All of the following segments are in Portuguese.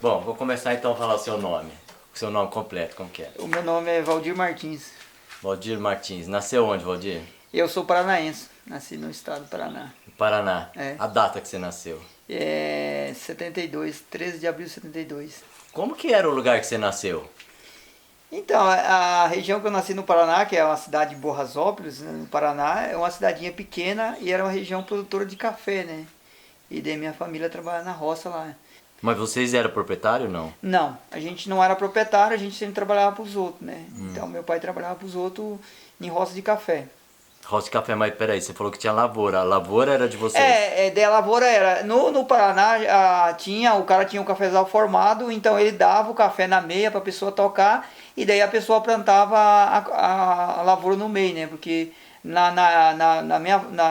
Bom, vou começar então a falar o seu nome. O seu nome completo, como que é? O meu nome é Valdir Martins. Valdir Martins. Nasceu onde, Valdir? Eu sou paranaense, nasci no estado do Paraná. No Paraná. É. A data que você nasceu. É 72, 13 de abril de 72. Como que era o lugar que você nasceu? Então, a região que eu nasci no Paraná, que é uma cidade de Borrasópolis, né, no Paraná, é uma cidadinha pequena e era uma região produtora de café, né? E daí minha família trabalha na roça lá. Mas vocês eram proprietários, não? Não, a gente não era proprietário, a gente sempre trabalhava para os outros, né? Então meu pai trabalhava para os outros em roça de café. Roça de café, mas peraí, você falou que tinha lavoura. A lavoura era de vocês? De a lavoura era. No Paraná o cara tinha um cafezal formado, então ele dava o café na meia para a pessoa tocar e daí a pessoa plantava a lavoura no meio, né? Porque na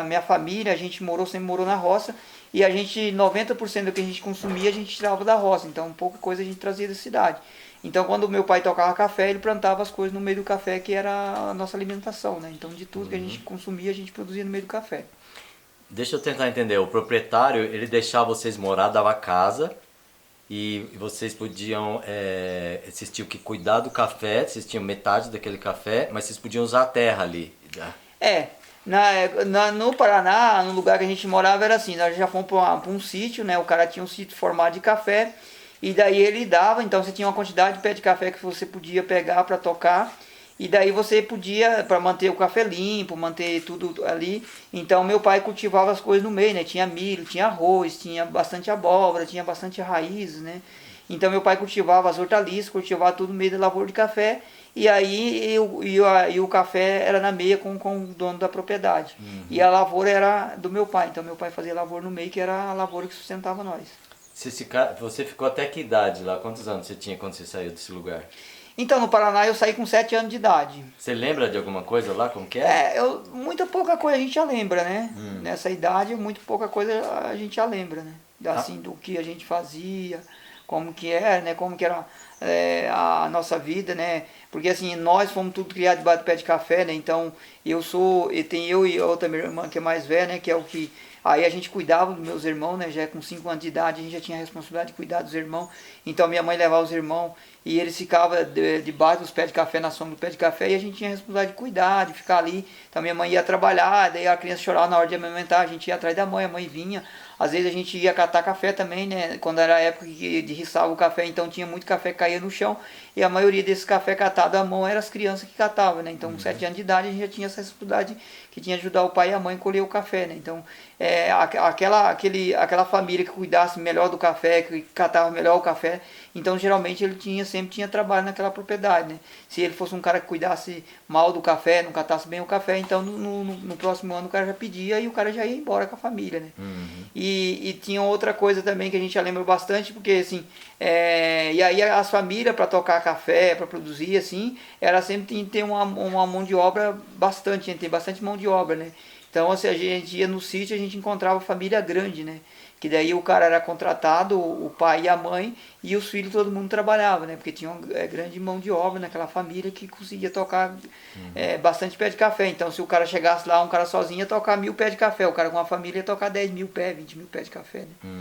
minha família a gente sempre morou na roça e a gente, 90% do que a gente consumia a gente tirava da roça, então pouca coisa a gente trazia da cidade. Então quando o meu pai tocava café, ele plantava as coisas no meio do café, que era a nossa alimentação, né? Então de tudo que a gente consumia, a gente produzia no meio do café. Deixa eu tentar entender. O proprietário, ele deixava vocês morar, dava casa e vocês podiam, vocês tinham que cuidar do café, vocês tinham metade daquele café, mas vocês podiam usar a terra ali. No Paraná, no lugar que a gente morava era assim, nós já fomos para um sítio, né? O cara tinha um sítio formado de café e daí ele dava, então você tinha uma quantidade de pé de café que você podia pegar para tocar e daí você podia, para manter o café limpo, manter tudo ali, então meu pai cultivava as coisas no meio, né? Tinha milho, tinha arroz, tinha bastante abóbora, tinha bastante raízes, né? Então meu pai cultivava as hortaliças, cultivava tudo no meio da lavoura de café e aí o café era na meia com o dono da propriedade. E a lavoura era do meu pai, então meu pai fazia lavoura no meio, que era a lavoura que sustentava nós. Você ficou até que idade lá? Quantos anos você tinha quando você saiu desse lugar? Então no Paraná eu saí com 7 anos de idade. Você lembra de alguma coisa lá? Como que é? Muita pouca coisa a gente já lembra, né? Nessa idade, muito pouca coisa a gente já lembra, né? Assim, do que a gente fazia, como que era, né? Como que era a nossa vida, né? Porque assim, nós fomos tudo criados debaixo do pé de café, né? Então, tem eu e a outra minha irmã que é mais velha, né? Que é o que... Aí a gente cuidava dos meus irmãos, né? Já com 5 anos de idade, a gente já tinha a responsabilidade de cuidar dos irmãos. Então minha mãe levava os irmãos e eles ficavam debaixo dos pés de café, na sombra do pé de café, e a gente tinha a responsabilidade de cuidar, de ficar ali. Então minha mãe ia trabalhar, daí a criança chorava na hora de amamentar, a gente ia atrás da mãe, a mãe vinha. Às vezes a gente ia catar café também, né? Quando era a época de riçava o café, então tinha muito café que caía no chão. E a maioria desses café catado à mão eram as crianças que catavam, né? Então com 7 anos de idade a gente já tinha essa responsabilidade que tinha de ajudar o pai e a mãe a colher o café, né? Então aquela família que cuidasse melhor do café, que catava melhor o café, então geralmente ele sempre tinha trabalho naquela propriedade, né? Se ele fosse um cara que cuidasse mal do café, não catasse bem o café, então no próximo ano o cara já pedia e o cara já ia embora com a família, né? E tinha outra coisa também que a gente já lembra bastante, porque assim, e aí as famílias para tocar café, para produzir assim, era sempre tinha que ter uma mão de obra bastante, tinha que ter bastante mão de obra, né? Então, se a gente ia no sítio, a gente encontrava família grande, né? Que daí o cara era contratado, o pai e a mãe, e os filhos, todo mundo trabalhava, né? Porque tinha uma grande mão de obra naquela família que conseguia tocar bastante pé de café. Então, se o cara chegasse lá, um cara sozinho ia tocar 1000 pés de café, o cara com a família ia tocar 10.000 pés, 20.000 pés de café, né?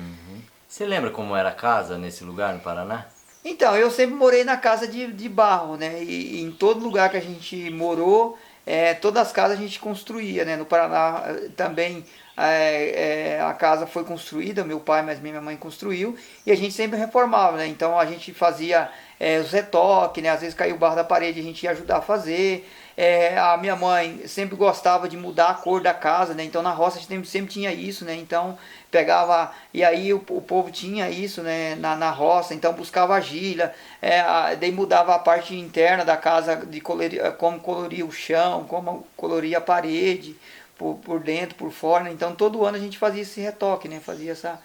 Você lembra como era a casa nesse lugar no Paraná? Então, eu sempre morei na casa de barro, né? E em todo lugar que a gente morou, todas as casas a gente construía, né? No Paraná também a casa foi construída, meu pai, mas minha mãe construiu, e a gente sempre reformava, né? Então a gente fazia os retoques, né? Às vezes caiu o barro da parede, a gente ia ajudar a fazer. A minha mãe sempre gostava de mudar a cor da casa, né? Então na roça a gente sempre tinha isso, né? Então pegava, e aí o povo tinha isso, né? Na roça, então buscava argila, daí mudava a parte interna da casa, como coloria o chão, como coloria a parede, por dentro, por fora, né? Então todo ano a gente fazia esse retoque, né? Fazia essa...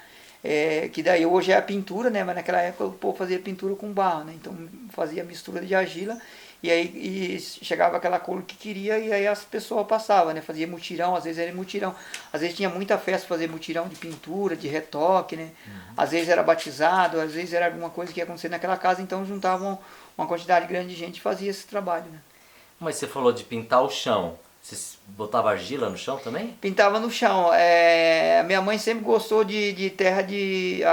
que daí hoje é a pintura, né? Mas naquela época o povo fazia pintura com barro, né? Então fazia mistura de argila e aí chegava aquela cor que queria e aí as pessoas passavam, né? Fazia mutirão, às vezes era mutirão. Às vezes tinha muita festa fazer mutirão de pintura, de retoque, né? Às vezes era batizado, às vezes era alguma coisa que ia acontecer naquela casa, então juntavam uma quantidade grande de gente e fazia esse trabalho, né? Mas você falou de pintar o chão. Você botava argila no chão também? Pintava no chão. Minha mãe sempre gostou de terra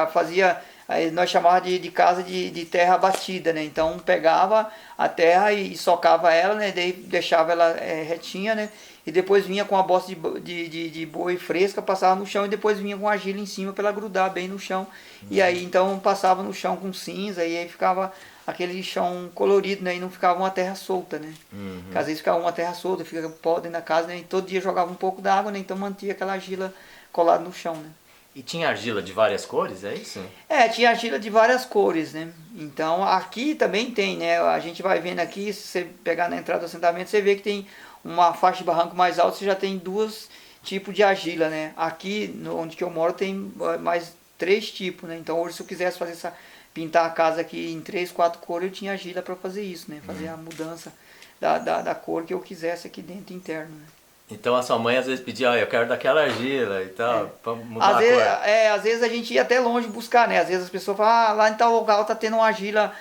fazia aí nós chamávamos de casa de terra batida, né? Então pegava a terra e socava ela, né? Daí deixava ela retinha, né? E depois vinha com a bosta de boi fresca, passava no chão e depois vinha com argila em cima para ela grudar bem no chão. E aí então passava no chão com cinza e aí ficava aquele chão colorido, né? E não ficava uma terra solta, né? Porque às vezes ficava uma terra solta, fica pó dentro da casa, né? E todo dia jogava um pouco d'água, né? Então mantia aquela argila colada no chão, né? E tinha argila de várias cores, é isso? Tinha argila de várias cores, né? Então aqui também tem, né? A gente vai vendo aqui, se você pegar na entrada do assentamento, você vê que tem uma faixa de barranco mais alta, você já tem duas tipos de argila, né? Aqui, onde que eu moro, tem mais 3 tipos, né? Então hoje se eu quisesse fazer pintar a casa aqui em 3, 4 cores, eu tinha argila para fazer isso, né? Fazer a mudança da cor que eu quisesse aqui dentro interno, né? Então a sua mãe às vezes pedia, eu quero daquela argila e tal, pra mudar Às a vezes, cor. às vezes a gente ia até longe buscar, né? Às vezes as pessoas falam, lá em tal local tá tendo uma argila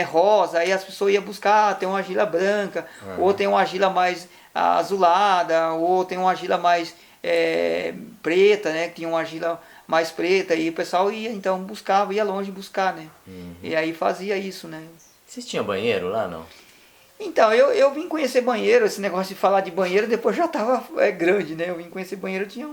rosa, aí as pessoas iam buscar, tem uma argila branca, ou tem uma argila mais azulada, ou tem uma argila mais preta, né? Que tinha uma argila mais preta, e o pessoal ia então buscava, ia longe buscar, né? E aí fazia isso, né? Vocês tinham banheiro lá, não? Então, eu vim conhecer banheiro, esse negócio de falar de banheiro, depois já estava grande, né? Eu vim conhecer banheiro, eu tinha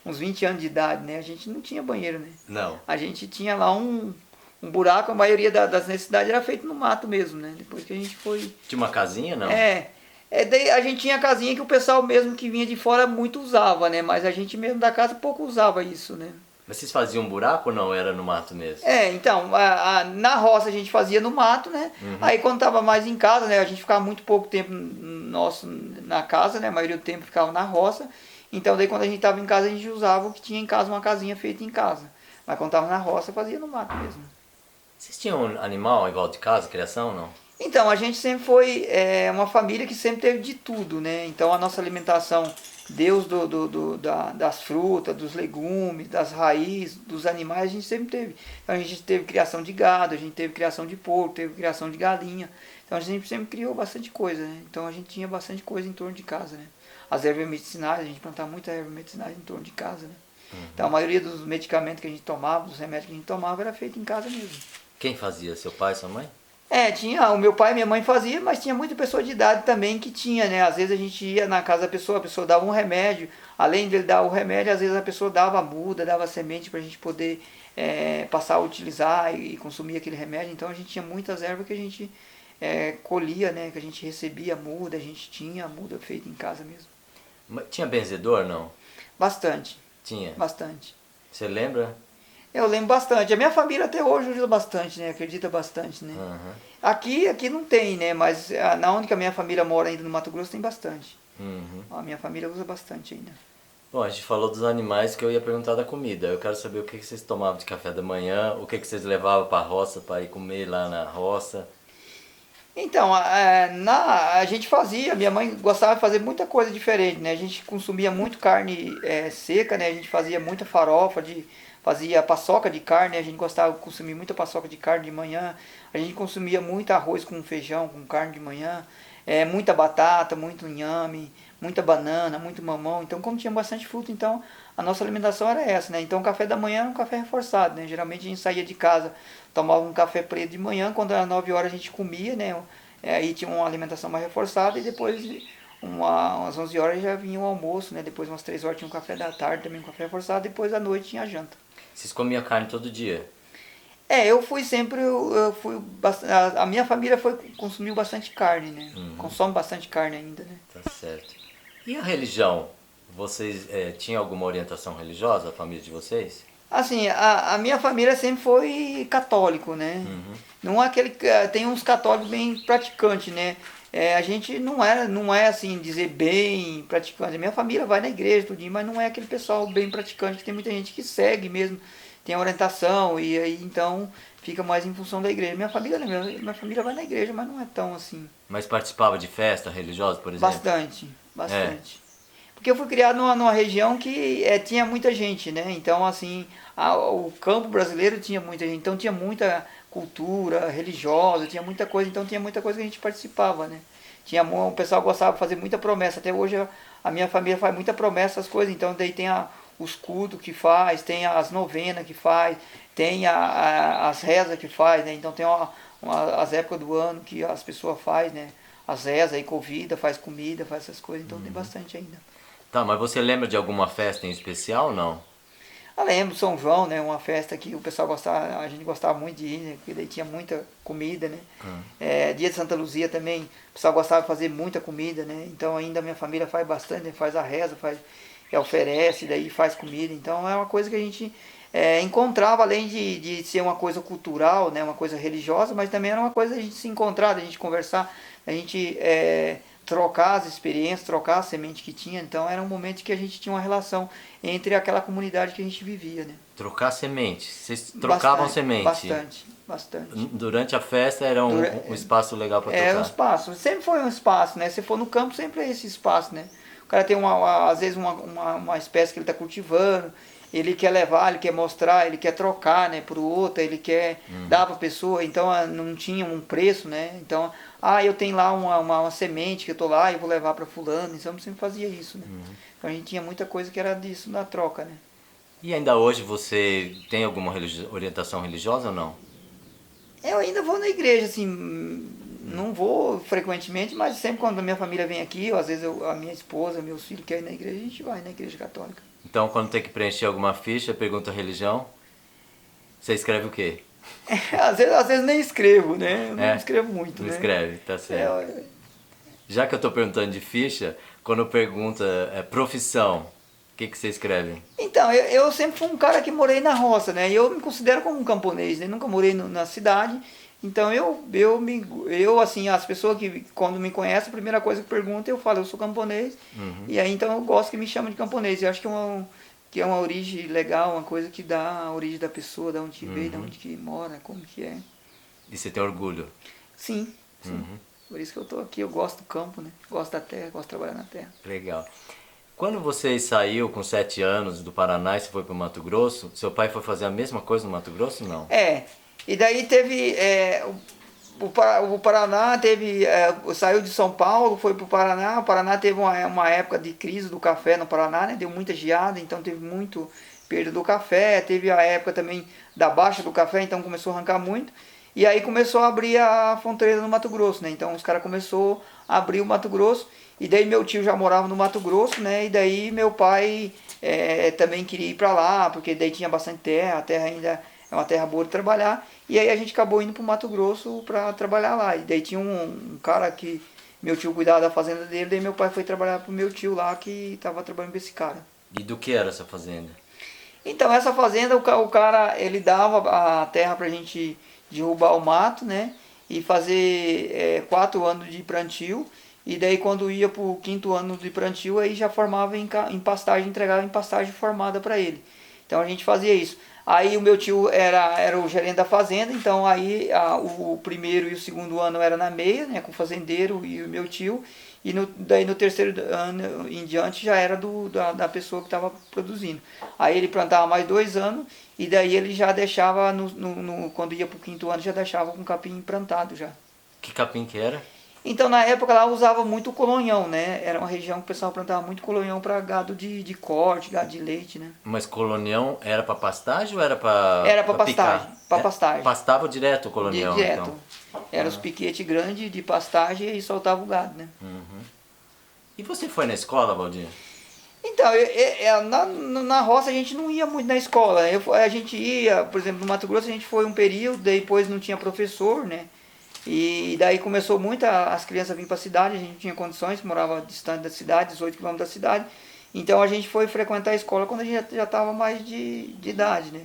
uns 20 anos de idade, né? A gente não tinha banheiro, né? Não. A gente tinha lá um buraco, a maioria das necessidades era feito no mato mesmo, né? Depois que a gente foi... Tinha uma casinha, não? Daí a gente tinha casinha que o pessoal mesmo que vinha de fora muito usava, né? Mas a gente mesmo da casa pouco usava isso, né? Mas vocês faziam um buraco ou não? Era no mato mesmo? Então, na roça a gente fazia no mato, né? Aí quando tava mais em casa, né? A gente ficava muito pouco tempo nosso na casa, né? A maioria do tempo ficava na roça. Então daí quando a gente tava em casa a gente usava o que tinha em casa, uma casinha feita em casa. Mas quando tava na roça fazia no mato mesmo. Vocês tinham um animal em volta de casa, criação, não? Então, a gente sempre foi uma família que sempre teve de tudo, né? Então a nossa alimentação, Deus das frutas, dos legumes, das raízes, dos animais, a gente sempre teve. Então a gente teve criação de gado, a gente teve criação de porco, teve criação de galinha. Então a gente sempre criou bastante coisa, né? Então a gente tinha bastante coisa em torno de casa, né? As ervas medicinais, a gente plantava muita erva medicinais em torno de casa, né? Então a maioria dos medicamentos que a gente tomava, dos remédios que a gente tomava, era feito em casa mesmo. Quem fazia? Seu pai, sua mãe? Tinha, o meu pai e minha mãe fazia, mas tinha muita pessoa de idade também que tinha, né? Às vezes a gente ia na casa da pessoa, a pessoa dava um remédio, além de ele dar o remédio, às vezes a pessoa dava muda, dava semente para a gente poder passar a utilizar e consumir aquele remédio. Então a gente tinha muitas ervas que a gente colhia, né? Que a gente recebia muda, a gente tinha a muda feita em casa mesmo. Tinha benzedor, não? Bastante. Tinha? Bastante. Você lembra? Eu lembro bastante. A minha família até hoje usa bastante, né? Acredita bastante, né? Aqui não tem, né? Mas na onde que a minha família mora ainda no Mato Grosso tem bastante. A minha família usa bastante ainda. Bom, a gente falou dos animais, que eu ia perguntar da comida. Eu quero saber o que vocês tomavam de café da manhã, o que vocês levavam para a roça para ir comer lá na roça. Então, a gente fazia, minha mãe gostava de fazer muita coisa diferente, né? A gente consumia muito carne seca, né? A gente fazia muita farofa, fazia paçoca de carne, a gente gostava de consumir muita paçoca de carne de manhã. A gente consumia muito arroz com feijão, com carne de manhã. Muita batata, muito inhame, muita banana, muito mamão. Então, como tinha bastante fruta, então a nossa alimentação era essa, né? Então, o café da manhã era um café reforçado, né? Geralmente a gente saía de casa, tomava um café preto de manhã, quando era 9 horas a gente comia, né? Aí tinha uma alimentação mais reforçada e depois, umas 11 horas já vinha o almoço, né? Depois umas 3 horas tinha um café da tarde, também um café reforçado, depois à noite tinha a janta. Vocês comiam carne todo dia? Eu fui sempre, a minha família consumiu bastante carne, né? Consome bastante carne ainda, né? Tá certo. E a religião? Vocês tinham alguma orientação religiosa, a família de vocês? Assim, a minha família sempre foi católico, né? Não é tem uns católicos bem praticantes, né? A gente não é assim, dizer bem praticante. A minha família vai na igreja, tudinho, mas não é aquele pessoal bem praticante, que tem muita gente que segue mesmo, tem orientação, e aí então fica mais em função da igreja. Minha família vai na igreja, mas não é tão assim. Mas participava de festa religiosa, por exemplo? Bastante. Porque eu fui criado numa região que tinha muita gente, né? Então, assim, o campo brasileiro tinha muita gente. Então, tinha muita cultura religiosa, tinha muita coisa. Então, tinha muita coisa que a gente participava, né? O pessoal gostava de fazer muita promessa. Até hoje, a minha família faz muita promessa, essas coisas. Então, daí tem os cultos que faz, tem as novenas que faz, tem as rezas que faz, né? Então tem as épocas do ano que as pessoas fazem, né? As rezas aí, convida, faz comida, faz essas coisas, então tem bastante ainda. Tá, mas você lembra de alguma festa em especial ou não? Eu lembro São João, né? Uma festa que o pessoal gostava, a gente gostava muito de ir, né? Porque daí tinha muita comida, né? Dia de Santa Luzia também, o pessoal gostava de fazer muita comida, né? Então ainda a minha família faz bastante, né? Faz a reza, oferece, daí faz comida. Então é uma coisa que a gente encontrava, além de ser uma coisa cultural, né? Uma coisa religiosa, mas também era uma coisa a gente se encontrar, a gente conversar, a gente trocar as experiências, trocar a semente que tinha. Então era um momento que a gente tinha uma relação entre aquela comunidade que a gente vivia, né? Trocar semente. Vocês trocavam semente? Bastante. Durante a festa era um espaço legal para trocar? É um espaço. Sempre foi um espaço, né? Se for no campo, sempre é esse espaço, né? O cara tem, às vezes, uma espécie que ele está cultivando, ele quer levar, ele quer mostrar, ele quer trocar, né, para o outro, ele quer dar para a pessoa. Então não tinha um preço, né? Então, eu tenho lá uma semente que eu estou lá e vou levar para fulano. Então eu sempre fazia isso, né? Então a gente tinha muita coisa que era disso, da troca, né? E ainda hoje você tem alguma orientação religiosa ou não? Eu ainda vou na igreja, assim, não vou frequentemente, mas sempre quando a minha família vem aqui, ou às vezes a minha esposa, meus filhos querem ir na igreja, a gente vai na igreja católica. Então, quando tem que preencher alguma ficha, pergunta a religião, você escreve o quê? Às vezes nem escrevo, né? Eu não escrevo muito, não né? escreve, tá certo. Já que eu tô perguntando de ficha, quando pergunta profissão, o que você escreve? Então, eu sempre fui um cara que morei na roça, né? E eu me considero como um camponês, né? Nunca morei na cidade. Então, assim, as pessoas que quando me conhecem, a primeira coisa que perguntam, eu falo, eu sou camponês. E aí, então, eu gosto que me chamam de camponês. Eu acho que é uma origem legal, uma coisa que dá a origem da pessoa, de onde veio, de onde que mora, como que é. E você tem orgulho? Sim. Por isso que eu tô aqui, eu gosto do campo, né? Gosto da terra, gosto de trabalhar na terra. Legal. Quando você saiu com 7 anos do Paraná e você foi para o Mato Grosso, seu pai foi fazer a mesma coisa no Mato Grosso ou não? E daí teve, o Paraná teve, saiu de São Paulo, foi para o Paraná teve uma época de crise do café no Paraná, né? Deu muita geada, então teve muito perda do café, teve a época também da baixa do café, então começou a arrancar muito. E aí começou a abrir a fronteira no Mato Grosso, né? Então os caras começaram a abrir o Mato Grosso. E daí meu tio já morava no Mato Grosso, né? E daí meu pai também queria ir para lá, porque daí tinha bastante terra, a terra ainda é uma terra boa de trabalhar. E aí a gente acabou indo para o Mato Grosso para trabalhar lá. E daí tinha um cara que meu tio cuidava da fazenda dele, daí meu pai foi trabalhar pro meu tio lá que estava trabalhando com esse cara. E do que era essa fazenda? Então essa fazenda, o cara, ele dava a terra pra gente derrubar o mato, né? E fazer 4 anos de plantio. E daí quando ia pro 5º ano de plantio, aí já formava em pastagem, entregava em pastagem formada para ele. Então a gente fazia isso. Aí o meu tio era o gerente da fazenda, então aí o 1º e o 2º ano era na meia, né, com o fazendeiro e o meu tio. E daí no 3º ano em diante já era da pessoa que estava produzindo. Aí ele plantava mais 2 anos e daí ele já deixava, quando ia pro 5º ano, já deixava com capim plantado já. Que capim que era? Então na época lá usava muito colonhão, né? Era uma região que o pessoal plantava muito colonhão para gado de corte, gado de leite, né? Mas colonião era para pastagem ou era para Era para pastagem, para pastagem. Pastava direto o colonião, direto. Então. Era os piquetes grandes de pastagem e soltava o gado, né? E você foi na escola, Valdir? Então, na roça a gente não ia muito na escola. A gente ia, por exemplo, no Mato Grosso a gente foi um período, depois não tinha professor, né? E daí começou muito as crianças virem para a cidade, a gente não tinha condições, morava distante da cidade, 18 quilômetros da cidade. Então a gente foi frequentar a escola quando a gente já estava mais de idade, né?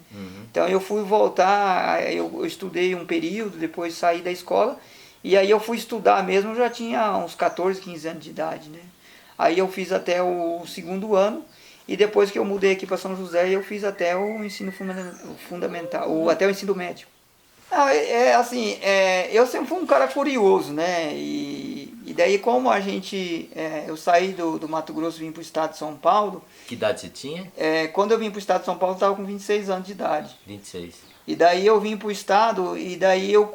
Então eu fui voltar, eu estudei um período, depois saí da escola, e aí eu fui estudar mesmo, já tinha uns 14, 15 anos de idade, né? Aí eu fiz até o 2º ano, e depois que eu mudei aqui para São José, eu fiz até o ensino fundamental, ou até o ensino médio. Eu sempre fui um cara curioso, né? E daí como eu saí do Mato Grosso e vim para o estado de São Paulo. Que idade você tinha? Quando eu vim para o estado de São Paulo eu estava com 26 anos de idade. 26. E daí eu vim para o estado e daí eu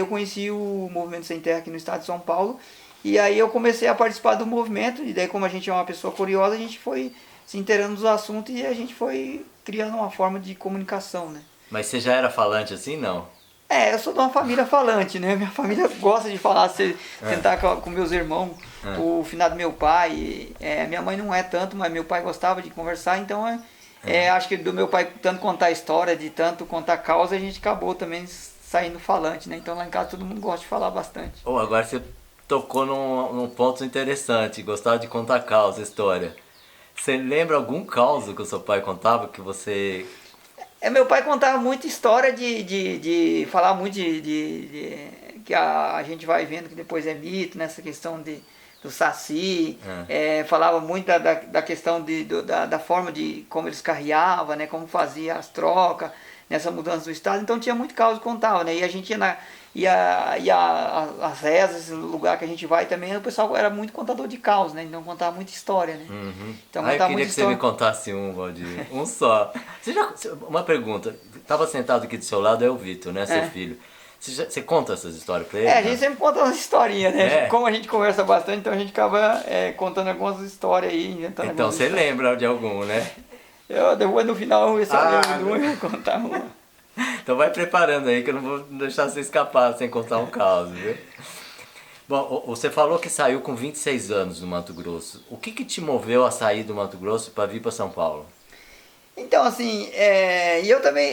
conheci o Movimento Sem Terra aqui no estado de São Paulo. E aí eu comecei a participar do movimento, e daí como a gente é uma pessoa curiosa, a gente foi se inteirando dos assuntos e a gente foi criando uma forma de comunicação, né? Mas você já era falante assim, não? Eu sou de uma família falante, né? Minha família gosta de falar, sentar com meus irmãos, o finado meu pai. Minha mãe não é tanto, mas meu pai gostava de conversar, então acho que do meu pai tanto contar história, de tanto contar causa, a gente acabou também saindo falante, né? Então lá em casa todo mundo gosta de falar bastante. Oh, agora você tocou num ponto interessante, gostava de contar causa, história. Você lembra algum caos que o seu pai contava que você... Meu pai contava muita história de falar muito que a gente vai vendo que depois é mito, nessa questão do Saci, falava muito da questão da forma de como eles carreavam, né, como fazia as trocas, nessa mudança do estado, então tinha muito caos que contava, né, e a gente as rezas, no lugar que a gente vai também, o pessoal era muito contador de caos, né, então contava muita história, né. Uhum. Então, Eu queria que você me contasse um, Valdir, um só. Uma pergunta, estava sentado aqui do seu lado é o Vitor, né, seu filho. Você conta essas histórias pra ele? A gente sempre conta umas historinhas, né? Como a gente conversa bastante, então a gente acaba contando algumas histórias aí, inventando então você lembra de algum, né? Depois no final eu vou ver se eu lembro de um e vou contar uma. Então vai preparando aí que eu não vou deixar você escapar sem contar um caos, viu? Bom, você falou que saiu com 26 anos do Mato Grosso. O que te moveu a sair do Mato Grosso para vir para São Paulo? Então, assim,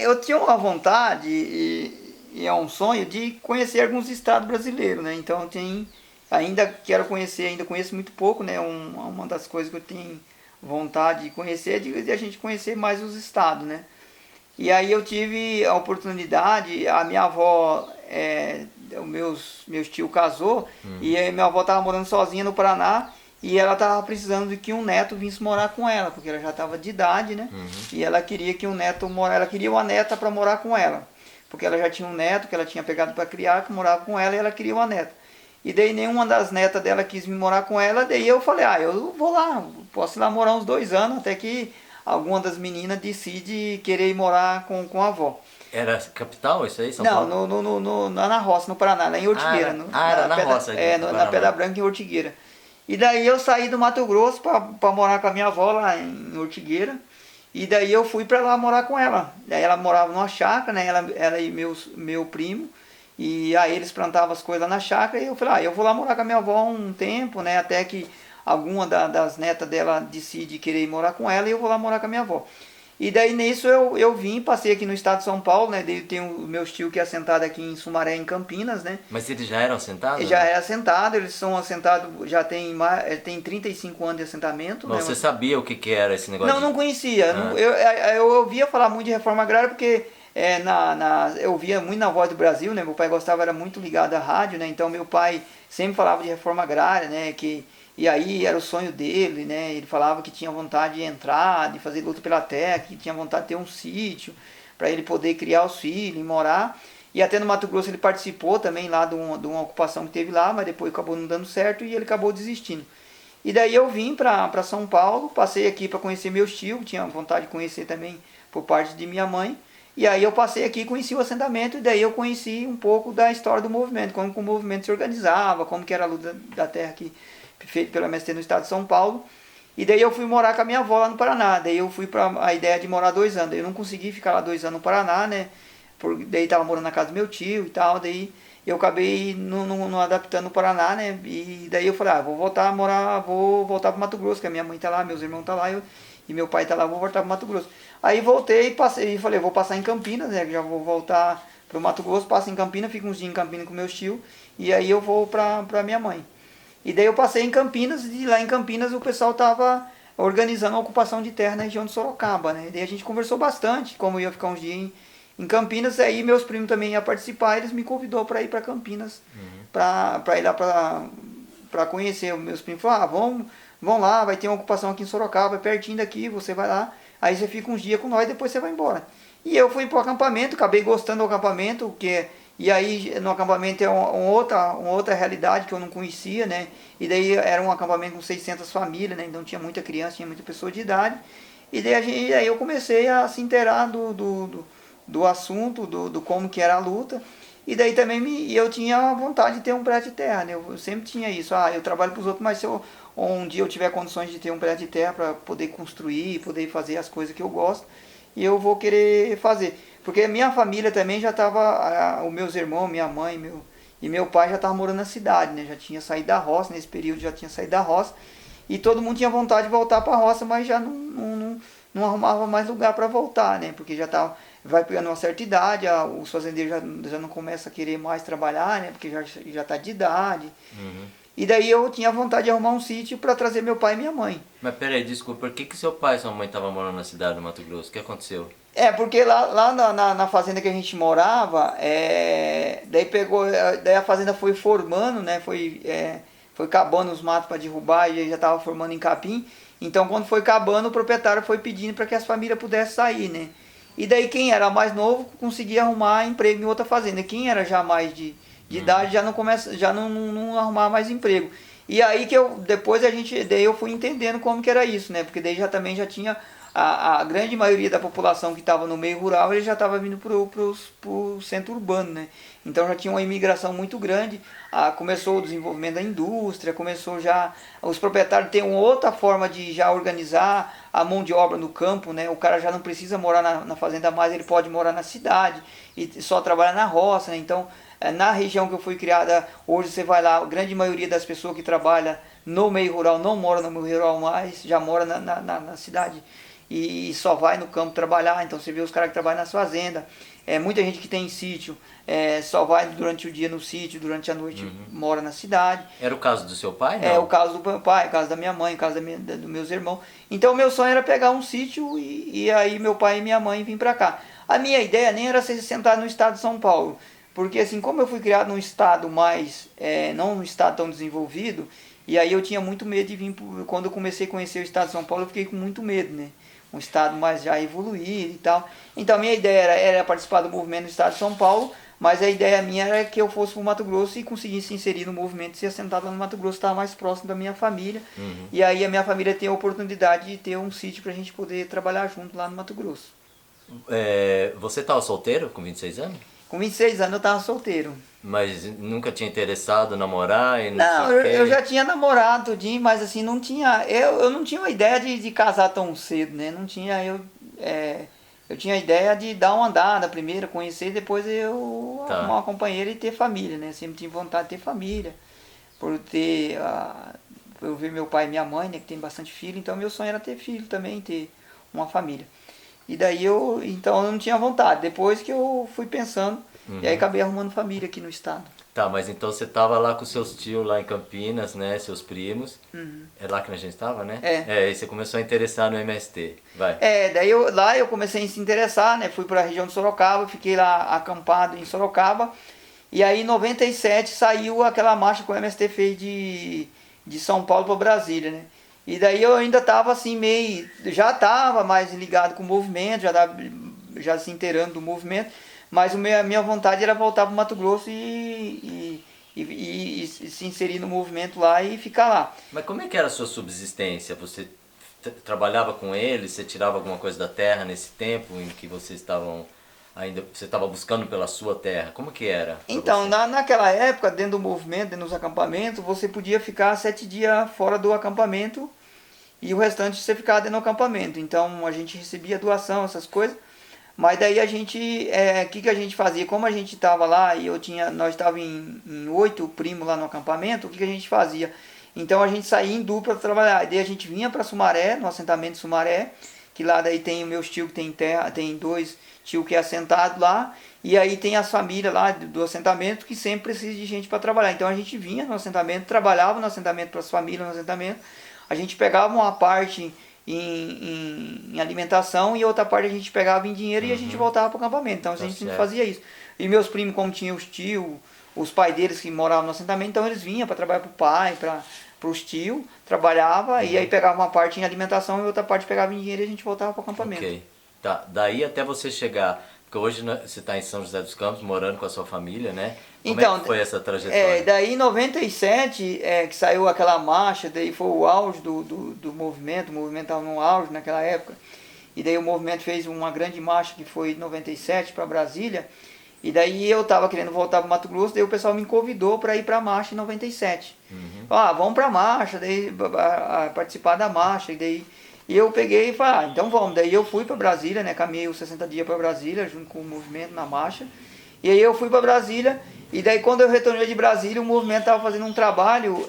eu tinha uma vontade e é um sonho de conhecer alguns estados brasileiros, né? Então, ainda quero conhecer, ainda conheço muito pouco, né? Uma das coisas que eu tenho vontade de conhecer é de a gente conhecer mais os estados, né? E aí eu tive a oportunidade, a minha avó, o meus tio casou, e aí minha avó estava morando sozinha no Paraná, e ela estava precisando de que um neto vinsse morar com ela, porque ela já estava de idade, né? E ela queria que um neto ela queria uma neta para morar com ela, porque ela já tinha um neto que ela tinha pegado para criar, que morava com ela, e ela queria uma neta. E daí nenhuma das netas dela quis vir morar com ela, daí eu falei, eu vou lá, posso ir lá morar uns 2 anos, até que alguma das meninas decide querer ir morar com a avó. Era capital isso aí, São Não, Paulo? na roça, no Paraná, lá em Ortigueira. Era na roça. Na Pedra Branca, em Ortigueira. E daí eu saí do Mato Grosso para morar com a minha avó lá em Ortigueira. E daí eu fui para lá morar com ela. Daí ela morava numa chácara, né? Ela e meu primo. E aí eles plantavam as coisas na chácara. E eu falei, eu vou lá morar com a minha avó um tempo, né? Até que alguma das netas dela decide querer ir morar com ela e eu vou lá morar com a minha avó. E daí nisso eu vim, passei aqui no estado de São Paulo, né? Daí tem os meus tios que é assentado aqui em Sumaré, em Campinas, né? Mas eles já eram assentados? Eles já é assentado, eles são assentados, já tem 35 anos de assentamento. Mas né? você sabia o que era esse negócio? Não conhecia. Eu ouvia falar muito de reforma agrária porque eu via muito na Voz do Brasil, né? Meu pai gostava, era muito ligado à rádio, né? Então meu pai sempre falava de reforma agrária, né? E aí era o sonho dele, né? Ele falava que tinha vontade de entrar, de fazer luta pela terra, que tinha vontade de ter um sítio para ele poder criar os filhos e morar. E até no Mato Grosso ele participou também lá de uma ocupação que teve lá, mas depois acabou não dando certo e ele acabou desistindo. E daí eu vim para São Paulo, passei aqui para conhecer meus tios, tinha vontade de conhecer também por parte de minha mãe. E aí eu passei aqui, conheci o assentamento e daí eu conheci um pouco da história do movimento, como que o movimento se organizava, como que era a luta da terra aqui, feito pela MST no estado de São Paulo. E daí eu fui morar com a minha avó lá no Paraná. Daí eu fui para a ideia de morar 2 anos. Eu não consegui ficar lá 2 anos no Paraná, né? Daí estava morando na casa do meu tio e tal. Daí eu acabei não adaptando no Paraná, né? E daí eu falei, vou voltar a morar, vou voltar para Mato Grosso, que a minha mãe tá lá, meus irmãos tá lá e meu pai tá lá, vou voltar para Mato Grosso. Aí voltei e passei, falei, vou passar em Campinas, né? Já vou voltar para o Mato Grosso, passo em Campinas, fico uns dias em Campinas com meus tios e aí eu vou para minha mãe. E daí eu passei em Campinas e lá em Campinas o pessoal estava organizando a ocupação de terra na região de Sorocaba, né? E daí a gente conversou bastante, como eu ia ficar uns dias em Campinas, aí meus primos também iam participar, eles me convidou para ir para Campinas, para ir lá para conhecer. Meus primos falaram, vão lá, vai ter uma ocupação aqui em Sorocaba, é pertinho daqui, você vai lá, aí você fica uns dias com nós e depois você vai embora. E eu fui para o acampamento, acabei gostando do acampamento, e aí no acampamento é uma outra realidade que eu não conhecia, né? E daí era um acampamento com 600 famílias, né? Então tinha muita criança, tinha muita pessoa de idade. E daí aí eu comecei a se inteirar do assunto, do como que era a luta. E daí também eu tinha vontade de ter um prato de terra, né? Eu sempre tinha isso. Eu trabalho para os outros, mas se eu ou um dia eu tiver condições de ter um pedaço de terra para poder construir, poder fazer as coisas que eu gosto, e eu vou querer fazer. Porque minha família também já estava, os meus irmãos, minha mãe, e meu pai já estavam morando na cidade, né? Já tinha saído da roça, nesse período já tinha saído da roça, e todo mundo tinha vontade de voltar para a roça, mas já não arrumava mais lugar para voltar, né? Porque já tava, vai pegando uma certa idade, os fazendeiros já não começam a querer mais trabalhar, né? Porque já está de idade. Uhum. E daí eu tinha vontade de arrumar um sítio para trazer meu pai e minha mãe. Mas peraí, desculpa, por que seu pai e sua mãe estavam morando na cidade do Mato Grosso? O que aconteceu? Porque lá na fazenda que a gente morava, daí a fazenda foi formando, né? Foi acabando os matos para derrubar e já estava formando em capim. Então quando foi acabando, o proprietário foi pedindo para que as famílias pudessem sair, né? E daí quem era mais novo conseguia arrumar emprego em outra fazenda. Quem era já mais de idade já não arrumava mais emprego. E aí que daí eu fui entendendo como que era isso, né? Porque daí também já tinha a grande maioria da população que estava no meio rural, ele já estava vindo para o centro urbano, né? Então já tinha uma imigração muito grande, começou o desenvolvimento da indústria, começou já, os proprietários têm uma outra forma de já organizar a mão de obra no campo, né? O cara já não precisa morar na fazenda mais, ele pode morar na cidade e só trabalhar na roça, né? Então, na região que eu fui criada, hoje você vai lá, a grande maioria das pessoas que trabalham no meio rural não mora no meio rural mais, já mora na cidade e só vai no campo trabalhar. Então você vê os caras que trabalham nas fazendas, muita gente que tem sítio, só vai durante o dia no sítio, durante a noite mora na cidade. Era o caso do seu pai, não? É o caso do meu pai, o caso da minha mãe, o caso dos meus irmãos. Então meu sonho era pegar um sítio e aí meu pai e minha mãe vêm para cá. A minha ideia nem era ser sentado no estado de São Paulo, porque assim, como eu fui criado num estado mais, não num estado tão desenvolvido, e aí eu tinha muito medo de vir, quando eu comecei a conhecer o estado de São Paulo, eu fiquei com muito medo, né? Um estado mais já evoluído e tal. Então a minha ideia era participar do movimento do estado de São Paulo, mas a ideia minha era que eu fosse para o Mato Grosso e conseguisse se inserir no movimento, ser assentado lá no Mato Grosso, estar mais próximo da minha família. E aí a minha família tem a oportunidade de ter um sítio para a gente poder trabalhar junto lá no Mato Grosso. Você estava solteiro com 26 anos? Com 26 anos eu estava solteiro. Mas nunca tinha interessado em namorar? E Não, sei o quê? eu já tinha namorado, mas assim, não tinha. Eu não tinha uma ideia de casar tão cedo, né? Não tinha. Eu tinha a ideia de dar uma andada primeiro, conhecer, depois eu arrumar uma companheira e ter família, né? Sempre tive vontade de ter família. Por ter. Eu ver meu pai e minha mãe, né? Que tem bastante filho, então meu sonho era ter filho também, ter uma família. E daí então eu não tinha vontade. Depois que eu fui pensando, e aí acabei arrumando família aqui no estado. Tá, mas então você tava lá com seus tios lá em Campinas, né? Seus primos. É lá que a gente tava, né? E você começou a interessar no MST. Vai. Daí lá eu comecei a se interessar, né? Fui para a região de Sorocaba, fiquei lá acampado em Sorocaba. E aí em 97 saiu aquela marcha que o MST fez de São Paulo para Brasília, né? E daí eu ainda estava assim meio, já estava mais ligado com o movimento, já estava já se inteirando do movimento, mas a minha vontade era voltar para o Mato Grosso e se inserir no movimento lá e ficar lá. Mas como é que era a sua subsistência? Você trabalhava com eles? Você tirava alguma coisa da terra nesse tempo em que vocês estavam ainda, você estava buscando pela sua terra? Como que era? Então, naquela época, dentro do movimento, dentro dos acampamentos, você podia ficar 7 dias fora do acampamento e o restante você ficava dentro do acampamento. Então a gente recebia doação, essas coisas. Mas daí a gente, que a gente fazia? Como a gente estava lá e nós estávamos em 8 primos lá no acampamento, o que a gente fazia? Então a gente saía em dupla para trabalhar. Daí a gente vinha para Sumaré, no assentamento de Sumaré, que lá daí tem o meus tios que tem terra, tem 2 tios que é assentado lá, e aí tem as famílias lá do assentamento que sempre precisa de gente para trabalhar. Então a gente vinha no assentamento, trabalhava no assentamento para as famílias no assentamento, a gente pegava uma parte em alimentação e outra parte a gente pegava em dinheiro e a gente voltava para o acampamento. Então a gente sempre fazia isso. E meus primos, como tinham os tios, os pais deles que moravam no assentamento, então eles vinham para trabalhar para o pai, para os tios, trabalhava e aí pegava uma parte em alimentação e outra parte pegava em dinheiro e a gente voltava para o acampamento. Ok. Tá, daí até você chegar, porque hoje você está em São José dos Campos, morando com a sua família, né? Como é que foi essa trajetória? Daí em 97, que saiu aquela marcha, daí foi o auge do movimento, o movimento estava no auge naquela época, e daí o movimento fez uma grande marcha que foi em 97 para Brasília, E daí eu estava querendo voltar para Mato Grosso, daí o pessoal me convidou para ir para a marcha em 97. Ah, vamos para a marcha, daí participar da marcha, e daí eu peguei e falei, então vamos. Daí eu fui para Brasília, né, caminhei os 60 dias para Brasília, junto com o movimento na marcha. E aí eu fui para Brasília, e daí quando eu retornei de Brasília, o movimento estava fazendo um trabalho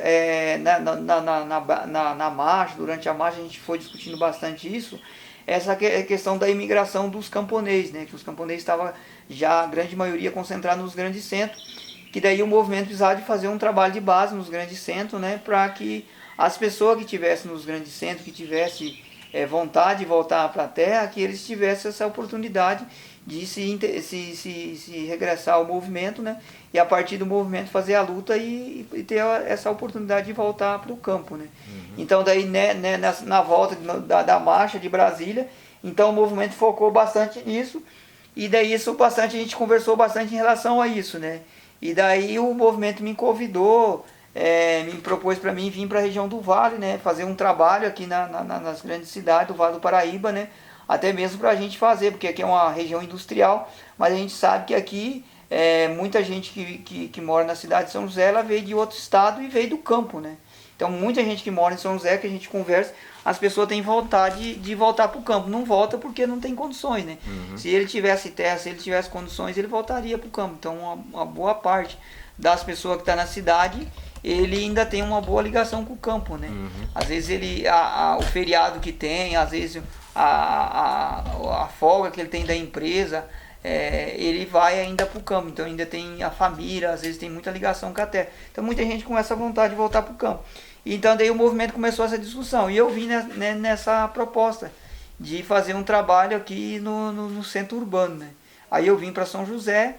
na marcha, durante a marcha a gente foi discutindo bastante isso, essa questão da imigração dos camponeses, né, que os camponeses estavam já, a grande maioria, concentrados nos grandes centros, que daí o movimento precisava de fazer um trabalho de base nos grandes centros, né, para que as pessoas que estivessem nos grandes centros, que tivessem vontade de voltar para a terra, que eles tivessem essa oportunidade de se regressar ao movimento, né? E a partir do movimento fazer a luta e ter essa oportunidade de voltar para o campo, né? Então daí na volta da marcha de Brasília, então o movimento focou bastante nisso, e daí isso bastante, a gente conversou bastante em relação a isso, né? E daí o movimento me convidou, me propôs para mim vir para a região do Vale, né? Fazer um trabalho aqui nas grandes cidades do Vale do Paraíba, né? Até mesmo para a gente fazer, porque aqui é uma região industrial, mas a gente sabe que aqui muita gente que mora na cidade de São José, ela veio de outro estado e veio do campo, né? Então muita gente que mora em São José, que a gente conversa, as pessoas têm vontade de voltar para o campo. Não volta porque não tem condições, né? Se ele tivesse terra, se ele tivesse condições, ele voltaria para o campo. Então uma boa parte das pessoas que estão na cidade, ele ainda tem uma boa ligação com o campo, né? Às vezes o feriado que tem, às vezes a folga que ele tem da empresa, ele vai ainda para o campo, então ainda tem a família, às vezes tem muita ligação com a terra. Então muita gente com essa vontade de voltar para o campo. Então daí o movimento começou essa discussão, e eu vim nessa proposta de fazer um trabalho aqui no centro urbano, né? Aí eu vim para São José,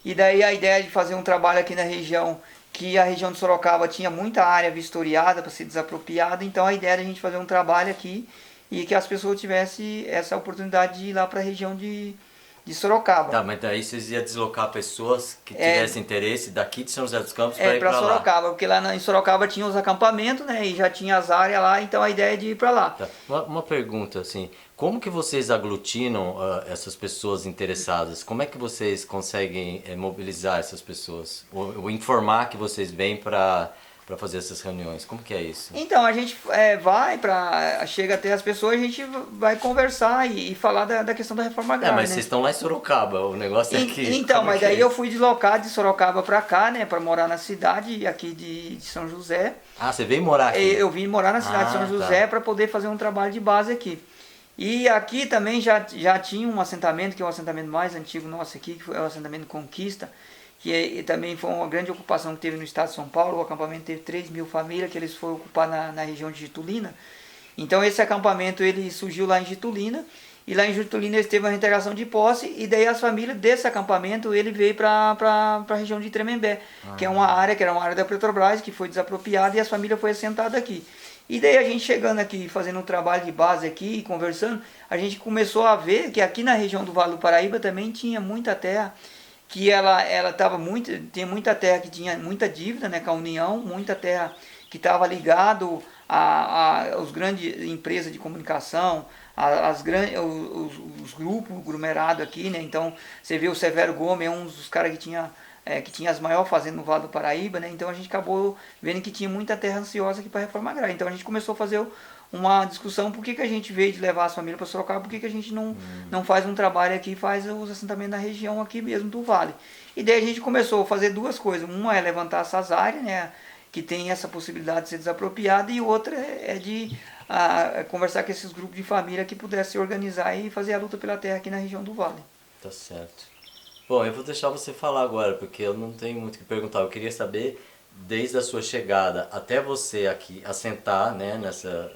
e daí a ideia de fazer um trabalho aqui na região, que a região de Sorocaba tinha muita área vistoriada para ser desapropriada, então a ideia era a gente fazer um trabalho aqui e que as pessoas tivessem essa oportunidade de ir lá para a região de Sorocaba. Tá, mas daí vocês iam deslocar pessoas que tivessem interesse daqui de São José dos Campos para ir para lá. Sorocaba, porque lá em Sorocaba tinha os acampamentos, né, e já tinha as áreas lá, então a ideia é de ir para lá. Tá. Uma pergunta, assim, como que vocês aglutinam essas pessoas interessadas? Como é que vocês conseguem mobilizar essas pessoas? Ou informar que vocês vêm para fazer essas reuniões? Como que é isso? Então, a gente chega até as pessoas, a gente vai conversar e falar da questão da reforma agrária, mas né? vocês estão lá em Sorocaba, o negócio é aqui. Então, mas daí eu fui deslocado de Sorocaba para cá, né, para morar na cidade aqui de São José. Ah, você veio morar aqui? Eu vim morar na cidade de São José para poder fazer um trabalho de base aqui. E aqui também já tinha um assentamento, que é o assentamento mais antigo nosso aqui, que foi o assentamento Conquista, que também foi uma grande ocupação que teve no estado de São Paulo. O acampamento teve 3.000 famílias, que eles foram ocupar na região de Getulina. Então esse acampamento ele surgiu lá em Getulina, e lá em Getulina eles teve uma reintegração de posse, e daí as famílias desse acampamento ele veio para a região de Tremembé, que é uma área, que era uma área da Petrobras, que foi desapropriada, e as famílias foram assentadas aqui. E daí a gente chegando aqui, fazendo um trabalho de base aqui, conversando, a gente começou a ver que aqui na região do Vale do Paraíba também tinha muita terra, que ela tinha muita terra que tinha muita dívida, né, com a União, muita terra que estava ligado às grandes empresas de comunicação, os grupos aglomerados aqui, né? Então você vê o Severo Gomes, é um dos caras que tinha as maiores fazendas no Vale do Paraíba, né? Então a gente acabou vendo que tinha muita terra ansiosa aqui para a reforma agrária. Então a gente começou a fazer uma discussão: por que a gente veio de levar as famílias para Sorocaba, por que a gente não faz um trabalho aqui, faz os assentamentos na região aqui mesmo do Vale. E daí a gente começou a fazer duas coisas: uma é levantar essas áreas, né, que tem essa possibilidade de ser desapropriada, e outra é de conversar com esses grupos de família que pudessem se organizar e fazer a luta pela terra aqui na região do Vale. Tá certo. Bom, eu vou deixar você falar agora, porque eu não tenho muito o que perguntar. Eu queria saber, desde a sua chegada até você aqui assentar, né, nessa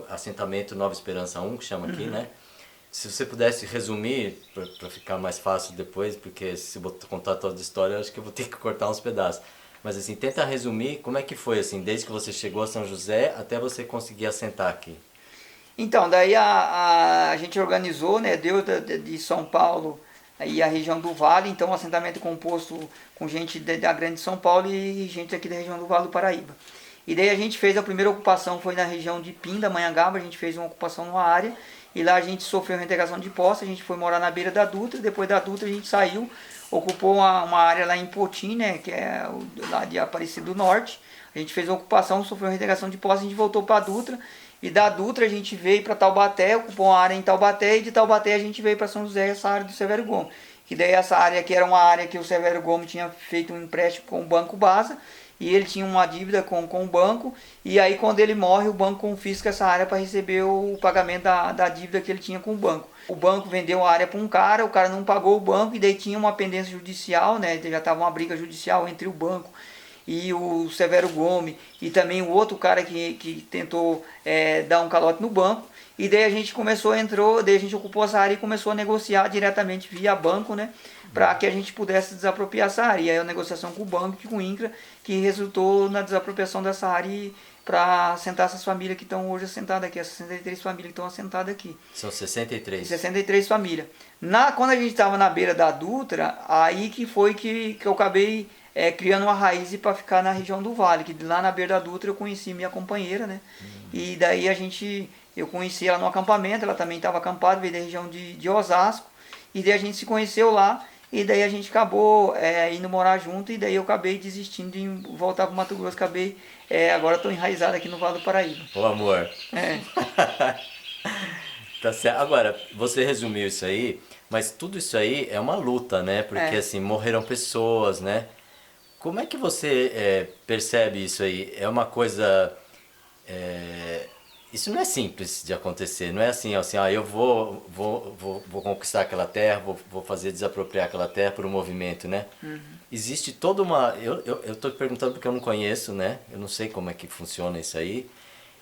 assentamento Nova Esperança 1, que chama aqui, né? Se você pudesse resumir, para ficar mais fácil depois, porque se eu contar toda a história, eu acho que eu vou ter que cortar uns pedaços. Mas assim, tenta resumir como é que foi, assim, desde que você chegou a São José até você conseguir assentar aqui. Então, daí a gente organizou, né, deu de São Paulo e a região do Vale, então um assentamento composto com gente da grande São Paulo e gente aqui da região do Vale do Paraíba. E daí a gente fez a primeira ocupação, foi na região de Pindamonhangaba, a gente fez uma ocupação numa área, e lá a gente sofreu reintegração de posse, a gente foi morar na beira da Dutra, depois da Dutra a gente saiu, ocupou uma área lá em Potim, né, que é lá de Aparecida do Norte, a gente fez a ocupação, sofreu reintegração de posse, a gente voltou para a Dutra, e da Dutra a gente veio para Taubaté, ocupou uma área em Taubaté, e de Taubaté a gente veio para São José, essa área do Severo Gomes. Que daí essa área aqui era uma área que o Severo Gomes tinha feito um empréstimo com o Banco Basa, e ele tinha uma dívida com o banco, e aí quando ele morre o banco confisca essa área para receber o pagamento da dívida que ele tinha com o banco. O banco vendeu a área para um cara, o cara não pagou o banco, e daí tinha uma pendência judicial, né? Já estava uma briga judicial entre o banco e o Severo Gomes, e também o outro cara que tentou dar um calote no banco. E daí a gente daí a gente ocupou essa área e começou a negociar diretamente via banco, né? Para que a gente pudesse desapropriar essa área. E aí a negociação com o banco e com o INCRA, que resultou na desapropriação dessa área para assentar essas famílias que estão hoje assentadas aqui, as 63 famílias que estão assentadas aqui. São 63? 63 famílias. Quando a gente estava na beira da Dutra, aí que foi que eu acabei criando uma raiz para ficar na região do Vale, que lá na beira da Dutra eu conheci minha companheira, né? E daí eu conheci ela no acampamento, ela também estava acampada, veio da região de Osasco, e daí a gente se conheceu lá, e daí a gente acabou indo morar junto, e daí eu acabei desistindo de voltar para o Mato Grosso, agora estou enraizado aqui no Vale do Paraíba. Ô amor. Tá certo. Agora, você resumiu isso aí, mas tudo isso aí é uma luta, né? Porque assim, morreram pessoas, né? Como é que você percebe isso aí? É uma coisa... Isso não é simples de acontecer, não é assim, eu vou conquistar aquela terra, vou fazer desapropriar aquela terra por um movimento, né? Existe toda uma... Eu tô te perguntando porque eu não conheço, né? Eu não sei como é que funciona isso aí.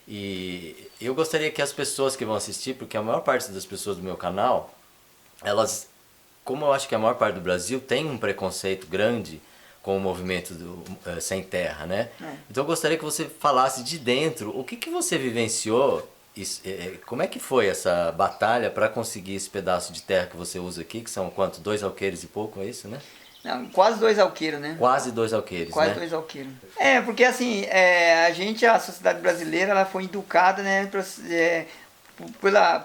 E eu gostaria que as pessoas que vão assistir, porque a maior parte das pessoas do meu canal, elas, como eu acho que a maior parte do Brasil tem um preconceito grande com o movimento sem terra, né? Então eu gostaria que você falasse de dentro, o que você vivenciou, como é que foi essa batalha para conseguir esse pedaço de terra que você usa aqui, que são quanto? 2 alqueires e pouco, é isso, né? Não, quase 2 alqueiros, né? Quase 2 alqueires, quase né? 2 alqueiros. Porque assim, a sociedade brasileira, ela foi educada, né,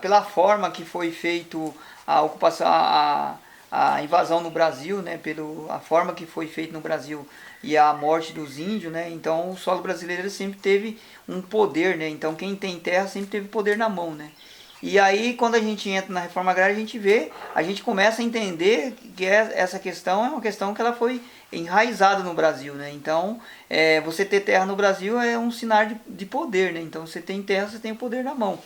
pela forma que foi feito a ocupação, a invasão no Brasil, né, a forma que foi feito no Brasil e a morte dos índios, né, então o solo brasileiro sempre teve um poder, né, então quem tem terra sempre teve poder na mão, né. E aí quando a gente entra na reforma agrária a gente começa a entender que essa questão é uma questão que ela foi enraizada no Brasil, né, então você ter terra no Brasil é um sinal de poder, né, então você tem terra, você tem o poder na mão.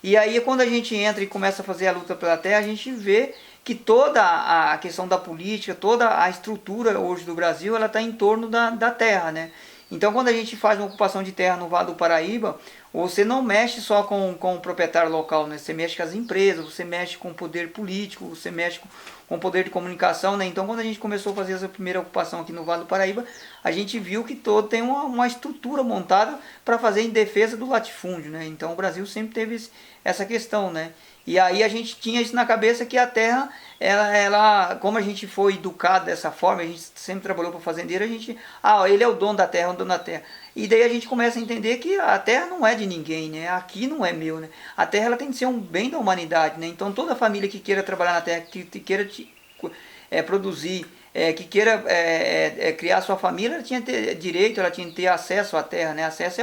E aí quando a gente entra e começa a fazer a luta pela terra, a gente vê que toda a questão da política, toda a estrutura hoje do Brasil, ela está em torno da terra, né? Então quando a gente faz uma ocupação de terra no Vale do Paraíba, você não mexe só com o proprietário local, né? Você mexe com as empresas, você mexe com o poder político, você mexe com o poder de comunicação, né? Então quando a gente começou a fazer essa primeira ocupação aqui no Vale do Paraíba, a gente viu que tem uma estrutura montada para fazer em defesa do latifúndio, né? Então o Brasil sempre teve essa questão, né? E aí a gente tinha isso na cabeça que a terra, como a gente foi educado dessa forma, a gente sempre trabalhou para fazendeiro, ele é o dono da terra, é o dono da terra. E daí a gente começa a entender que a terra não é de ninguém, né? Aqui não é meu, né? A terra ela tem que ser um bem da humanidade, né? Então toda família que queira trabalhar na terra, que queira produzir, que queira criar sua família, ela tinha que ter direito, ela tinha que ter acesso à terra, né? Acesso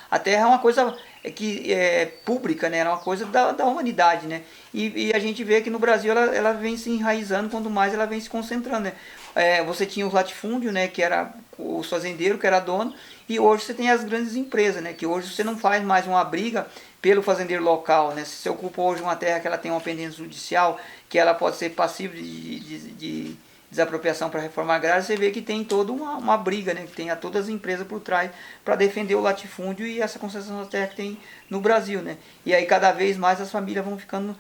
a terra é uma coisa que é pública, né? É uma coisa da humanidade, né? E a gente vê que no Brasil ela vem se enraizando, quanto mais ela vem se concentrando, né? Você tinha os latifúndios, né? Que era o fazendeiro, que era dono, e hoje você tem as grandes empresas, né? Que hoje você não faz mais uma briga pelo fazendeiro local, né? Se você ocupa hoje uma terra que ela tem uma pendência judicial, que ela pode ser passível de desapropriação para a reforma agrária, você vê que tem toda uma briga, né? Que tem todas as empresas por trás para defender o latifúndio e essa concessão da terra que tem no Brasil, né? E aí cada vez mais as famílias vão ficando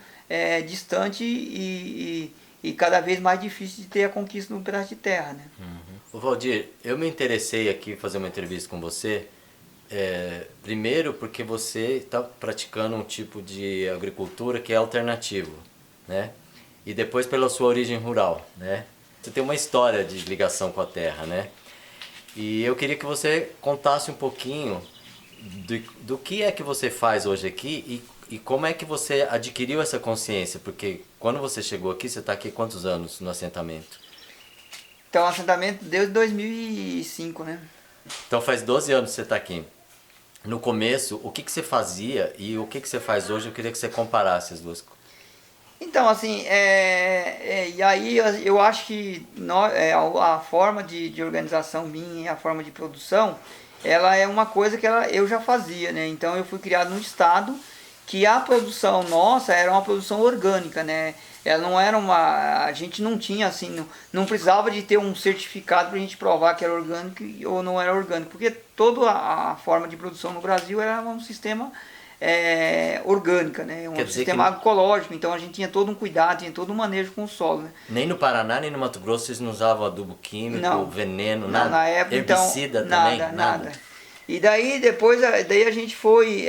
distantes e cada vez mais difícil de ter a conquista de um pedaço de terra, né? Ô Valdir, eu me interessei aqui em fazer uma entrevista com você, primeiro porque você está praticando um tipo de agricultura que é alternativo, né? E depois pela sua origem rural, né? Você tem uma história de ligação com a terra, né? E eu queria que você contasse um pouquinho do que é que você faz hoje aqui E como é que você adquiriu essa consciência? Porque quando você chegou aqui, você está aqui quantos anos no assentamento? Então, o assentamento desde 2005, né? Então faz 12 anos que você está aqui. No começo, o que, que você fazia e o que, que você faz hoje? Eu queria que você comparasse as duas coisas. Então, assim, e aí eu acho que a forma de organização minha, a forma de produção, ela é uma coisa que eu já fazia, né? Então eu fui criado num estado que a produção nossa era uma produção orgânica, né? Ela não era a gente não tinha assim, não precisava de ter um certificado para a gente provar que era orgânico ou não era orgânico, porque toda a forma de produção no Brasil era um sistema orgânica, né? Um Quer dizer sistema que agroecológico, então a gente tinha todo um cuidado, tinha todo um manejo com o solo, né? nem no Paraná, nem no Mato Grosso vocês não usavam adubo químico, Não, veneno, não, nada? na época então Herbicida também? nada. E daí depois daí a gente foi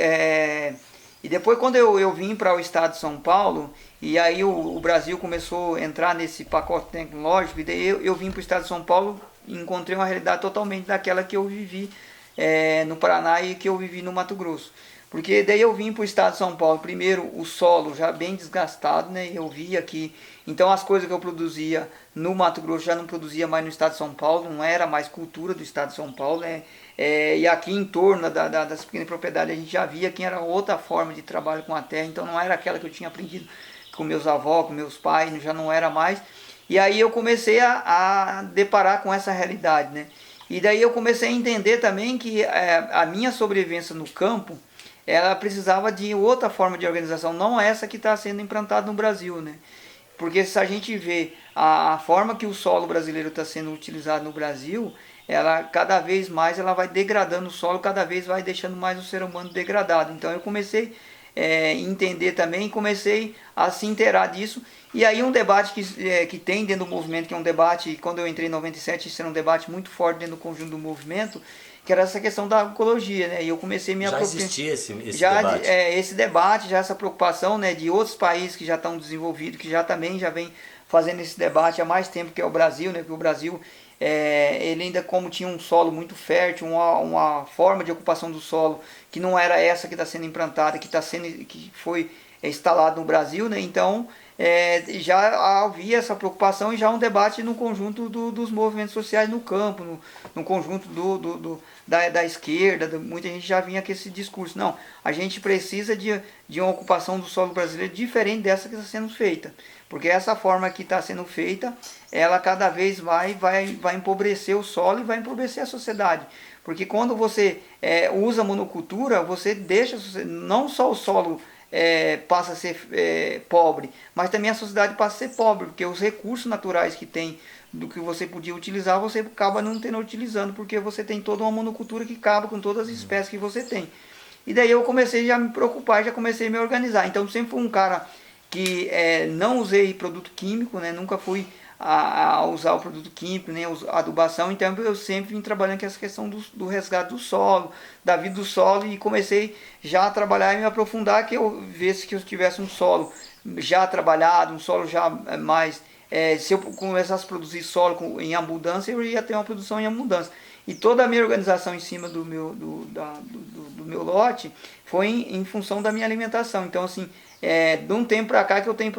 e depois quando eu vim para o estado de São Paulo e aí o Brasil começou a entrar nesse pacote tecnológico e daí eu vim para o estado de São Paulo e encontrei uma realidade totalmente daquela que eu vivi no Paraná e que eu vivi no Mato Grosso. Porque daí eu vim para o estado de São Paulo, primeiro o solo já bem desgastado, né? Eu vi aqui, então as coisas que eu produzia no Mato Grosso já não produzia mais no estado de São Paulo, não era mais cultura do estado de São Paulo, né? E aqui em torno das pequenas propriedades a gente já via que era outra forma de trabalho com a terra, então não era aquela que eu tinha aprendido com meus avós, com meus pais, já não era mais. E aí eu comecei a deparar com essa realidade, né? E daí eu comecei a entender também que a minha sobrevivência no campo ela precisava de outra forma de organização, não essa que está sendo implantada no Brasil, né? Porque se a gente vê a forma que o solo brasileiro está sendo utilizado no Brasil, ela cada vez mais ela vai degradando o solo, cada vez vai deixando mais o ser humano degradado. Então eu comecei a entender também, comecei a se inteirar disso. E aí um debate que tem dentro do movimento, que é um debate, quando eu entrei em 97, isso era um debate muito forte dentro do conjunto do movimento, que era essa questão da agroecologia, né? E eu comecei a me Já apropriar. existia esse Já debate? esse debate, já essa preocupação, né, de outros países que já estão desenvolvidos, que já também já vem fazendo esse debate há mais tempo, que é o Brasil, né? Que o Brasil ele ainda como tinha um solo muito fértil, uma forma de ocupação do solo que não era essa que está sendo implantada, que foi instalado no Brasil, né? Então já havia essa preocupação e já um debate no conjunto dos movimentos sociais no campo, no conjunto da esquerda, muita gente já vinha com esse discurso. Não, a gente precisa de uma ocupação do solo brasileiro diferente dessa que está sendo feita. Porque essa forma que está sendo feita, ela cada vez vai empobrecer o solo e vai empobrecer a sociedade. Porque quando você usa monocultura, você deixa não só o solo passa a ser pobre, mas também a sociedade passa a ser pobre, porque os recursos naturais que tem do que você podia utilizar, você acaba não tendo utilizando, porque você tem toda uma monocultura que acaba com todas as espécies que você tem. E daí eu comecei já a me preocupar, já comecei a me organizar. Então sempre fui um cara que não usei produto químico, né? Nunca fui a usar o produto químico, nem a adubação, então eu sempre vim trabalhando com essa questão do resgate do solo, da vida do solo, e comecei já a trabalhar e me aprofundar, que eu visse que eu tivesse um solo já trabalhado, um solo já mais... se eu começasse a produzir solo em abundância, eu ia ter uma produção em abundância. E toda a minha organização em cima do meu lote foi em função da minha alimentação. Então, assim, de um tempo para cá que eu tenho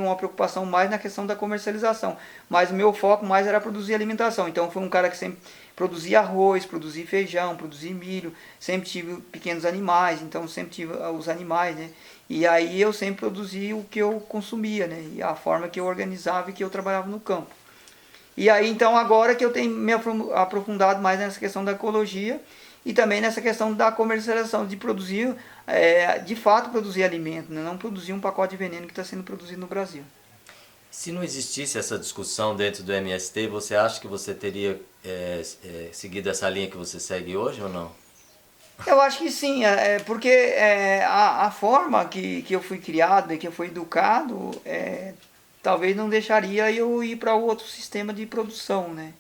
uma preocupação mais na questão da comercialização. Mas o meu foco mais era produzir alimentação. Então, foi um cara que sempre produzia arroz, produzia feijão, produzia milho. Sempre tive pequenos animais, então sempre tive os animais, né? E aí eu sempre produzia o que eu consumia, né? E a forma que eu organizava e que eu trabalhava no campo. E aí então agora que eu tenho me aprofundado mais nessa questão da ecologia e também nessa questão da comercialização, de produzir, de fato produzir alimento, né? Não produzir um pacote de veneno que está sendo produzido no Brasil. Se não existisse essa discussão dentro do MST, você acha que você teria seguido essa linha que você segue hoje ou não? Eu acho que sim, porque a forma que eu fui criado e que eu fui educado, talvez não deixaria eu ir para outro sistema de produção, né?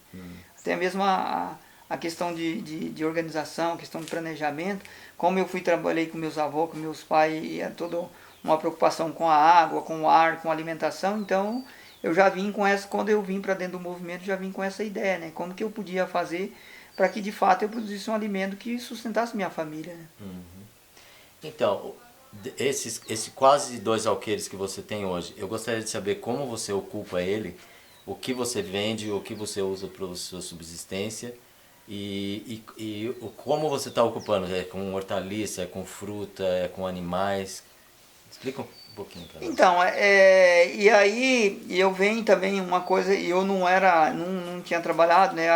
Até mesmo a questão de organização, a questão de planejamento, como eu trabalhei com meus avós, com meus pais, e toda uma preocupação com a água, com o ar, com a alimentação, então eu já vim com essa, quando eu vim para dentro do movimento, já vim com essa ideia, né? Como que eu podia fazer para que de fato eu produzisse um alimento que sustentasse minha família, né? Então, esse quase 2 alqueires que você tem hoje, eu gostaria de saber como você ocupa ele, o que você vende, o que você usa para a sua subsistência como você está ocupando. É com hortaliça, é com fruta, é com animais? Explica um pouquinho para nós. Então, e aí eu venho também uma coisa, eu não tinha trabalhado, né,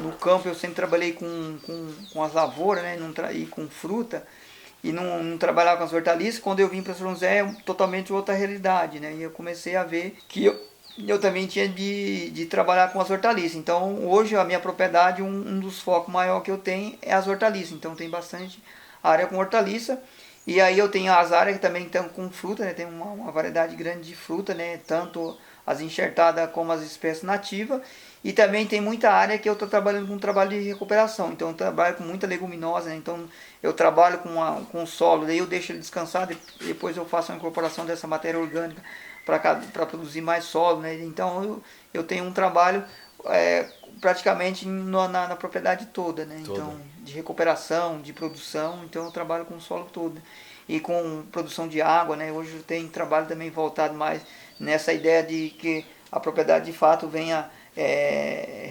no campo eu sempre trabalhei com as lavouras, né, e com fruta, e não trabalhava com as hortaliças. Quando eu vim para São José é totalmente outra realidade, né, e eu comecei a ver que eu também tinha de trabalhar com as hortaliças. Então hoje a minha propriedade, um dos focos maior que eu tenho é as hortaliças, então tem bastante área com hortaliça. E aí eu tenho as áreas que também estão com fruta, né? Tem uma variedade grande de fruta, né? Tanto as enxertadas como as espécies nativas. E também tem muita área que eu estou trabalhando com um trabalho de recuperação. Então eu trabalho com muita leguminosa, né? Então eu trabalho com o solo, daí eu deixo ele descansar, depois eu faço a incorporação dessa matéria orgânica para produzir mais solo, né? Então eu tenho um trabalho praticamente na propriedade toda, né? Então, de recuperação, de produção, então eu trabalho com o solo todo. E com produção de água, né? Hoje eu tenho trabalho também voltado mais nessa ideia de que a propriedade de fato venha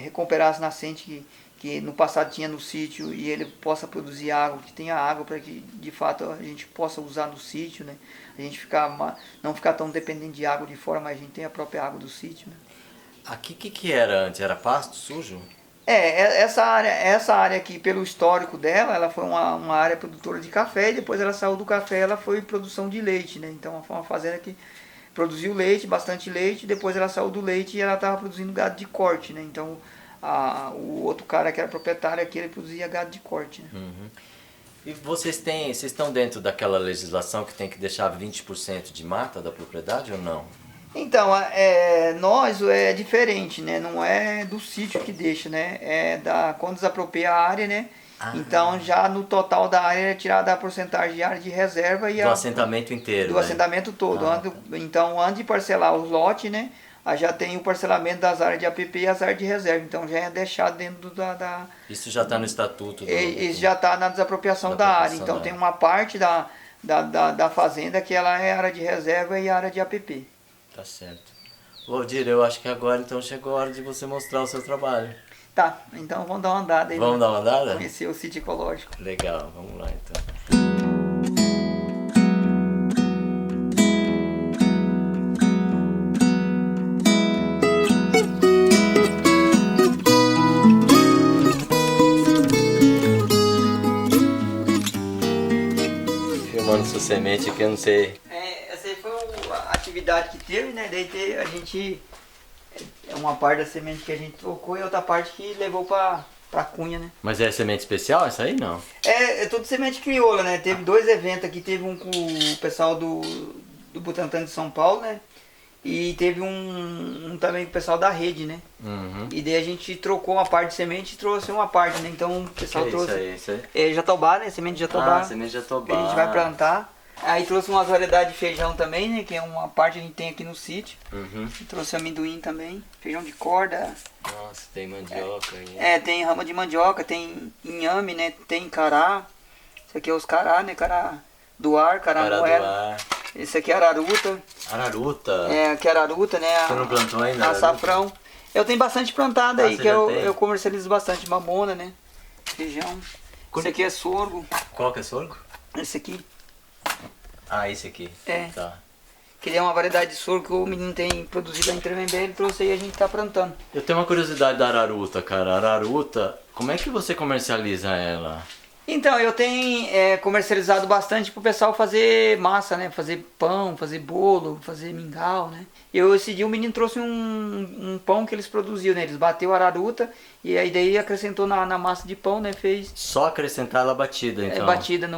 recuperar as nascentes que no passado tinha no sítio, e ele possa produzir água, que tenha água para que de fato a gente possa usar no sítio, né? A gente não ficar tão dependente de água de fora, mas a gente tem a própria água do sítio, né? Aqui o que era antes? Era pasto sujo? Essa área aqui, pelo histórico dela, ela foi uma área produtora de café, e depois ela saiu do café, ela foi produção de leite, né? Então foi uma fazenda que produziu leite, bastante leite, depois ela saiu do leite e ela estava produzindo gado de corte, né? Então o outro cara que era proprietário aqui, ele produzia gado de corte, né? Uhum. E vocês estão dentro daquela legislação que tem que deixar 20% de mata da propriedade ou não? Então, nós é diferente, né? Não é do sítio que deixa, né? Quando desapropria a área, né? Então já no total da área é tirada a porcentagem de área de reserva e do assentamento inteiro, do né? assentamento todo. Então, antes de parcelar os lotes, né? Já tem o parcelamento das áreas de APP e as áreas de reserva. Então já é deixado dentro da... Isso já está no estatuto? Isso já está na desapropriação da área. Então tem uma parte da fazenda que ela é área de reserva e área de APP. Tá certo. Valdir, eu acho que agora então chegou a hora de você mostrar o seu trabalho. Tá, então vamos dar uma andada aí. Vamos dar uma andada? Conhecer o sítio ecológico. Legal, vamos lá então. Filmando sua semente aqui, eu não sei. Essa aí foi a atividade que teve, né? Daí a gente... uma parte da semente que a gente trocou e outra parte que levou pra cunha, né? Mas é semente especial essa aí, não? É tudo semente crioula, né? Teve 2 eventos aqui, teve um com o pessoal do Butantan de São Paulo, né? E teve um também com o pessoal da rede, né? Uhum. E daí a gente trocou uma parte de semente e trouxe uma parte, né? Então o pessoal trouxe... Isso aí? Jatobá, né? Semente de jatobá. Semente de jatobá. Que a gente vai plantar. Aí trouxe umas variedades de feijão também, né? Que é uma parte que a gente tem aqui no sítio. Uhum. Trouxe amendoim também, feijão de corda. Nossa, tem mandioca aí. Tem rama de mandioca, tem inhame, né? Tem cará. Isso aqui é os cará, né? Cará do ar, cará moela. Esse aqui é araruta. Araruta? Aqui é araruta, né? Você não plantou ainda? Açafrão. Eu tenho bastante plantada aí, que eu comercializo bastante mamona, né? Feijão. Esse aqui é sorgo. Qual que é sorgo? Esse aqui. Ah, esse aqui. Tá. Que ele é uma variedade de sorgo que o menino tem produzido lá em Tremembé, ele trouxe aí e a gente tá plantando. Eu tenho uma curiosidade da araruta, cara. A araruta, como é que você comercializa ela? Então, eu tenho comercializado bastante pro pessoal fazer massa, né? Fazer pão, fazer bolo, fazer mingau, né? Esse dia o menino trouxe um pão que eles produziam, né? Eles bateu a araruta e aí daí acrescentou na massa de pão, né? Fez... Só acrescentar ela batida, então? Batida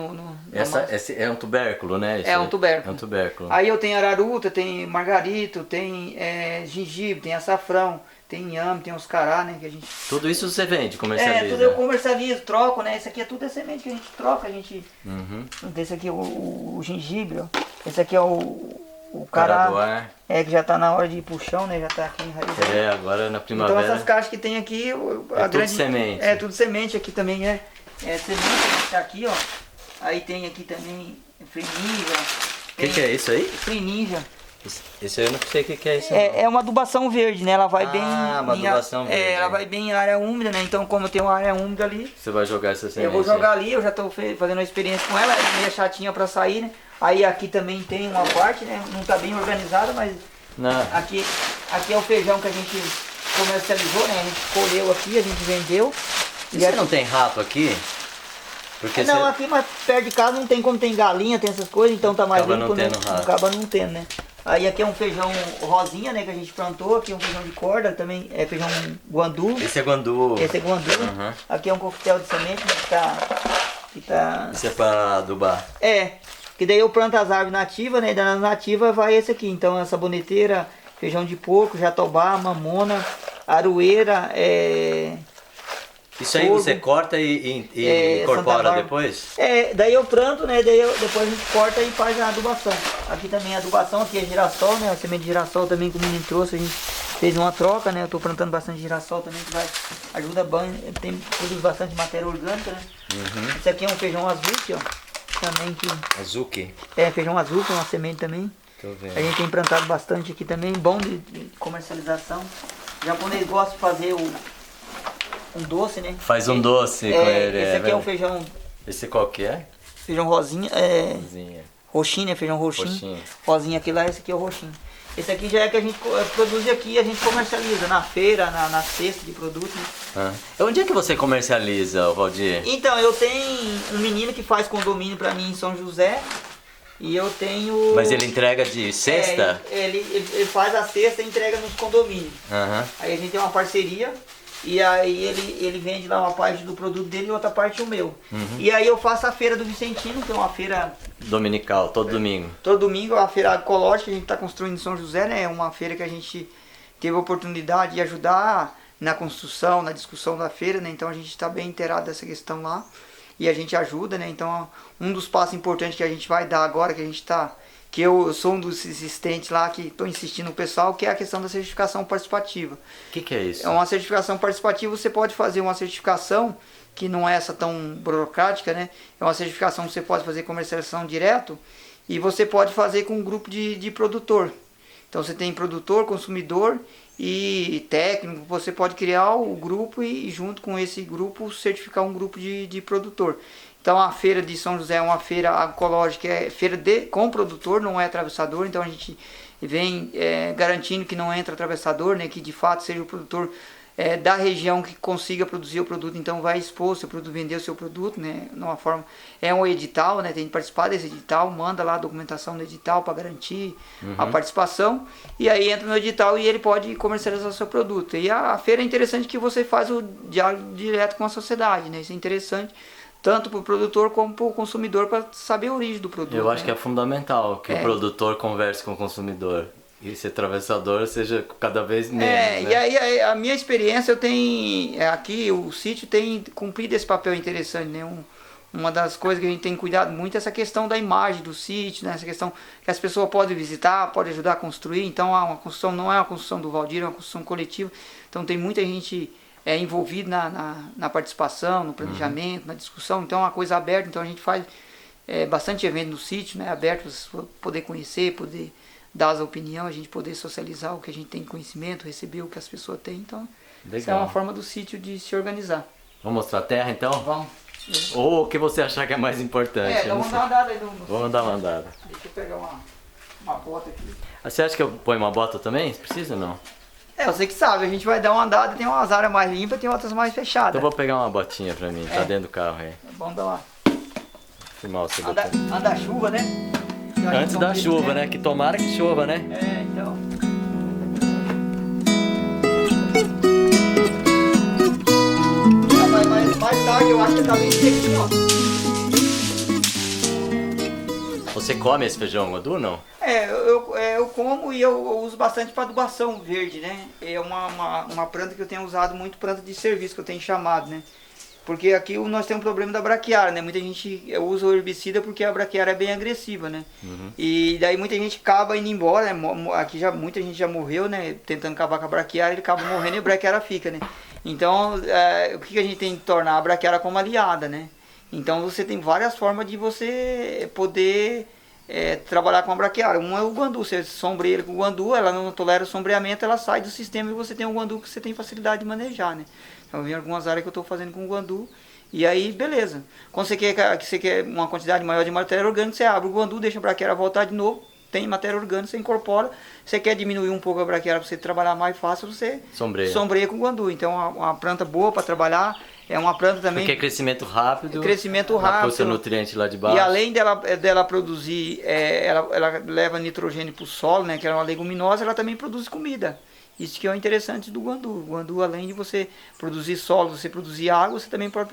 Esse é um tubérculo, né? Um tubérculo. É um tubérculo. Aí eu tenho araruta, tem margarito, tem gengibre, tem açafrão, tem inhame, tem os cará, né? Que a gente... Tudo isso você vende, comercializa? Tudo eu comercializo, troco, né? Esse aqui é tudo semente que a gente troca, a gente... Uhum. Esse aqui é o gengibre, ó. Esse aqui é o cará. Do ar. Que já tá na hora de ir pro chão, né? Já tá aqui enraizado. Agora na primavera. Então essas caixas que tem aqui... tudo semente. Tudo semente aqui também, semente que tá aqui, ó. Aí tem aqui também Free Ninja. O que é isso aí? Free Ninja. Esse aí eu não sei o que é isso. É uma adubação verde, né? Ela vai bem. Uma adubação verde. Ela vai bem em área úmida, né? Então, como eu tenho uma área úmida ali. Você vai jogar essa semente? Eu vou jogar ali, eu já tô fazendo uma experiência com ela, é meio chatinha pra sair, né? Aí aqui também tem uma parte, né? Não tá bem organizada, mas. Não. Aqui é o feijão que a gente comercializou, né? A gente colheu aqui, a gente vendeu. E você não tem rato aqui? Porque não, aqui mas perto de casa não tem, como tem galinha, tem essas coisas, então tá mais limpo, né? Acaba não tendo, né? Aí aqui é um feijão rosinha, né, que a gente plantou, aqui é um feijão de corda, também é feijão guandu. Esse é guandu. Esse é guandu. Uhum. Aqui é um coquetel de semente, né, que tá... Isso é pra adubar? Que daí eu planto as árvores nativas, né, e das nativas vai esse aqui. Então essa boneteira, feijão de porco, jatobá, mamona, aroeira, Isso aí você corta e incorpora depois? Daí eu planto, né? Depois a gente corta e faz a adubação. Aqui também a adubação, aqui é girassol, né? A semente de girassol também que o menino trouxe, a gente fez uma troca, né? Eu tô plantando bastante girassol também, que ajuda bem, produz bastante matéria orgânica, né? Uhum. Esse aqui é um feijão azuki, ó. Também que... Azuki? Feijão azuki, uma semente também. Tô vendo. A gente tem plantado bastante aqui também, bom de comercialização. O japonês gosta de fazer um doce, né? Faz um doce com ele. Esse aqui é um feijão... Esse qual que é? Feijão rosinha, roxinho, né? Feijão roxinho. Rosinha aqui lá, esse aqui é o roxinho. Esse aqui já é que a gente produz aqui, a gente comercializa na feira, na cesta de produtos, né? Onde é que você comercializa, Valdir? Então, eu tenho um menino que faz condomínio pra mim em São José. E eu tenho... Mas ele entrega de cesta? Ele faz a cesta e entrega nos condomínios. Aí a gente tem uma parceria. E aí ele vende lá uma parte do produto dele e outra parte o meu. E aí eu faço a feira do Vicentino, que é uma feira... Dominical, todo domingo. Todo domingo, é uma feira ecológica que a gente está construindo em São José, né? É uma feira que a gente teve a oportunidade de ajudar na construção, na discussão da feira, né? Então a gente está bem inteirado dessa questão lá. E a gente ajuda, né? Então um dos passos importantes que a gente vai dar agora, que a gente está... Que eu sou um dos assistentes lá que estou insistindo no pessoal, que é a questão da certificação participativa. O que é isso? É uma certificação participativa, você pode fazer uma certificação que não é essa tão burocrática, né? É uma certificação que você pode fazer comercialização direto e você pode fazer com um grupo de produtor. Então você tem produtor, consumidor e técnico, você pode criar o grupo e junto com esse grupo certificar um grupo de produtor. Então a feira de São José é uma feira agroecológica, é feira com produtor, não é atravessador, então a gente vem garantindo que não entra atravessador, né, que de fato seja o produtor da região que consiga produzir o produto, então vai expor seu produto, vender o seu produto, né, numa forma, é um edital, né, tem que participar desse edital, manda lá a documentação do edital para garantir a participação, e aí entra no edital e ele pode comercializar o seu produto. E a feira é interessante que você faz o diálogo direto com a sociedade, né, isso é interessante, tanto para o produtor como para o consumidor, para saber a origem do produto. Eu acho que é fundamental que o produtor converse com o consumidor. E esse atravessador seja cada vez menos. Né? E aí a minha experiência, eu tenho aqui, o sítio tem cumprido esse papel interessante, né? Uma das coisas que a gente tem cuidado muito é essa questão da imagem do sítio, né? Essa questão que as pessoas podem visitar, podem ajudar a construir. Então uma construção não é uma construção do Valdir, é uma construção coletiva. Então tem muita gente envolvida na participação, no planejamento, na discussão. Então é uma coisa aberta, então a gente faz bastante evento no sítio, né? Aberto para poder conhecer, poder dar as opiniões, a gente poder socializar o que a gente tem conhecimento, receber o que as pessoas têm. Então, essa é uma forma do sítio de se organizar. Vamos mostrar a terra então? Vamos. Ou o que você achar que é mais importante. Vamos dar uma andada aí. Vamos dar uma andada. Deixa eu pegar uma bota aqui. Você acha que eu ponho uma bota também? Precisa ou não? Você que sabe, a gente vai dar uma andada, tem umas áreas mais limpas, tem outras mais fechadas. Então eu vou pegar uma botinha pra mim, tá dentro do carro aí. Vamos dar uma. Filmar você anda a chuva, né? Antes da chuva, né? Que tomara que chova, né? Então. Mas mais tarde eu acho que tá bem sequinho, ó. Você come esse feijão guandu, não? Eu como e eu uso bastante para adubação verde, né? É uma planta que eu tenho usado muito, planta de serviço que eu tenho chamado, né? Porque aqui nós temos um problema da braquiária, né? Muita gente usa o herbicida porque a braquiária é bem agressiva, né? E daí muita gente acaba indo embora, né? Aqui muita gente já morreu, né? Tentando acabar com a braquiária, ele acaba morrendo e a braquiária fica, né? Então, o que a gente tem que tornar a braquiária como aliada, né? Então você tem várias formas de você poder trabalhar com a braquiária. Um é o guandu, você sombreia ele com o guandu, ela não tolera o sombreamento, ela sai do sistema e você tem um guandu que você tem facilidade de manejar, né? Então em algumas áreas que eu estou fazendo com o guandu, e aí beleza. Quando você quer uma quantidade maior de matéria orgânica, você abre o guandu, deixa a braquiária voltar de novo, tem matéria orgânica, você incorpora. Você quer diminuir um pouco a braquiária para você trabalhar mais fácil, você sombreia com o guandu. Então é uma planta boa para trabalhar. É uma planta também... Porque é crescimento rápido. Crescimento rápido. Puxa nutriente lá de baixo. E além dela produzir, ela leva nitrogênio para o solo, né? Que é uma leguminosa, ela também produz comida. Isso que é o interessante do guandu. O guandu, além de você produzir solo, você produzir água, você também pode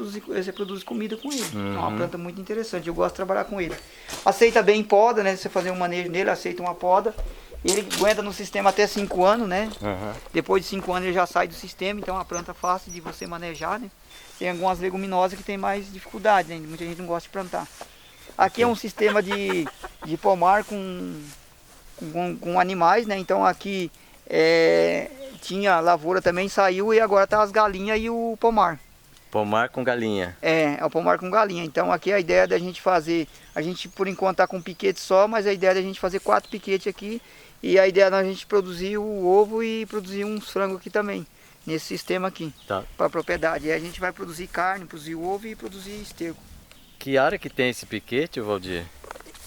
produz comida com ele. É uma planta muito interessante. Eu gosto de trabalhar com ele. Aceita bem poda, né? Você fazer um manejo nele, aceita uma poda. Ele aguenta no sistema até 5 anos, né? Depois de 5 anos ele já sai do sistema, então é uma planta fácil de você manejar, né? Tem algumas leguminosas que tem mais dificuldade, né? Muita gente não gosta de plantar. Aqui é um sistema de pomar com animais, né? Então aqui tinha lavoura também, saiu e agora tá as galinhas e o pomar. Pomar com galinha. É o pomar com galinha. Então aqui a ideia da gente fazer, a gente por enquanto tá com um piquete só, mas a ideia é da gente fazer 4 piquetes aqui. E a ideia é da gente produzir o ovo e produzir uns frangos aqui também. Nesse sistema aqui, para a propriedade. E a gente vai produzir carne, produzir ovo e produzir esterco. Que área que tem esse piquete, Valdir?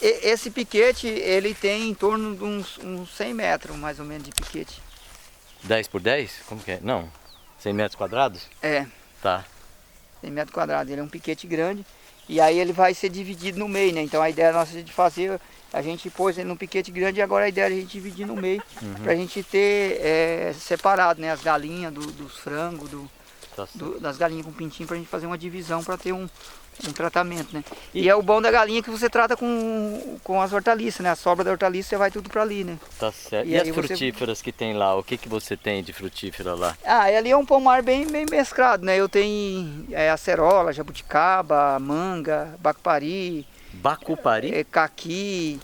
Esse piquete, ele tem em torno de uns 100 metros, mais ou menos, de piquete. 10 por 10? Como que é? Não, 100 metros quadrados? É. Tá. 100 metros quadrados, ele é um piquete grande. E aí ele vai ser dividido no meio, né? Então a ideia nossa é de fazer... A gente pôs ele num piquete grande e agora a ideia é a gente dividir no meio. Pra gente ter separado, né? As galinhas dos frangos, das galinhas com pintinho, pra gente fazer uma divisão para ter um tratamento, né? E é o bom da galinha que você trata com as hortaliças, né? A sobra da hortaliça você vai tudo para ali, né? Tá certo. E as frutíferas que tem lá? O que você tem de frutífera lá? Ali é um pomar bem mesclado, né? Eu tenho acerola, jabuticaba, manga, bacupari. Bacupari? Caqui.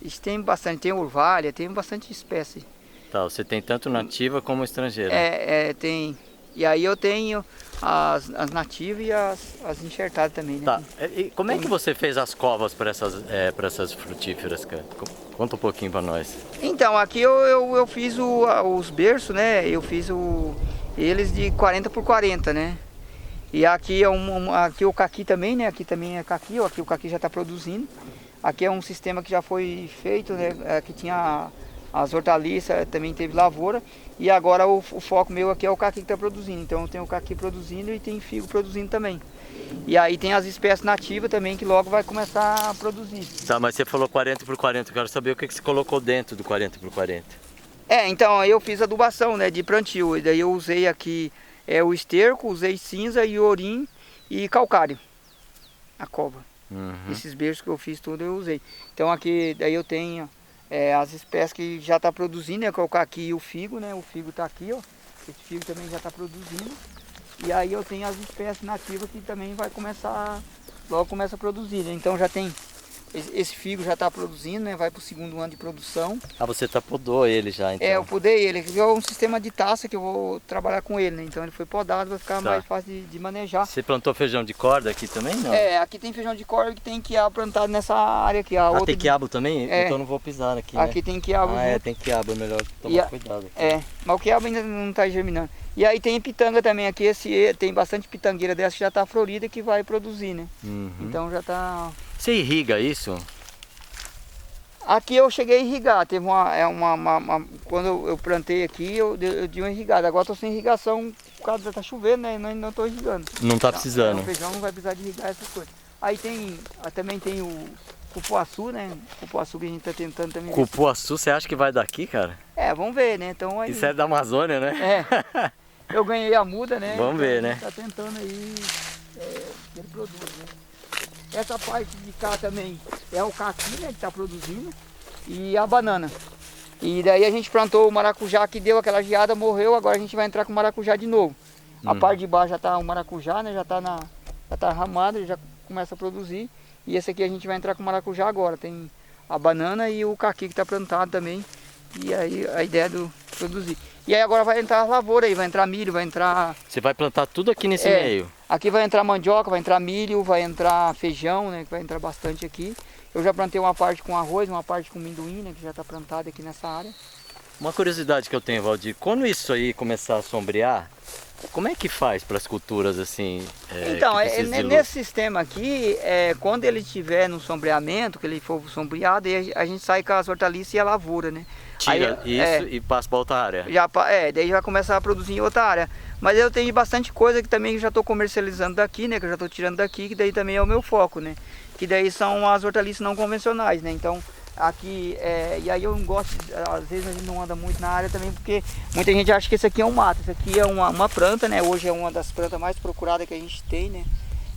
Isso tem bastante. Tem orvalha, tem bastante espécie. Tá, você tem tanto nativa como estrangeira. Tem. E aí eu tenho as nativas e as enxertadas também, né? Tá. E como é que você fez as covas para essas frutíferas, cara? Conta um pouquinho para nós. Então, aqui eu fiz os berços, né? Eu fiz eles de 40 por 40, né? E aqui aqui o caqui também, né? Aqui também é caqui, aqui o caqui já está produzindo. Aqui é um sistema que já foi feito, né? Aqui tinha as hortaliças, também teve lavoura. E agora o foco meu aqui é o caqui que está produzindo. Então eu tenho o caqui produzindo e tem figo produzindo também. E aí tem as espécies nativas também que logo vai começar a produzir. Tá, mas você falou 40 por 40, eu quero saber o que você colocou dentro do 40 por 40. Então eu fiz adubação, né? De plantio. E daí eu usei aqui o esterco, usei cinza, iorim e calcário. A cova. Esses berços que eu fiz tudo eu usei. Então aqui daí eu tenho as espécies que já está produzindo, né? Colocar aqui o figo, né? O figo está aqui, ó. Esse figo também já está produzindo. E aí eu tenho as espécies nativas que também vai começar, logo começa a produzir, né? Então já tem, esse figo já está produzindo, né? Vai para o 2º ano de produção. Ah, você podou ele já, então? Eu podei ele. É um sistema de taça que eu vou trabalhar com ele, né? Então ele foi podado, vai ficar mais fácil de manejar. Você plantou feijão de corda aqui também, não? Aqui tem feijão de corda que tem quiabo plantado nessa área aqui. Tem quiabo também? Então eu não vou pisar aqui, né? Aqui tem quiabo. Tem quiabo, é melhor tomar cuidado aqui. Mas o quiabo ainda não está germinando. E aí tem pitanga também aqui, tem bastante pitangueira dessa que já está florida que vai produzir, né? Então já está... Você irriga isso? Aqui eu cheguei a irrigar, teve quando eu plantei aqui, eu dei uma irrigada. Agora estou sem irrigação, por causa tá chovendo, né? Não estou irrigando. Não está precisando. O feijão não vai precisar de irrigar essas coisas. Aí também tem o cupuaçu, né? Cupuaçu que a gente está tentando também. Cupuaçu, você acha que vai daqui, cara? Vamos ver, né? Então, aí... Isso é da Amazônia, né? Eu ganhei a muda, né? Vamos ver, né? Está tentando aí que ele produz, né? Essa parte de cá também é o caqui, né, que está produzindo, e a banana. E daí a gente plantou o maracujá que deu aquela geada, morreu, agora a gente vai entrar com o maracujá de novo. A parte de baixo já está o maracujá, né, já está ramado, já começa a produzir. E esse aqui a gente vai entrar com o maracujá agora. Tem a banana e o caqui que está plantado também. E aí a ideia produzir. E aí agora vai entrar a lavoura aí, vai entrar milho, vai entrar... Você vai plantar tudo aqui nesse meio? Aqui vai entrar mandioca, vai entrar milho, vai entrar feijão, né, que vai entrar bastante aqui. Eu já plantei uma parte com arroz, uma parte com amendoim, né, que já está plantada aqui nessa área. Uma curiosidade que eu tenho, Valdir, quando isso aí começar a sombrear, como é que faz para as culturas assim? Então, nesse luz? sistema aqui, quando ele estiver no sombreamento, que ele for sombreado, aí a gente sai com as hortaliças e a lavoura, né? Tira aí, isso e passa para outra área. Daí já começa a produzir em outra área. Mas eu tenho bastante coisa que também já estou comercializando daqui, né? Que eu já estou tirando daqui, que daí também é o meu foco, né? Que daí são as hortaliças não convencionais, né? Então, aqui, e aí eu não gosto, às vezes a gente não anda muito na área também, porque muita gente acha que esse aqui é um mato. Esse aqui é uma planta, né? Hoje é uma das plantas mais procuradas que a gente tem, né?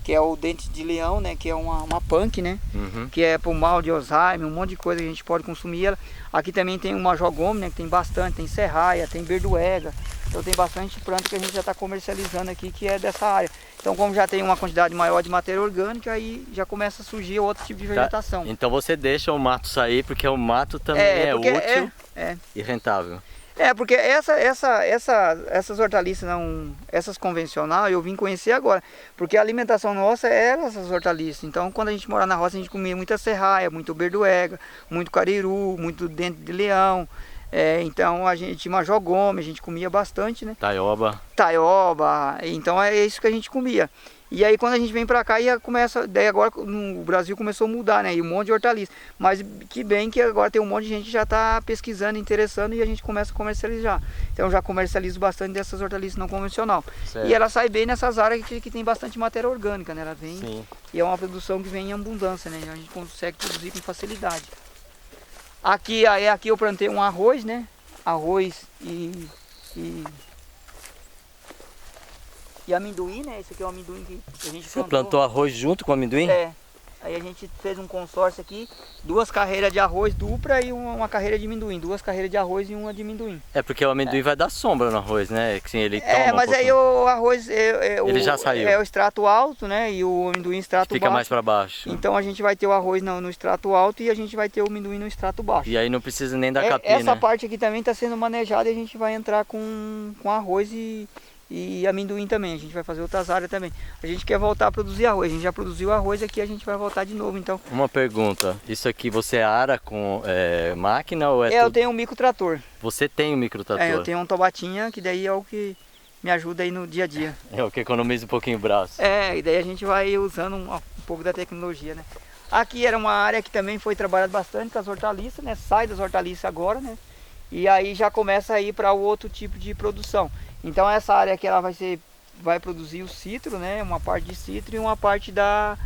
Que é o dente de leão, né? Que é uma punk, né? Uhum. Que é pro mal de Alzheimer, um monte de coisa que a gente pode consumir ela. Aqui também tem uma jogome, né? Que tem bastante, tem serraia, tem berduega. Então tem bastante planta que a gente já está comercializando aqui, que é dessa área. Então, como já tem uma quantidade maior de matéria orgânica, aí já começa a surgir outro tipo de vegetação. Então você deixa o mato sair, porque o mato também é útil e rentável. Porque essas hortaliças, essas convencionais, eu vim conhecer agora. Porque a alimentação nossa era essas hortaliças. Então, quando a gente morava na roça, a gente comia muita serraia, muito berduega, muito cariru, muito dente de leão. Então a gente tinha majogome, a gente comia bastante, né? Taioba. Taioba, então é isso que a gente comia. E aí quando a gente vem pra cá, daí agora o Brasil começou a mudar, né? E um monte de hortaliças. Mas que bem que agora tem um monte de gente que já está pesquisando, interessando e a gente começa a comercializar. Então eu já comercializo bastante dessas hortaliças não convencional. Certo. E ela sai bem nessas áreas que tem bastante matéria orgânica, né? Ela vem. Sim. E é uma produção que vem em abundância, né? A gente consegue produzir com facilidade. Aqui eu plantei um arroz, né? Arroz e amendoim, né? Esse aqui é o amendoim que a gente plantou. Você plantou arroz junto com o amendoim? Aí a gente fez um consórcio aqui, 2 carreiras de arroz dupla e uma carreira de amendoim. 2 carreiras de arroz e uma de amendoim. Porque o amendoim vai dar sombra no arroz, né? Que sim, ele toma mas aí o arroz ele já saiu. É o extrato alto, né? E o amendoim extrato Fica baixo. mais para baixo. Então a gente vai ter o arroz no extrato alto e a gente vai ter o amendoim no extrato baixo. E aí não precisa nem da capim, essa né? parte aqui também está sendo manejada e a gente vai entrar com arroz e amendoim também. A gente vai fazer outras áreas também. A gente quer voltar a produzir arroz. A gente já produziu arroz aqui, a gente vai voltar de novo. Então. Uma pergunta. Isso aqui você ara com máquina ou eu tenho um microtrator. Você tem um microtrator? Eu tenho um Tobatinha, que daí é o que me ajuda aí no dia a dia. É o que economiza um pouquinho o braço. E daí a gente vai usando um pouco da tecnologia, né? Aqui era uma área que também foi trabalhada bastante com as hortaliças, né? Sai das hortaliças agora, né? E aí já começa a ir para o outro tipo de produção. Então essa área aqui ela vai produzir o citro, né? Uma parte de citro e uma parte das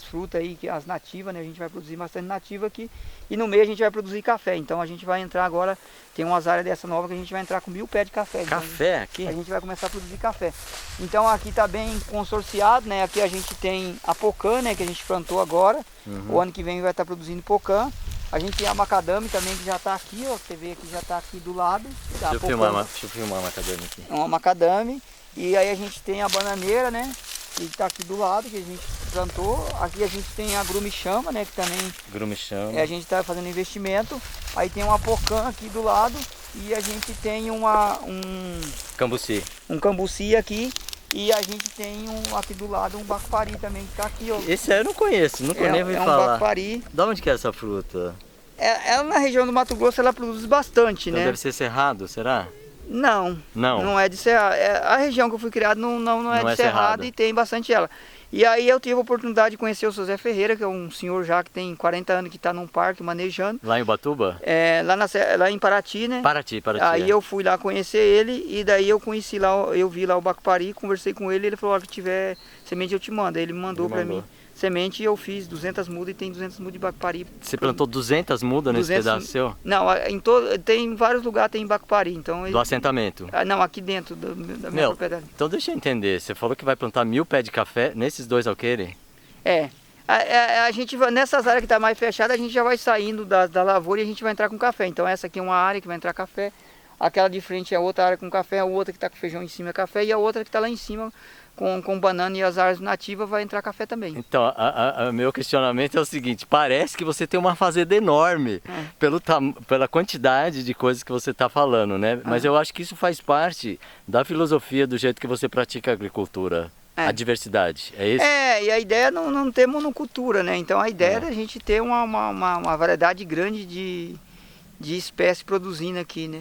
frutas aí, que as nativas, né? A gente vai produzir bastante nativa aqui. E no meio a gente vai produzir café. Então a gente vai entrar agora, tem umas áreas dessa nova que a gente vai entrar com 1000 pés de café. Café então, aqui? A gente vai começar a produzir café. Então aqui está bem consorciado, né? Aqui a gente tem a pocã, né? Que a gente plantou agora. O ano que vem vai estar produzindo pocã. A gente tem a macadame também, que já está aqui, ó. Você vê que já está aqui do lado. Deixa eu filmar a macadame aqui. Uma macadame. E aí a gente tem a bananeira, né? Que está aqui do lado, que a gente plantou. Aqui a gente tem a grumichama, né? Que também grumichama. A gente está fazendo investimento. Aí tem uma pocã aqui do lado. E a gente tem um cambuci. Um cambuci aqui. E a gente tem aqui do lado um bacupari também, que está aqui, ó. Esse aí eu não conheço, nunca nem ouvi falar. É um bacupari. De onde que é essa fruta? Ela na região do Mato Grosso ela produz bastante, então né? Deve ser cerrado, será? Não é de cerrado. A região que eu fui criado não é de cerrado e tem bastante ela. E aí eu tive a oportunidade de conhecer o seu Zé Ferreira, que é um senhor já que tem 40 anos que está num parque manejando. Lá em Ubatuba? Lá em Paraty, né? Paraty. Aí eu fui lá conhecer ele e daí eu conheci lá, eu vi lá o bacupari, conversei com ele, ele falou, que tiver semente eu te mando. Aí ele me mandou para mim semente e eu fiz 200 mudas e tem 200 mudas de bacupari. Você plantou 200 mudas nesse pedaço seu? Não, tem vários lugares tem bacupari. Então do assentamento? Não, aqui dentro da minha propriedade. Então deixa eu entender, você falou que vai plantar 1000 pés de café nesses 2 alqueires? A gente nessas áreas que está mais fechada, a gente já vai saindo da lavoura e a gente vai entrar com café. Então essa aqui é uma área que vai entrar café. aquela de frente é outra área com café, a outra que está com feijão em cima é café, e a outra que está lá em cima com banana e as árvores nativas vai entrar café também. Então, meu questionamento é o seguinte, parece que você tem uma fazenda enorme pela quantidade de coisas que você está falando, né? Mas eu acho que isso faz parte da filosofia do jeito que você pratica a agricultura, a diversidade, é isso? E a ideia é não ter monocultura, né? Então a ideia é a gente ter uma variedade grande de espécies produzindo aqui, né?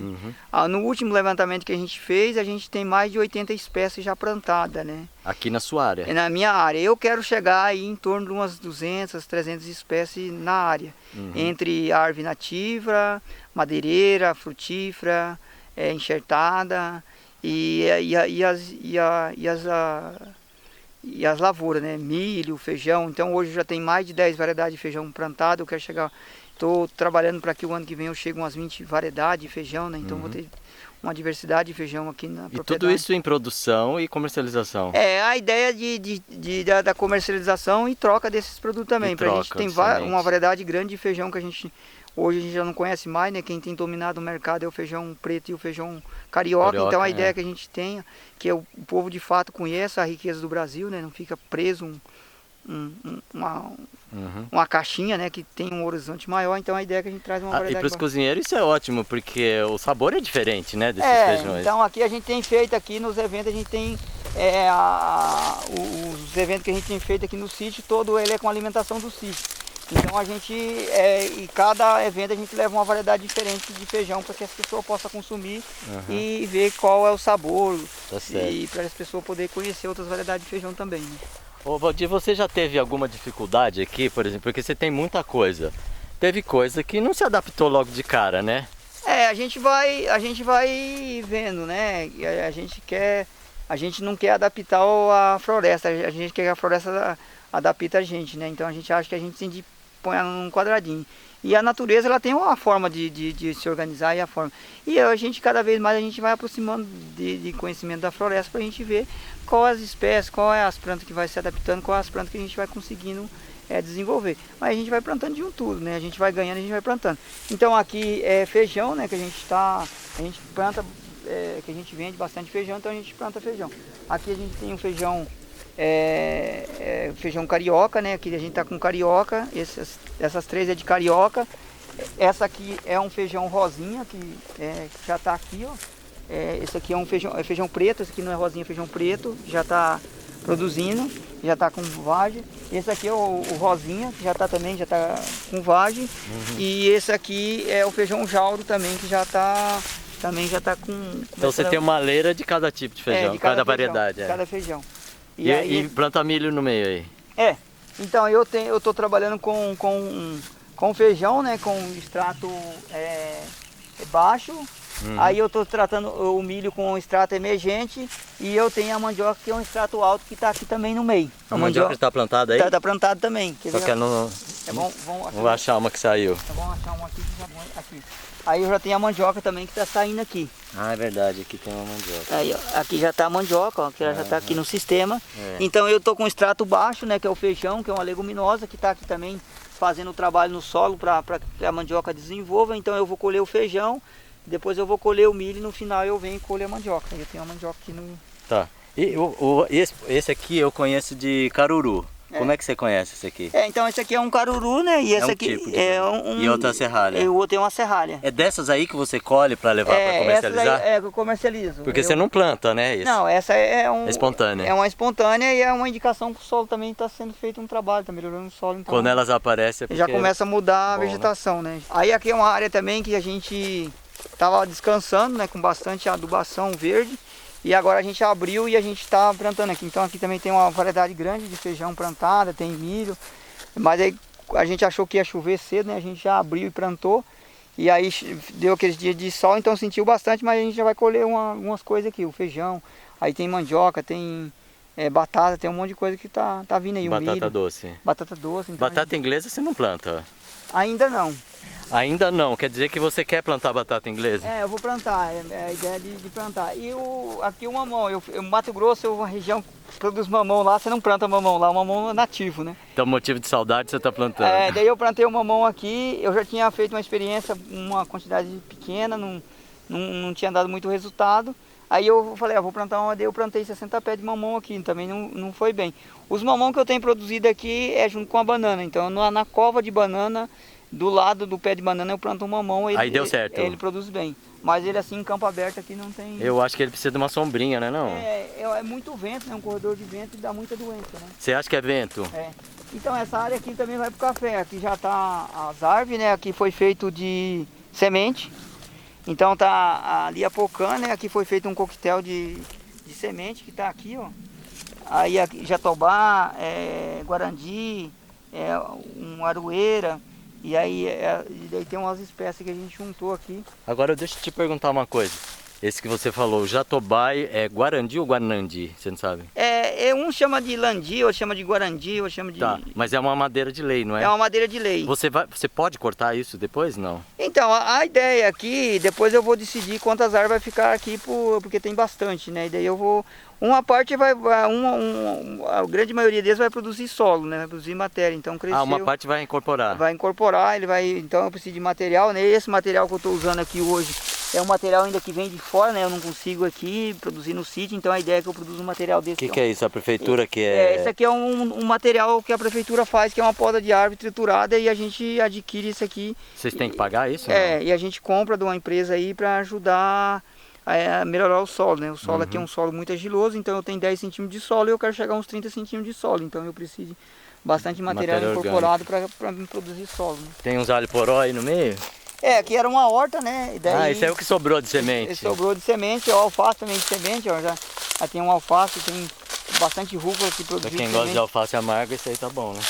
No último levantamento que a gente fez, a gente tem mais de 80 espécies já plantadas, né? Aqui na sua área? Na minha área. Eu quero chegar aí em torno de umas 200, 300 espécies na área. Entre árvore nativa, madeireira, frutífera, enxertada e as lavouras, né? Milho, feijão. Então hoje já tem mais de 10 variedades de feijão plantado. Eu quero chegar... Estou trabalhando para que o ano que vem eu chegue umas 20 variedades de feijão, né? Então vou ter uma diversidade de feijão aqui na propriedade. E tudo isso em produção e comercialização? A ideia da comercialização e troca desses produtos também. Para a gente tem uma variedade grande de feijão que hoje a gente já não conhece mais, né? Quem tem dominado o mercado é o feijão preto e o feijão carioca. Então a ideia que a gente tenha, que o povo de fato conheça a riqueza do Brasil, né? Não fica preso uma caixinha, né, que tem um horizonte maior, então a ideia é que a gente traz uma variedade. E para os cozinheiros isso é ótimo, porque o sabor é diferente, né, desses feijões. Então aqui a gente tem feito aqui nos eventos, a gente tem os eventos que a gente tem feito aqui no sítio, todo ele é com alimentação do sítio. Então a gente, em cada evento a gente leva uma variedade diferente de feijão para que as pessoas possam consumir e ver qual é o sabor, e para as pessoas poderem conhecer outras variedades de feijão também, né? Ô Valdir, você já teve alguma dificuldade aqui, por exemplo, porque você tem muita coisa. Teve coisa que não se adaptou logo de cara, né? A gente vai vendo, né? A gente não quer adaptar a floresta, a gente quer que a floresta adapte a gente, né? Então a gente acha que a gente tem de pôr ela num quadradinho. E a natureza ela tem uma forma de se organizar e a forma. E a gente cada vez mais a gente vai aproximando de conhecimento da floresta para a gente ver qual as espécies, qual é as plantas que vai se adaptando, qual é as plantas que a gente vai conseguindo desenvolver. Mas a gente vai plantando de um tudo, né? A gente vai ganhando, a gente vai plantando. Então aqui é feijão, né? Que a gente planta, que a gente vende bastante feijão, então a gente planta feijão. Aqui a gente tem um feijão feijão carioca, né? Aqui a gente tá com carioca, essas três é de carioca. Essa aqui é um feijão rosinha, que já tá aqui, ó. Esse aqui é um feijão preto, esse aqui não é rosinha, é feijão preto, já tá produzindo, já tá com vagem. Esse aqui é o rosinha, que já tá com vagem. E esse aqui é o feijão jauro também, que já tá com... Então você tem uma leira de cada tipo de feijão, de cada variedade. De cada feijão. E planta milho no meio aí? Então eu tô trabalhando com feijão, né, com extrato baixo. Aí eu tô tratando o milho com extrato emergente e eu tenho a mandioca que é um extrato alto que tá aqui também no meio. A mandioca está plantada aí? Tá plantada também. Só que não... Vou achar uma que saiu. Vamos achar uma aqui. Aí eu já tenho a mandioca também que tá saindo aqui. Ah, é verdade, aqui tem uma mandioca. Aí, ó, aqui já tá a mandioca, ó, que ela já tá aqui no sistema. Então eu tô com extrato baixo, né, que é o feijão, que é uma leguminosa, que tá aqui também fazendo o trabalho no solo para que a mandioca desenvolva. Então eu vou colher o feijão, depois eu vou colher o milho e no final eu venho colher a mandioca. Eu tenho a mandioca aqui no... Tá. E esse aqui eu conheço de caruru. Como é que você conhece esse aqui? Então esse aqui é um caruru, né? E esse aqui tipo e outra serralha. E o outro é uma serralha. É dessas aí que você colhe para levar para comercializar? Essa daí que eu comercializo. Porque você não planta, né? Isso. Não, essa é espontânea. É uma espontânea e é uma indicação que o solo também está sendo feito um trabalho, está melhorando o solo. Então quando elas aparecem é porque... já começa a mudar a vegetação, né? Aí aqui é uma área também que a gente estava descansando, né? Com bastante adubação verde. E agora a gente abriu e a gente está plantando aqui. Então aqui também tem uma variedade grande de feijão plantada, tem milho. Mas aí a gente achou que ia chover cedo, né? A gente já abriu e plantou. E aí deu aqueles dias de sol, então sentiu bastante, mas a gente já vai colher algumas coisas aqui. O feijão, aí tem mandioca, tem batata, tem um monte de coisa que tá vindo aí. Batata milho, doce. Batata doce. Então batata inglesa você não planta? Ainda não. Ainda não, quer dizer que você quer plantar batata inglesa? Eu vou plantar, é a ideia de plantar. E aqui o mamão, Mato Grosso é uma região que produz mamão lá, você não planta mamão lá, o mamão é nativo, né? Então motivo de saudade você está plantando. Daí eu plantei o mamão aqui, eu já tinha feito uma experiência, uma quantidade pequena, não tinha dado muito resultado. Aí eu falei, vou plantar uma, daí eu plantei 60 pés de mamão aqui, também não foi bem. Os mamão que eu tenho produzido aqui é junto com a banana, então na cova de banana, do lado do pé de banana eu planto um mamão, aí deu certo. Ele produz bem. Mas ele assim, em campo aberto aqui não tem... Eu acho que ele precisa de uma sombrinha, né não? É muito vento, né? Um corredor de vento e dá muita doença, né? Você acha que é vento? É. Então essa área aqui também vai pro café, aqui já tá as árvores, né? Aqui foi feito de semente. Então tá ali a pocã, né? Aqui foi feito um coquetel de semente que tá aqui, ó. Aí aqui, jatobá, guarandi, um aroeira. E aí daí tem umas espécies que a gente juntou aqui. Agora deixa eu te perguntar uma coisa. Esse que você falou, jatobá, é guarandi ou guanandi? Você não sabe? Um chama de landi, outro chama de guarandi, outro chama de... Tá, mas é uma madeira de lei, não é? É uma madeira de lei. Você pode cortar isso depois? Não? Então, a ideia aqui, depois eu vou decidir quantas árvores vai ficar aqui, porque tem bastante, né? E daí eu vou... Uma parte a grande maioria deles vai produzir solo, né? Vai produzir matéria, então cresceu. Uma parte vai incorporar. Vai incorporar, então eu preciso de material, né? Esse material que eu estou usando aqui hoje é um material ainda que vem de fora, né? Eu não consigo aqui produzir no sítio, então a ideia é que eu produza um material desse. O que é isso? A prefeitura que é... Esse aqui é um material que a prefeitura faz, que é uma poda de árvore triturada, e a gente adquire isso aqui. Vocês têm que pagar isso? E a gente compra de uma empresa aí para ajudar a melhorar o solo, né? O solo aqui é um solo muito argiloso, então eu tenho 10 centímetros de solo e eu quero chegar a uns 30 centímetros de solo, então eu preciso de bastante material incorporado para produzir solo. Né? Tem uns alho poró aí no meio? Aqui era uma horta, né? E daí, isso é o que sobrou de semente. Sobrou de semente, o alface também de semente, ó, já tem um alface, tem bastante rúcula que produz. Pra quem gosta de alface amarga, isso aí tá bom, né?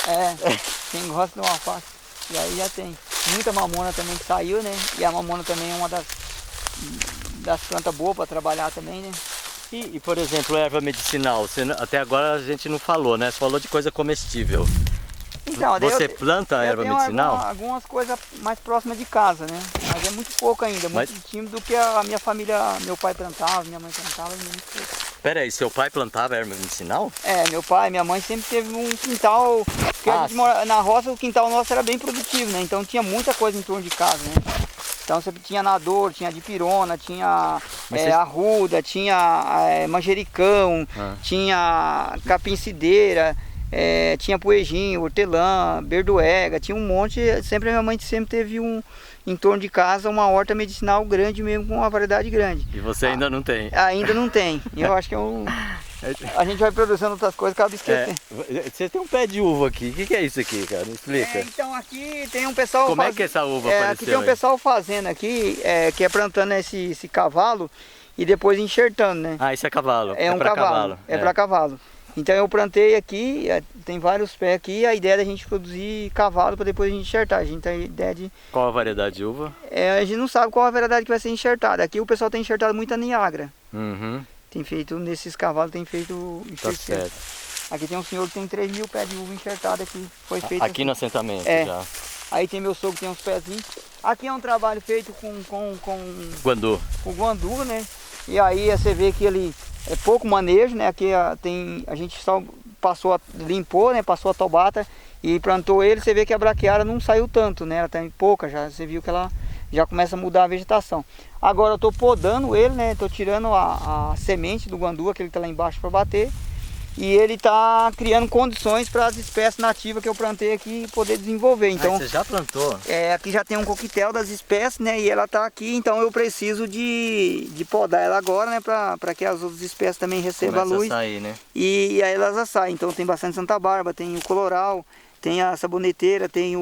Quem gosta de um alface. E aí já tem muita mamona também que saiu, né? E a mamona também é uma das plantas boas para trabalhar também, né? E, por exemplo, erva medicinal, até agora a gente não falou, né? Você falou de coisa comestível. Então, você planta erva medicinal? Algumas coisas mais próximas de casa, né? Mas é muito pouco ainda, muito tímido do que a minha família, meu pai plantava, minha mãe plantava, muito pouco. Pera aí, seu pai plantava erva medicinal? Meu pai, minha mãe sempre teve um quintal, porque a gente na roça o quintal nosso era bem produtivo, né? Então tinha muita coisa em torno de casa, né? Então você tinha nador, tinha dipirona, tinha arruda, tinha manjericão, tinha capim-cideira, tinha poejinho, hortelã, berduega, tinha um monte. Sempre a minha mãe sempre teve em torno de casa uma horta medicinal grande mesmo, com uma variedade grande. E você ainda não tem? Ainda não tem. Eu acho que a gente vai produzindo outras coisas, acaba esquecendo. Você tem um pé de uva aqui. O que é isso aqui, cara? Me explica. Então aqui tem um pessoal... Como é que essa uva apareceu? Aqui tem um pessoal fazendo aqui, que é plantando esse cavalo e depois enxertando, né? Isso é cavalo. É um cavalo. É para cavalo. Então eu plantei aqui, tem vários pés aqui, a ideia é da gente produzir cavalo para depois a gente enxertar. A gente tem a ideia de... Qual a variedade de uva? A gente não sabe qual a variedade que vai ser enxertada. Aqui o pessoal tem enxertado muita Niagara. Tem feito, nesses cavalos tem feito enxerto. Aqui tem um senhor que tem 3.000 pés de uva enxertada aqui. Foi feito aqui no assentamento já. Aí tem meu sogro que tem uns pezinhos. Aqui é um trabalho feito com guandu. Com guandu, né? E aí você vê que ele é pouco manejo, né? Aqui a gente só limpou, né? Passou a tobata e plantou ele. Você vê que a braquiária não saiu tanto, né? Ela tem pouca já. Você viu que ela já começa a mudar a vegetação. Agora eu estou podando ele, né? Estou tirando a semente do guandu, aquele que está lá embaixo para bater. E ele está criando condições para as espécies nativas que eu plantei aqui poder desenvolver. Então, você já plantou? Aqui já tem um coquetel das espécies, né? E ela está aqui, então eu preciso de podar ela agora, né? Para que as outras espécies também recebam a luz. A sair, né? E aí elas saem. Então tem bastante Santa Bárbara, tem o coloral, tem a saboneteira, tem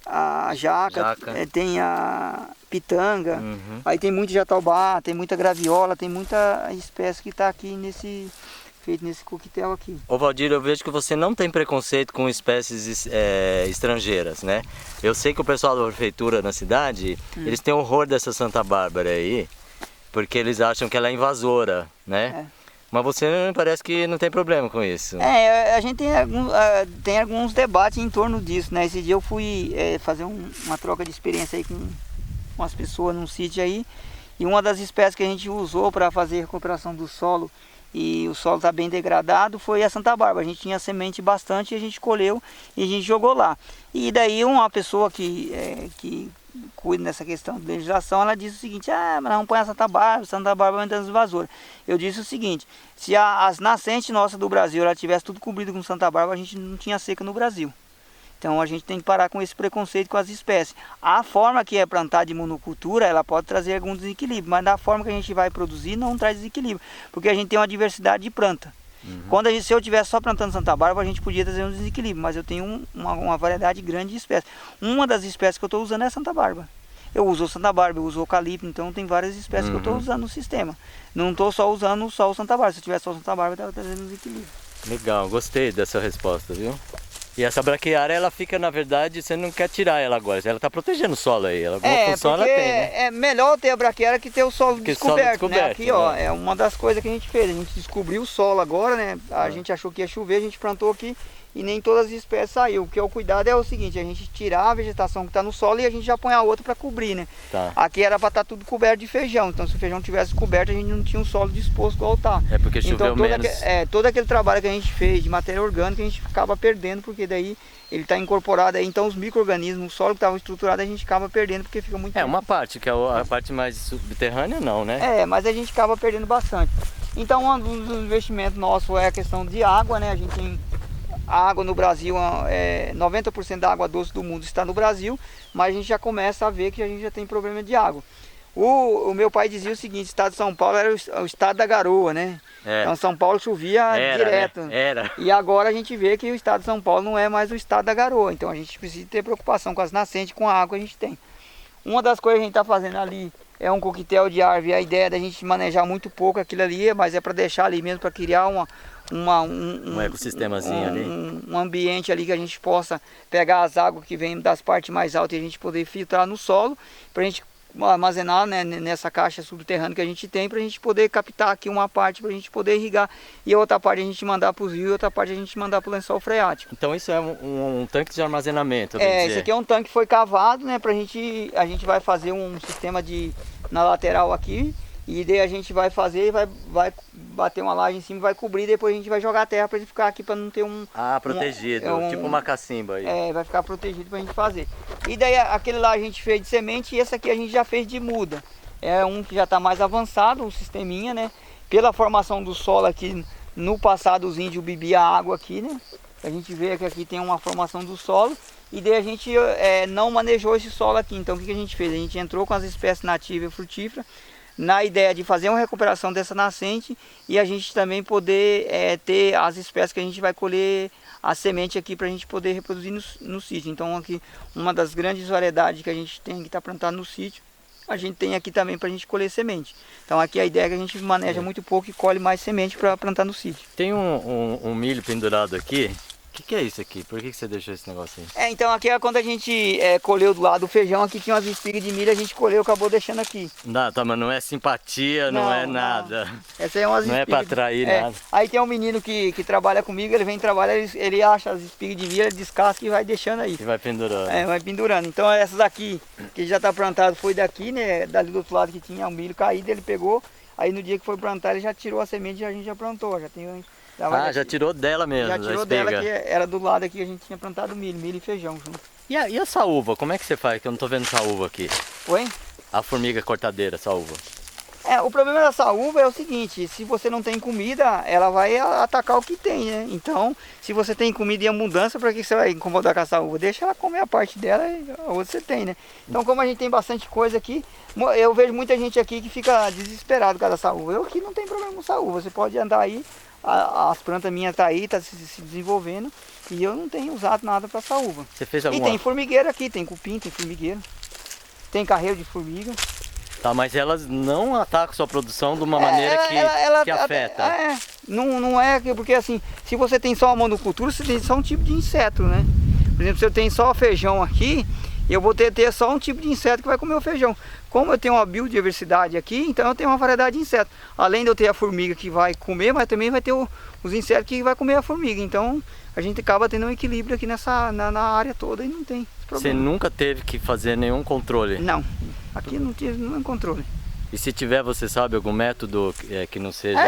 a jaca. Tem a pitanga. Aí tem muito jatobá, tem muita graviola, tem muita espécie que está aqui feito nesse coquetel aqui. Ô Valdir, eu vejo que você não tem preconceito com espécies estrangeiras, né? Eu sei que o pessoal da prefeitura na cidade, eles têm horror dessa Santa Bárbara aí, porque eles acham que ela é invasora, né? Mas você parece que não tem problema com isso. A gente tem alguns debates em torno disso, né? Esse dia eu fui fazer uma troca de experiência aí com umas pessoas num sítio aí, e uma das espécies que a gente usou para fazer a recuperação do solo, e o solo está bem degradado, foi a Santa Bárbara. A gente tinha semente bastante e a gente colheu e a gente jogou lá. E daí uma pessoa que cuida dessa questão de legislação, ela disse o seguinte: mas não põe a Santa Bárbara vai entrando as vassouras. Eu disse o seguinte: se as nascentes nossas do Brasil ela tivesse tudo cobrido com Santa Bárbara, a gente não tinha seca no Brasil. Então a gente tem que parar com esse preconceito com as espécies. A forma que é plantar de monocultura, ela pode trazer algum desequilíbrio, mas da forma que a gente vai produzir não traz desequilíbrio, porque a gente tem uma diversidade de planta. Se eu tivesse só plantando Santa Bárbara, a gente podia trazer um desequilíbrio, mas eu tenho uma variedade grande de espécies. Uma das espécies que eu estou usando é a Santa Bárbara. Eu uso Santa Bárbara, eu uso eucalipto, então tem várias espécies que eu estou usando no sistema. Não estou só usando só o Santa Bárbara. Se eu tivesse só o Santa Bárbara, eu estava trazendo um desequilíbrio. Legal, gostei dessa resposta, viu? E essa braquiária, ela fica, na verdade, você não quer tirar ela agora, ela está protegendo o solo aí, alguma função ela tem, né? É melhor ter a braquiária que ter o solo descoberto, né? Aqui, ó, né? é uma das coisas que a gente fez, a gente descobriu o solo agora, né? A gente achou que ia chover, a gente plantou aqui e nem todas as espécies saiu. O que é o cuidado é o seguinte: a gente tirar a vegetação que está no solo e a gente já põe a outra para cobrir, né? Tá. Aqui era para estar tudo coberto de feijão, então se o feijão tivesse coberto a gente não tinha um solo disposto igual tá. É porque choveu menos. Todo aquele trabalho que a gente fez de matéria orgânica a gente acaba perdendo, porque daí ele está incorporado aí, então os micro-organismos, o solo que estava estruturado a gente acaba perdendo porque fica muito... uma parte, que é a parte mais subterrânea não, né? Mas a gente acaba perdendo bastante. Então um dos investimentos nossos é a questão de água, né? A gente tem a água no Brasil, 90% da água doce do mundo está no Brasil, mas a gente já começa a ver que a gente já tem problema de água. O meu pai dizia o seguinte: o estado de São Paulo era o estado da garoa, né? Então São Paulo chovia direto. Né? Era. E agora a gente vê que o estado de São Paulo não é mais o estado da garoa. Então a gente precisa ter preocupação com as nascentes, com a água que a gente tem. Uma das coisas que a gente está fazendo ali é um coquetel de árvore. A ideia é da gente manejar muito pouco aquilo ali, mas é para deixar ali mesmo, para criar um ecossistemazinho ali. Um ambiente ali que a gente possa pegar as águas que vêm das partes mais altas e a gente poder filtrar no solo, para a gente armazenar, né, nessa caixa subterrânea que a gente tem, para a gente poder captar aqui uma parte para a gente poder irrigar e a outra parte a gente mandar para os rios e outra parte a gente mandar para o lençol freático. Então isso é um tanque de armazenamento? Esse aqui é um tanque que foi cavado, né, a gente vai fazer um sistema na lateral aqui, e daí a gente vai fazer e vai bater uma laje em cima e vai cobrir, depois a gente vai jogar a terra para ele ficar aqui, para não ter protegido, tipo uma cacimba aí. Vai ficar protegido para a gente fazer. E daí aquele lá a gente fez de semente e esse aqui a gente já fez de muda. É um que já está mais avançado, um sisteminha, né? Pela formação do solo aqui, no passado os índios bebiam água aqui, né? A gente vê que aqui tem uma formação do solo. E daí a gente não manejou esse solo aqui. Então o que a gente fez? A gente entrou com as espécies nativas e frutíferas, na ideia de fazer uma recuperação dessa nascente e a gente também poder ter as espécies que a gente vai colher a semente aqui para a gente poder reproduzir no sítio. Então aqui uma das grandes variedades que a gente tem que está plantado no sítio, a gente tem aqui também para a gente colher semente. Então aqui a ideia é que a gente maneja muito pouco e colhe mais semente para plantar no sítio. Tem um milho pendurado aqui. O que é isso aqui? Por que você deixou esse negócio aí? Então aqui é quando a gente colheu do lado do feijão, aqui tinha umas espigas de milho, a gente colheu e acabou deixando aqui. Não, tá, mas não é simpatia, não é nada. Não. Essa é umas não espigas. É para atrair nada. Aí tem um menino que trabalha comigo, ele vem trabalhar, ele acha as espigas de milho, ele descasca e vai deixando aí. E vai pendurando. Vai pendurando. Então essas aqui, que já tá plantado, foi daqui, né? Dali do outro lado que tinha um milho caído, ele pegou. Aí no dia que foi plantar, ele já tirou a semente e a gente já plantou. Já tirou dela mesmo. Já tirou dela, que era do lado aqui, a gente tinha plantado milho e feijão junto. E a saúva, como é que você faz? Que eu não tô vendo saúva aqui. Oi? A formiga cortadeira, saúva. O problema da saúva é o seguinte: se você não tem comida, ela vai atacar o que tem, né? Então, se você tem comida em abundância, para que você vai incomodar com a saúva? Deixa ela comer a parte dela e a outra você tem, né? Então, como a gente tem bastante coisa aqui, eu vejo muita gente aqui que fica desesperado por causa da saúva. Eu aqui não tem problema com saúva, você pode andar aí, as plantas minhas tá aí, tá se desenvolvendo, e eu não tenho usado nada para saúva. Você fez alguma... E tem formigueiro aqui, tem cupim, tem formigueiro, tem carreiro de formiga. Tá, mas elas não atacam sua produção de uma maneira que afeta. Não é porque assim, se você tem só uma monocultura, você tem só um tipo de inseto, né? Por exemplo, se eu tenho só feijão aqui, eu vou ter só um tipo de inseto que vai comer o feijão. Como eu tenho uma biodiversidade aqui, então eu tenho uma variedade de insetos. Além de eu ter a formiga que vai comer, mas também vai ter os insetos que vai comer a formiga. Então a gente acaba tendo um equilíbrio aqui na área toda e não tem problema. Você nunca teve que fazer nenhum controle? Não, aqui não tive nenhum controle. E se tiver, você sabe algum método que não seja...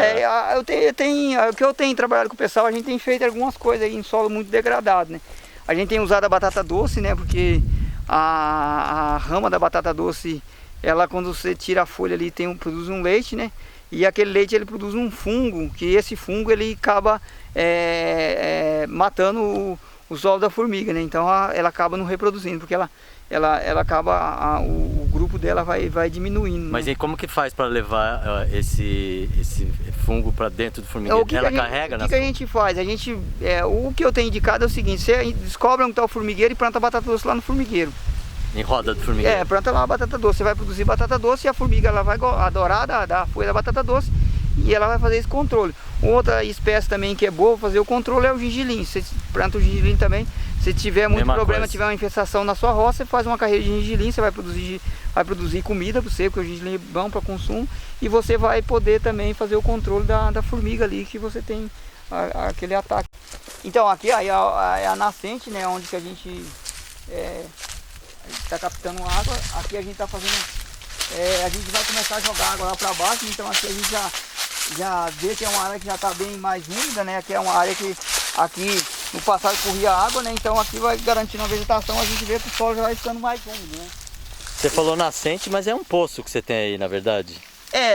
O que eu tenho trabalhado com o pessoal, a gente tem feito algumas coisas aí em solo muito degradado, né? A gente tem usado a batata doce, né? Porque a rama da batata doce, ela quando você tira a folha ali produz um leite, né? E aquele leite ele produz um fungo, que esse fungo ele acaba matando o solo da formiga, né? Então ela acaba não reproduzindo, porque ela acaba, o grupo dela vai diminuindo. Mas né? e como que faz para levar esse fungo para dentro do formigueiro? Ela carrega? O que a gente faz? O que eu tenho indicado é o seguinte: você descobre onde está o formigueiro e planta batata doce lá no formigueiro. Em roda do formigueiro? Planta lá a batata doce. Você vai produzir batata doce e a formiga ela vai adorar da folha da batata doce e ela vai fazer esse controle. Outra espécie também que é boa para fazer o controle é o gengilim. Você planta o gengilim também. Se tiver muito problema, tiver uma infestação na sua roça, você faz uma carreira de gengilim, você vai produzir comida para você, porque o gengilim é bom para consumo, e você vai poder também fazer o controle da formiga ali, que você tem aquele ataque. Então aqui é a nascente, né, onde que a gente está captando água. Aqui a gente está fazendo, a gente vai começar a jogar água lá para baixo, então aqui a gente já vê que é uma área que já está bem mais úmida, né, aqui é uma área que aqui no passado corria água, né? Então aqui vai garantindo a vegetação, a gente vê que o solo já vai ficando mais úmido, né? Você falou nascente, mas é um poço que você tem aí, na verdade?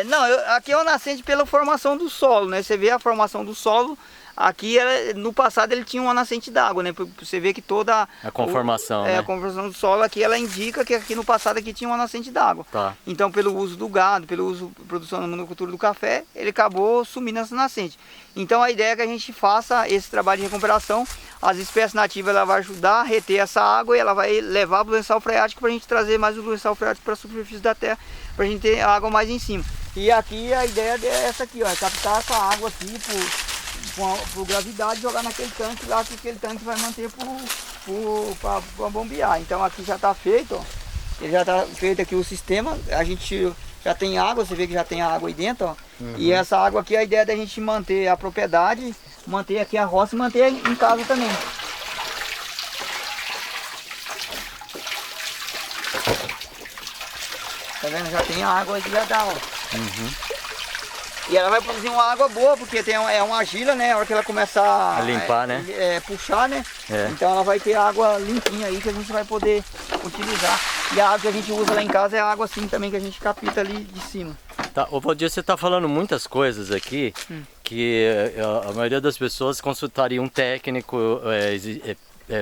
Não, aqui é uma nascente pela formação do solo, né? Você vê a formação do solo, aqui no passado ele tinha uma nascente d'água, né? Você vê que toda a conformação, né? A conformação do solo aqui, ela indica que aqui no passado aqui tinha uma nascente d'água. Tá. Então pelo uso do gado, pelo uso produção da monocultura do café, ele acabou sumindo essa nascente. Então a ideia é que a gente faça esse trabalho de recuperação. As espécies nativas ela vai ajudar a reter essa água e ela vai levar o lençol freático para a gente trazer mais o lençol freático para a superfície da terra, para a gente ter a água mais em cima. E aqui a ideia é essa aqui, ó, é captar essa água aqui por gravidade e jogar naquele tanque lá, que aquele tanque vai manter para bombear. Então aqui já está feito, ó, ele já está feito aqui o sistema, a gente já tem água, você vê que já tem água aí dentro, ó. E essa água aqui, a ideia é da gente manter a propriedade, manter aqui a roça e manter em casa também. Tá vendo? Já tem a água aqui, já dá, ó. E ela vai produzir uma água boa, porque é uma argila, né? A hora que ela começar a limpar, né? Puxar, né? É. Então ela vai ter água limpinha aí que a gente vai poder utilizar. E a água que a gente usa lá em casa é a água assim também que a gente capta ali de cima. Tá, ô Valdir, você está falando muitas coisas aqui que a maioria das pessoas consultaria um técnico,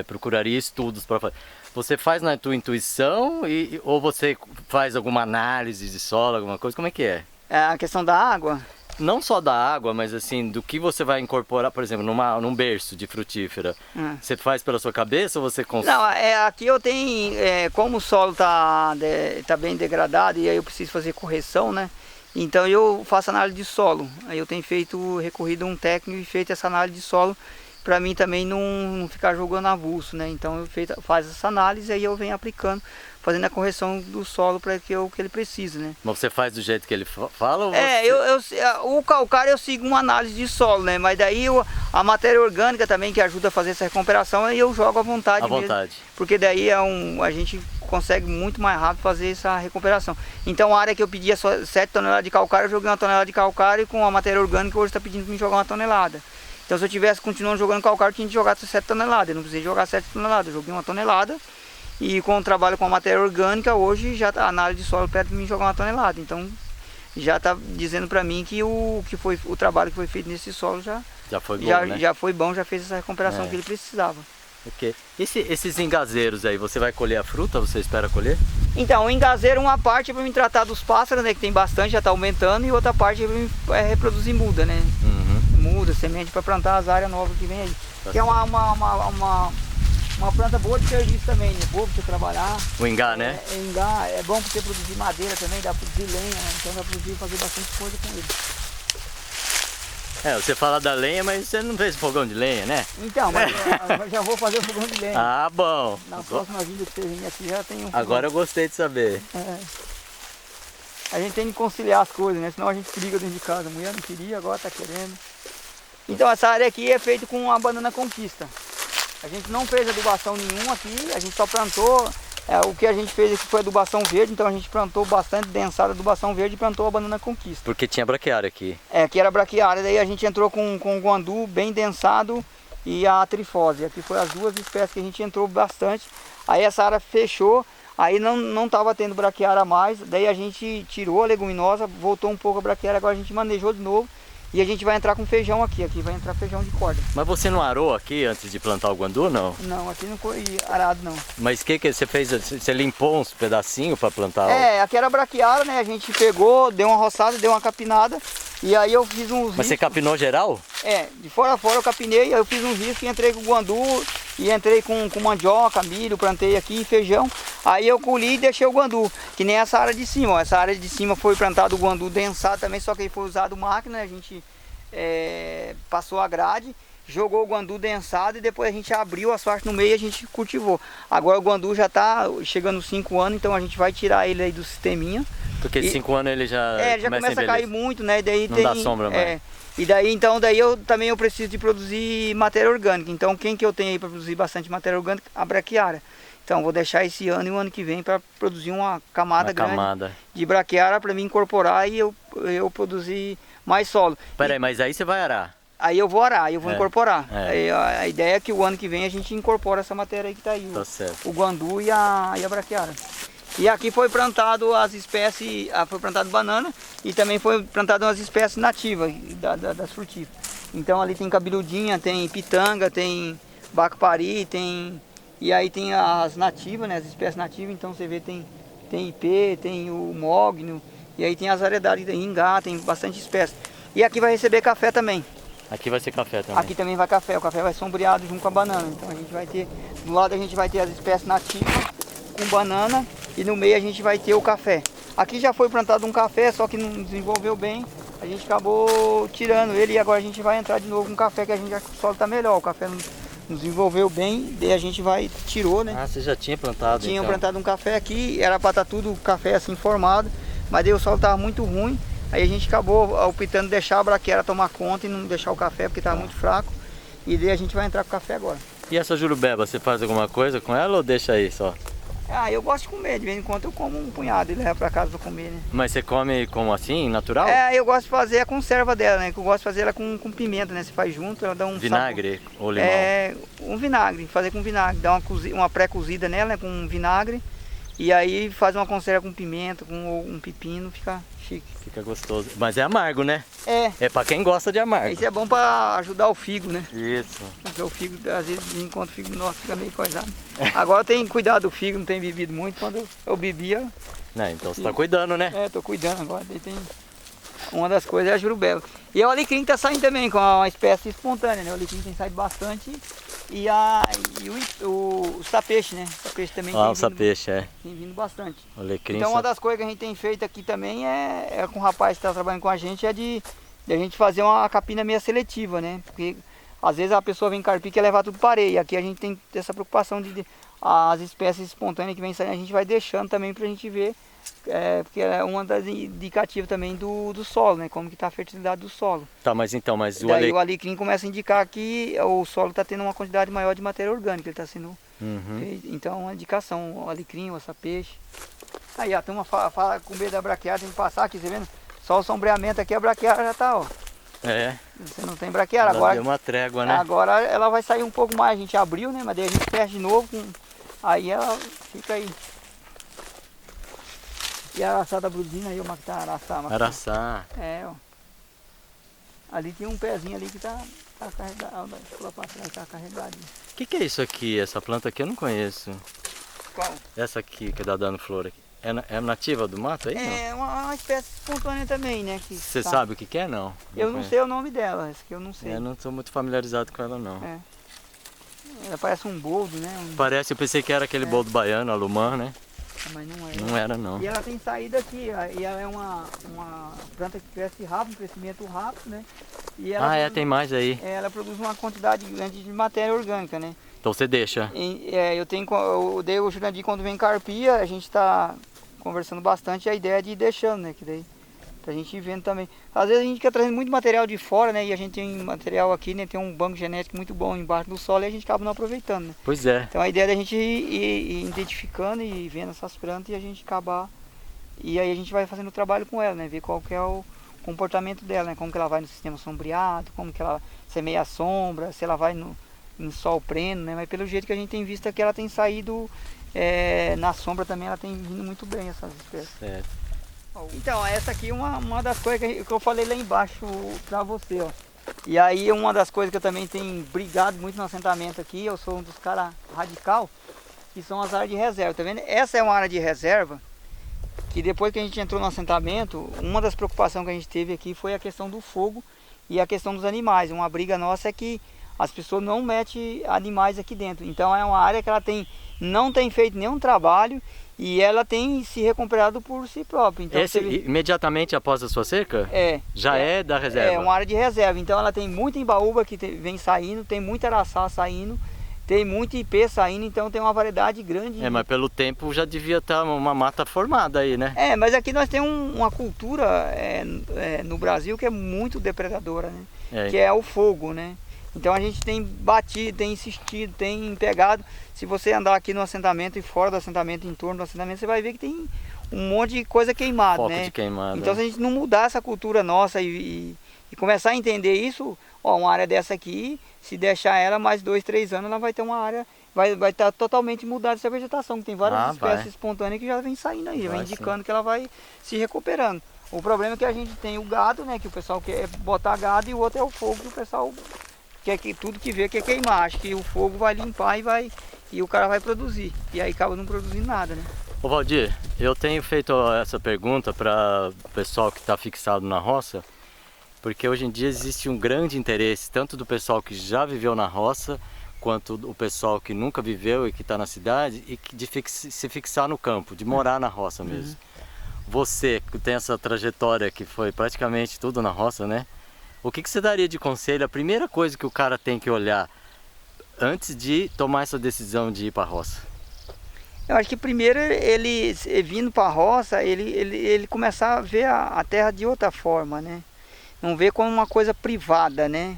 procuraria estudos para fazer. Você faz na tua intuição ou você faz alguma análise de solo, alguma coisa? Como é que é? A questão da água? Não só da água, mas assim, do que você vai incorporar, por exemplo, num berço de frutífera. Você faz pela sua cabeça ou você consegue? Não, aqui eu tenho, como o solo tá bem degradado e aí eu preciso fazer correção, né? Então eu faço análise de solo. Aí eu tenho recorrido a um técnico e feito essa análise de solo para mim também não ficar jogando avulso, né? Então eu faço essa análise e aí eu venho aplicando, fazendo a correção do solo para que ele precisa, né? Mas você faz do jeito que ele fala? Ou o calcário eu sigo uma análise de solo, né? Mas daí a matéria orgânica também que ajuda a fazer essa recuperação, aí eu jogo à vontade. À vontade. Porque daí a gente consegue muito mais rápido fazer essa recuperação. Então a área que eu pedia só 7 toneladas de calcário, eu joguei 1 tonelada de calcário e com a matéria orgânica hoje está pedindo para me jogar 1 tonelada. Então se eu tivesse continuando jogando calcário, eu tinha que jogar 7 toneladas. Eu não precisei jogar 7 toneladas, eu joguei 1 tonelada. E com o trabalho com a matéria orgânica, hoje já a análise de solo pede para mim jogar 1 tonelada. Então já está dizendo para mim que o trabalho que foi feito nesse solo já foi bom, né? Já foi bom, já fez essa recuperação que ele precisava. Ok. Esses engazeiros aí, você vai colher a fruta? Você espera colher? Então, o engazeiro, uma parte é para me tratar dos pássaros, né? Que tem bastante, já está aumentando. E outra parte é para reproduzir muda, né? Muda, semente para plantar as áreas novas que vem aí. Que é uma planta boa de serviço também, né? Boa para você trabalhar. O ingá, né? Ingá é bom para você produzir madeira também, dá para produzir lenha, né? Então dá para fazer bastante coisa com ele. Você fala da lenha, mas você não fez fogão de lenha, né? Então, mas eu já vou fazer o fogão de lenha. Ah, bom. Na próxima vinda que você vir aqui já tem um fogão. Agora eu gostei de saber. A gente tem que conciliar as coisas, né? Senão a gente briga dentro de casa. A mulher não queria, agora tá querendo. Então essa área aqui é feita com a banana conquista. A gente não fez adubação nenhuma aqui, a gente só plantou. O que a gente fez aqui foi adubação verde, então a gente plantou bastante densada adubação verde e plantou a banana conquista. Porque tinha braquiária aqui. Aqui era braquiária, daí a gente entrou com o guandu bem densado e a trifose. Aqui foi as duas espécies que a gente entrou bastante. Aí essa área fechou, aí não estava tendo braquiária mais, daí a gente tirou a leguminosa, voltou um pouco a braquiária, agora a gente manejou de novo. E a gente vai entrar com feijão aqui vai entrar feijão de corda. Mas você não arou aqui antes de plantar o guandu, não? Não, aqui não foi arado, não. Mas o que você fez? Você limpou uns pedacinhos para plantar? Aqui era braquiária, né? A gente pegou, deu uma roçada, deu uma capinada. E aí eu fiz uns riscos. Mas você capinou geral? De fora a fora eu capinei, aí eu fiz uns riscos e entrei com guandu. E entrei com mandioca, milho, plantei aqui, feijão. Aí eu colhi e deixei o guandu, que nem essa área de cima. Ó. Essa área de cima foi plantado o guandu densado também, só que aí foi usado máquina, a gente passou a grade, jogou o guandu densado e depois a gente abriu a sorte no meio e a gente cultivou. Agora o guandu já está chegando aos 5 anos, então a gente vai tirar ele aí do sisteminha. Porque 5 anos ele já começa a cair muito, né? Daí não dá sombra mais. E daí eu preciso de produzir matéria orgânica. Então quem que eu tenho aí para produzir bastante matéria orgânica? A braquiária. Então vou deixar esse ano e o ano que vem para produzir uma camada grande de braquiária para mim incorporar e eu produzir mais solo. Peraí, mas aí você vai arar? Aí eu vou arar, eu vou incorporar. A ideia é que o ano que vem a gente incorpora essa matéria aí que está aí. Tá certo. O guandu e a braquiária. E aqui foi plantado as espécies, foi plantado banana e também foi plantado umas espécies nativas das frutíferas. Então ali tem cabeludinha, tem pitanga, tem bacupari, e aí tem as nativas, né, as espécies nativas. Então você vê tem ipê, tem o mogno, e aí tem as variedades, tem ingá, tem bastante espécies. E aqui vai receber café também. Aqui vai ser café também? Aqui também vai café, o café vai sombreado junto com a banana. Então a gente vai ter, do lado a gente vai ter as espécies nativas com banana e no meio a gente vai ter o café. Aqui já foi plantado um café, só que não desenvolveu bem. A gente acabou tirando ele e agora a gente vai entrar de novo com um café que a gente acha que o solo está melhor. O café não desenvolveu bem, daí a gente tirou, né? Ah, você já tinha plantado? Tinha plantado um café aqui, era para estar tudo café assim formado, mas daí o solo estava muito ruim. Aí a gente acabou optando deixar a braquiária tomar conta e não deixar o café porque estava muito fraco. E daí a gente vai entrar com o café agora. E essa jurubeba, você faz alguma coisa com ela ou deixa aí só? Eu gosto de comer, de vez em quando eu como um punhado e levo para casa para comer, né? Mas você come como assim, natural? Eu gosto de fazer a conserva dela, né? Que eu gosto de fazer ela com pimenta, né? Você faz junto, ela dá um vinagre sabor. Ou limão? Um vinagre, fazer com vinagre, dá uma pré-cozida nela, né? Com vinagre. E aí faz uma conserva com pimenta, com um pepino, fica chique. Fica gostoso. Mas é amargo, né? É para quem gosta de amargo. Isso é bom para ajudar o fígado, né? Isso. Porque o fígado, às vezes, enquanto o fígado nosso fica meio coisado. Agora tem que cuidar do fígado, não tem bebido muito. Quando eu bebia... Não, então você tá cuidando, né? Tô cuidando agora. Tem... Uma das coisas é a jurubeba. E o alecrim tá saindo também, com uma espécie espontânea, né? O alecrim tem saído bastante. E o sapeixe, né? O sapeixe também o sapeixe, tem vindo bastante. O alecrim, então uma das coisas que a gente tem feito aqui também é com o rapaz que está trabalhando com a gente, de a gente fazer uma capina meio seletiva, né? Porque às vezes a pessoa vem carpir e quer levar tudo para areia. Aqui a gente tem essa preocupação de as espécies espontâneas que vem saindo, a gente vai deixando também para a gente ver. Porque é uma das indicativas também do solo, né? Como que está a fertilidade do solo. Tá, mas o alecrim começa a indicar que o solo está tendo uma quantidade maior de matéria orgânica, ele está sendo feito. Então é uma indicação, o alecrim, o sapeixe. Aí a turma fala com medo da braquiária, tem que passar aqui, você vendo? Só o sombreamento aqui, a braquiária já está, ó. Você não tem braquiária, agora deu uma trégua, né? Agora ela vai sair um pouco mais, a gente abriu, né? Mas daí a gente fecha de novo, aí ela fica aí. E a araçá da brudina aí, o que tá araçá. Araçá. Ó. Ali tem um pezinho ali que tá carregado. Pula pra trás, tá carregado. O que é isso aqui? Essa planta aqui eu não conheço. Qual? Essa aqui que tá dando flor aqui. É nativa do mato aí? É uma espécie espontânea também, né? Você sabe o que é, não? Eu não sei o nome dela, essa que eu não sei. Eu não estou muito familiarizado com ela, não. Ela parece um boldo, né? Parece, eu pensei que era aquele boldo baiano, alumã, né? Mas não era. Não era, não. E ela tem saída aqui, e ela é uma planta que cresce rápido, um crescimento rápido, né? E ela tem mais aí. Ela produz uma quantidade grande de matéria orgânica, né? Então você deixa? Eu dei o Jurandir quando vem carpia, a gente está conversando bastante, a ideia é de ir deixando, né? Que daí, pra gente ir vendo também. Às vezes a gente quer trazer muito material de fora, né? E a gente tem material aqui, né? Tem um banco genético muito bom embaixo do solo e a gente acaba não aproveitando, né? Pois é. Então a ideia é a gente ir identificando e vendo essas plantas e a gente acabar... E aí a gente vai fazendo o trabalho com ela, né? Ver qual que é o comportamento dela, né? Como que ela vai no sistema sombreado, como que ela semeia a sombra, se ela vai em sol pleno, né? Mas pelo jeito que a gente tem visto aqui, ela tem saído na sombra também, ela tem vindo muito bem essas espécies. Certo. Então, essa aqui é uma das coisas que eu falei lá embaixo pra você, ó. E aí uma das coisas que eu também tenho brigado muito no assentamento aqui, eu sou um dos caras radical, que são as áreas de reserva, tá vendo? Essa é uma área de reserva que depois que a gente entrou no assentamento, uma das preocupações que a gente teve aqui foi a questão do fogo e a questão dos animais. Uma briga nossa é que as pessoas não metem animais aqui dentro. Então é uma área que ela não tem feito nenhum trabalho e ela tem se recuperado por si própria. Então, imediatamente após a sua cerca? Já é da reserva? É uma área de reserva. Então ela tem muita embaúba que vem saindo, tem muita araçá saindo, tem muito ipê saindo, então tem uma variedade grande. Mas pelo tempo já devia estar uma mata formada aí, né? Mas aqui nós temos uma cultura no Brasil que é muito depredadora, né? Que é o fogo, né? Então a gente tem batido, tem insistido, tem pegado. Se você andar aqui no assentamento e fora do assentamento, em torno do assentamento, você vai ver que tem um monte de coisa queimada, foco né? de queimada. Então se a gente não mudar essa cultura nossa e começar a entender isso, uma área dessa aqui, se deixar ela mais 2, 3 anos, ela vai ter uma área, vai estar totalmente mudada essa vegetação, que tem várias espécies espontâneas que já vem saindo aí, vai indicando que ela vai se recuperando. O problema é que a gente tem o gado, né, que o pessoal quer botar gado, e o outro é o fogo, que o pessoal quer que tudo que vê quer queimar. Acho que o fogo vai limpar e o cara vai produzir, e aí acaba não produzindo nada, né? Ô Valdir, eu tenho feito essa pergunta para o pessoal que está fixado na roça, porque hoje em dia existe um grande interesse, tanto do pessoal que já viveu na roça, quanto o pessoal que nunca viveu e que está na cidade, e de se fixar no campo, de morar na roça mesmo. Você que tem essa trajetória que foi praticamente tudo na roça, né? O que você daria de conselho? A primeira coisa que o cara tem que olhar antes de tomar essa decisão de ir para a roça? Eu acho que primeiro ele vindo para a roça, ele começar a ver a terra de outra forma, né? Não ver como uma coisa privada, né?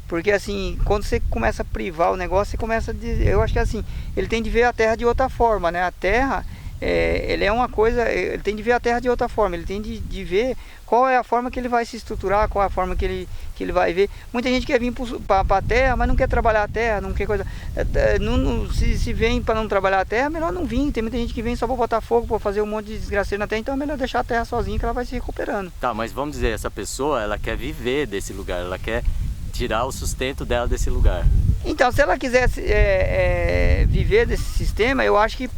Porque assim, quando você começa a privar o negócio, você começa a dizer, eu acho que assim, ele tem de ver a terra de outra forma, né? A terra, ele é uma coisa, ele tem de ver a terra de outra forma, ele tem de ver qual é a forma que ele vai se estruturar, qual é a forma que ele vai ver. Muita gente quer vir para a terra, mas não quer trabalhar a terra, não quer coisa. Se vem para não trabalhar a terra, melhor não vir. Tem muita gente que vem só para botar fogo, para fazer um monte de desgraceira na terra, então é melhor deixar a terra sozinha que ela vai se recuperando. Tá, mas vamos dizer, essa pessoa, ela quer viver desse lugar, ela quer tirar o sustento dela desse lugar. Então, se ela quiser viver desse sistema, eu acho que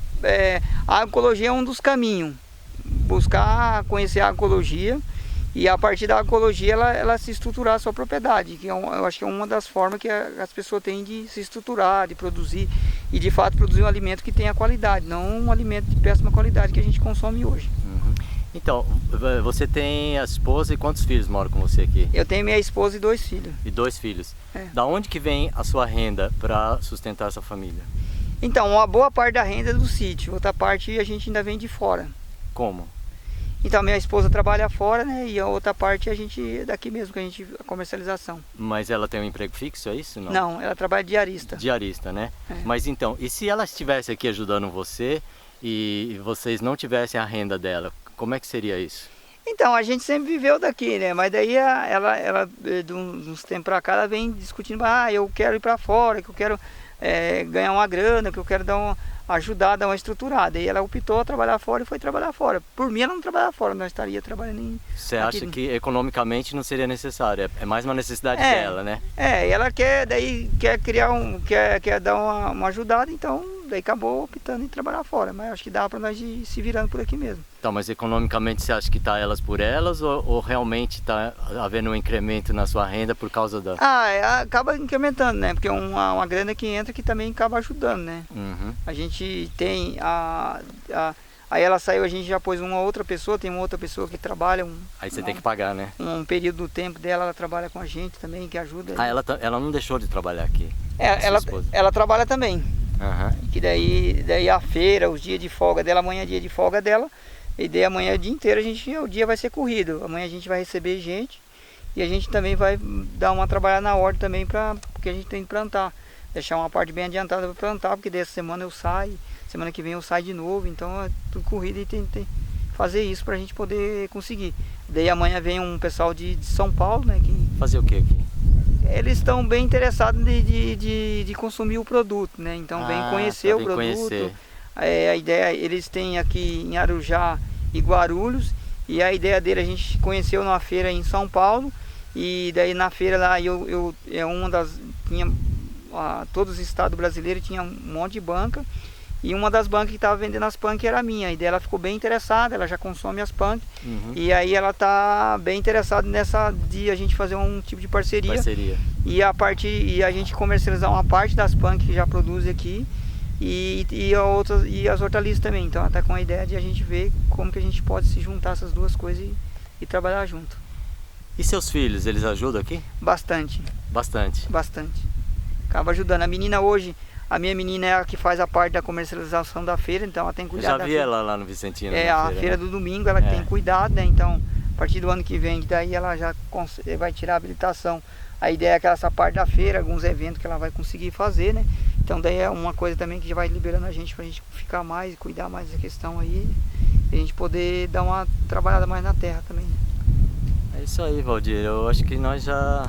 a agroecologia é um dos caminhos. Buscar conhecer a agroecologia e a partir da agroecologia ela se estruturar a sua propriedade, que eu acho que é uma das formas que as pessoas têm de se estruturar, de produzir e de fato produzir um alimento que tenha qualidade, não um alimento de péssima qualidade que a gente consome hoje. Então, você tem a esposa e quantos filhos moram com você aqui? Eu tenho minha esposa e 2 filhos. E 2 filhos. Da onde que vem a sua renda para sustentar essa família? Então, uma boa parte da renda é do sítio, outra parte a gente ainda vem de fora. Como? Então, minha esposa trabalha fora, né? E a outra parte a gente daqui mesmo, que a comercialização. Mas ela tem um emprego fixo, é isso? Não, ela trabalha diarista. Diarista, né? Mas então, e se ela estivesse aqui ajudando você e vocês não tivessem a renda dela, como é que seria isso? Então, a gente sempre viveu daqui, né? Mas daí ela de uns tempos pra cá, ela vem discutindo, eu quero ir pra fora, que eu quero ganhar uma grana, que eu quero ajudar a dar uma estruturada. E ela optou a trabalhar fora e foi trabalhar fora. Por mim, ela não trabalhava fora, nós estaria trabalhando Você acha que economicamente não seria necessário? É mais uma necessidade dela, né? E ela quer criar quer dar uma ajudada, então daí acabou optando em trabalhar fora. Mas acho que dá para nós ir se virando por aqui mesmo. Então, mas economicamente você acha que está elas por elas ou realmente está havendo um incremento na sua renda por causa da... Acaba incrementando, né? Porque é uma grana que entra que também acaba ajudando, né? A gente tem aí ela saiu, a gente já pôs uma outra pessoa, tem uma outra pessoa que trabalha. Aí você tem que pagar, né? Um período do tempo dela, ela trabalha com a gente também, que ajuda. Ela não deixou de trabalhar aqui? Ela trabalha também. Que daí a feira, os dias de folga dela, amanhã é dia de folga dela. E daí amanhã o dia inteiro o dia vai ser corrido. Amanhã a gente vai receber gente e a gente também vai dar uma trabalhada na horta também, porque a gente tem que plantar. Deixar uma parte bem adiantada para plantar, porque dessa semana eu saio, semana que vem eu saio de novo, então é tudo corrida e tem que fazer isso para a gente poder conseguir. Daí amanhã vem um pessoal de São Paulo, né? Fazer o que aqui? Eles estão bem interessados de consumir o produto, né? Então vem conhecer o produto. Conhecer. A ideia, eles têm aqui em Arujá e Guarulhos, e a ideia dele a gente conheceu numa feira em São Paulo, e daí na feira lá tinha todos os estados brasileiros, tinha um monte de banca, e uma das bancas que estava vendendo as punk era a minha, e daí ela ficou bem interessada, ela já consome as punk, e aí ela tá bem interessada nessa de a gente fazer um tipo de parceria. E a gente comercializar uma parte das punk que já produz aqui, e as hortaliças também. Então ela está com a ideia de a gente ver como que a gente pode se juntar essas duas coisas e trabalhar junto. E seus filhos, eles ajudam aqui? Bastante. Bastante? Bastante. Acaba ajudando. A menina hoje, a minha menina é a que faz a parte da comercialização da feira, então ela tem cuidado. Eu já vi ela lá no Vicentino. A feira do domingo, ela que tem cuidado, né? Então, a partir do ano que vem, daí ela já vai tirar a habilitação. A ideia é que essa parte da feira, alguns eventos que ela vai conseguir fazer, né? Então daí é uma coisa também que já vai liberando a gente pra gente ficar mais e cuidar mais dessa questão aí. E a gente poder dar uma trabalhada mais na terra também, né? É isso aí, Valdir. Eu acho que nós já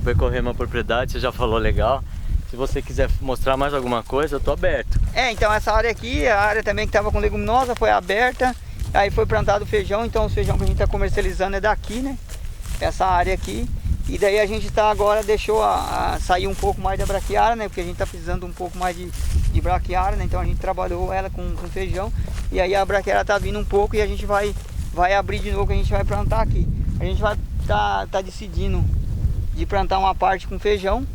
percorremos a propriedade, você já falou legal. Se você quiser mostrar mais alguma coisa, eu tô aberto. Então essa área aqui, a área também que estava com leguminosa, foi aberta. Aí foi plantado feijão, então o feijão que a gente está comercializando é daqui, né? Essa área aqui. E daí a gente agora deixou sair um pouco mais da braquiária, né? Porque a gente está precisando um pouco mais de braquiária, né? Então a gente trabalhou ela com feijão. E aí a braquiária está vindo um pouco e a gente vai abrir de novo, que a gente vai plantar aqui. A gente vai tá decidindo de plantar uma parte com feijão.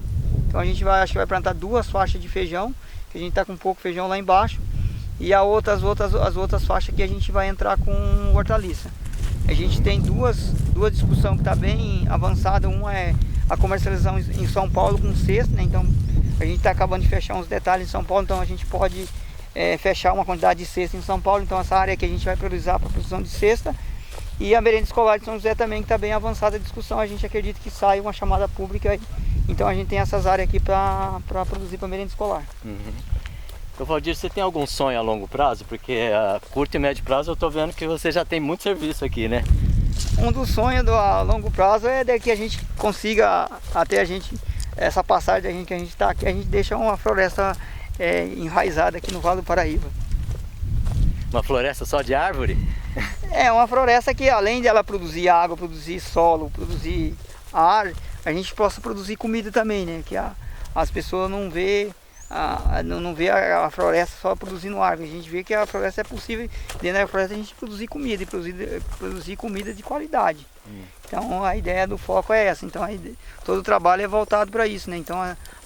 Então a gente acho que vai plantar 2 faixas de feijão, que a gente está com pouco feijão lá embaixo. E as outras faixas aqui a gente vai entrar com hortaliça. A gente tem duas discussões que está bem avançada. Uma é a comercialização em São Paulo com cesta, né? Então a gente está acabando de fechar uns detalhes em São Paulo, então a gente pode fechar uma quantidade de cesta em São Paulo. Então essa área que a gente vai priorizar para a produção de cesta. E a merenda escolar de São José também, que está bem avançada a discussão. A gente acredita que sai uma chamada pública aí. Então a gente tem essas áreas aqui para produzir para merenda escolar. Então, Valdir, você tem algum sonho a longo prazo? Porque a curto e médio prazo eu estou vendo que você já tem muito serviço aqui, né? Um dos sonhos a longo prazo é de que a gente consiga, até essa passagem que a gente está aqui, a gente deixa uma floresta enraizada aqui no Vale do Paraíba. Uma floresta só de árvore? É uma floresta que, além de ela produzir água, produzir solo, produzir ar, a gente possa produzir comida também, né? Que as pessoas não vê a floresta só produzindo árvore. A gente vê que a floresta é possível, dentro da floresta a gente produzir comida e produzir comida de qualidade. Então a ideia do foco é essa. Então todo o trabalho é voltado para isso, né? Então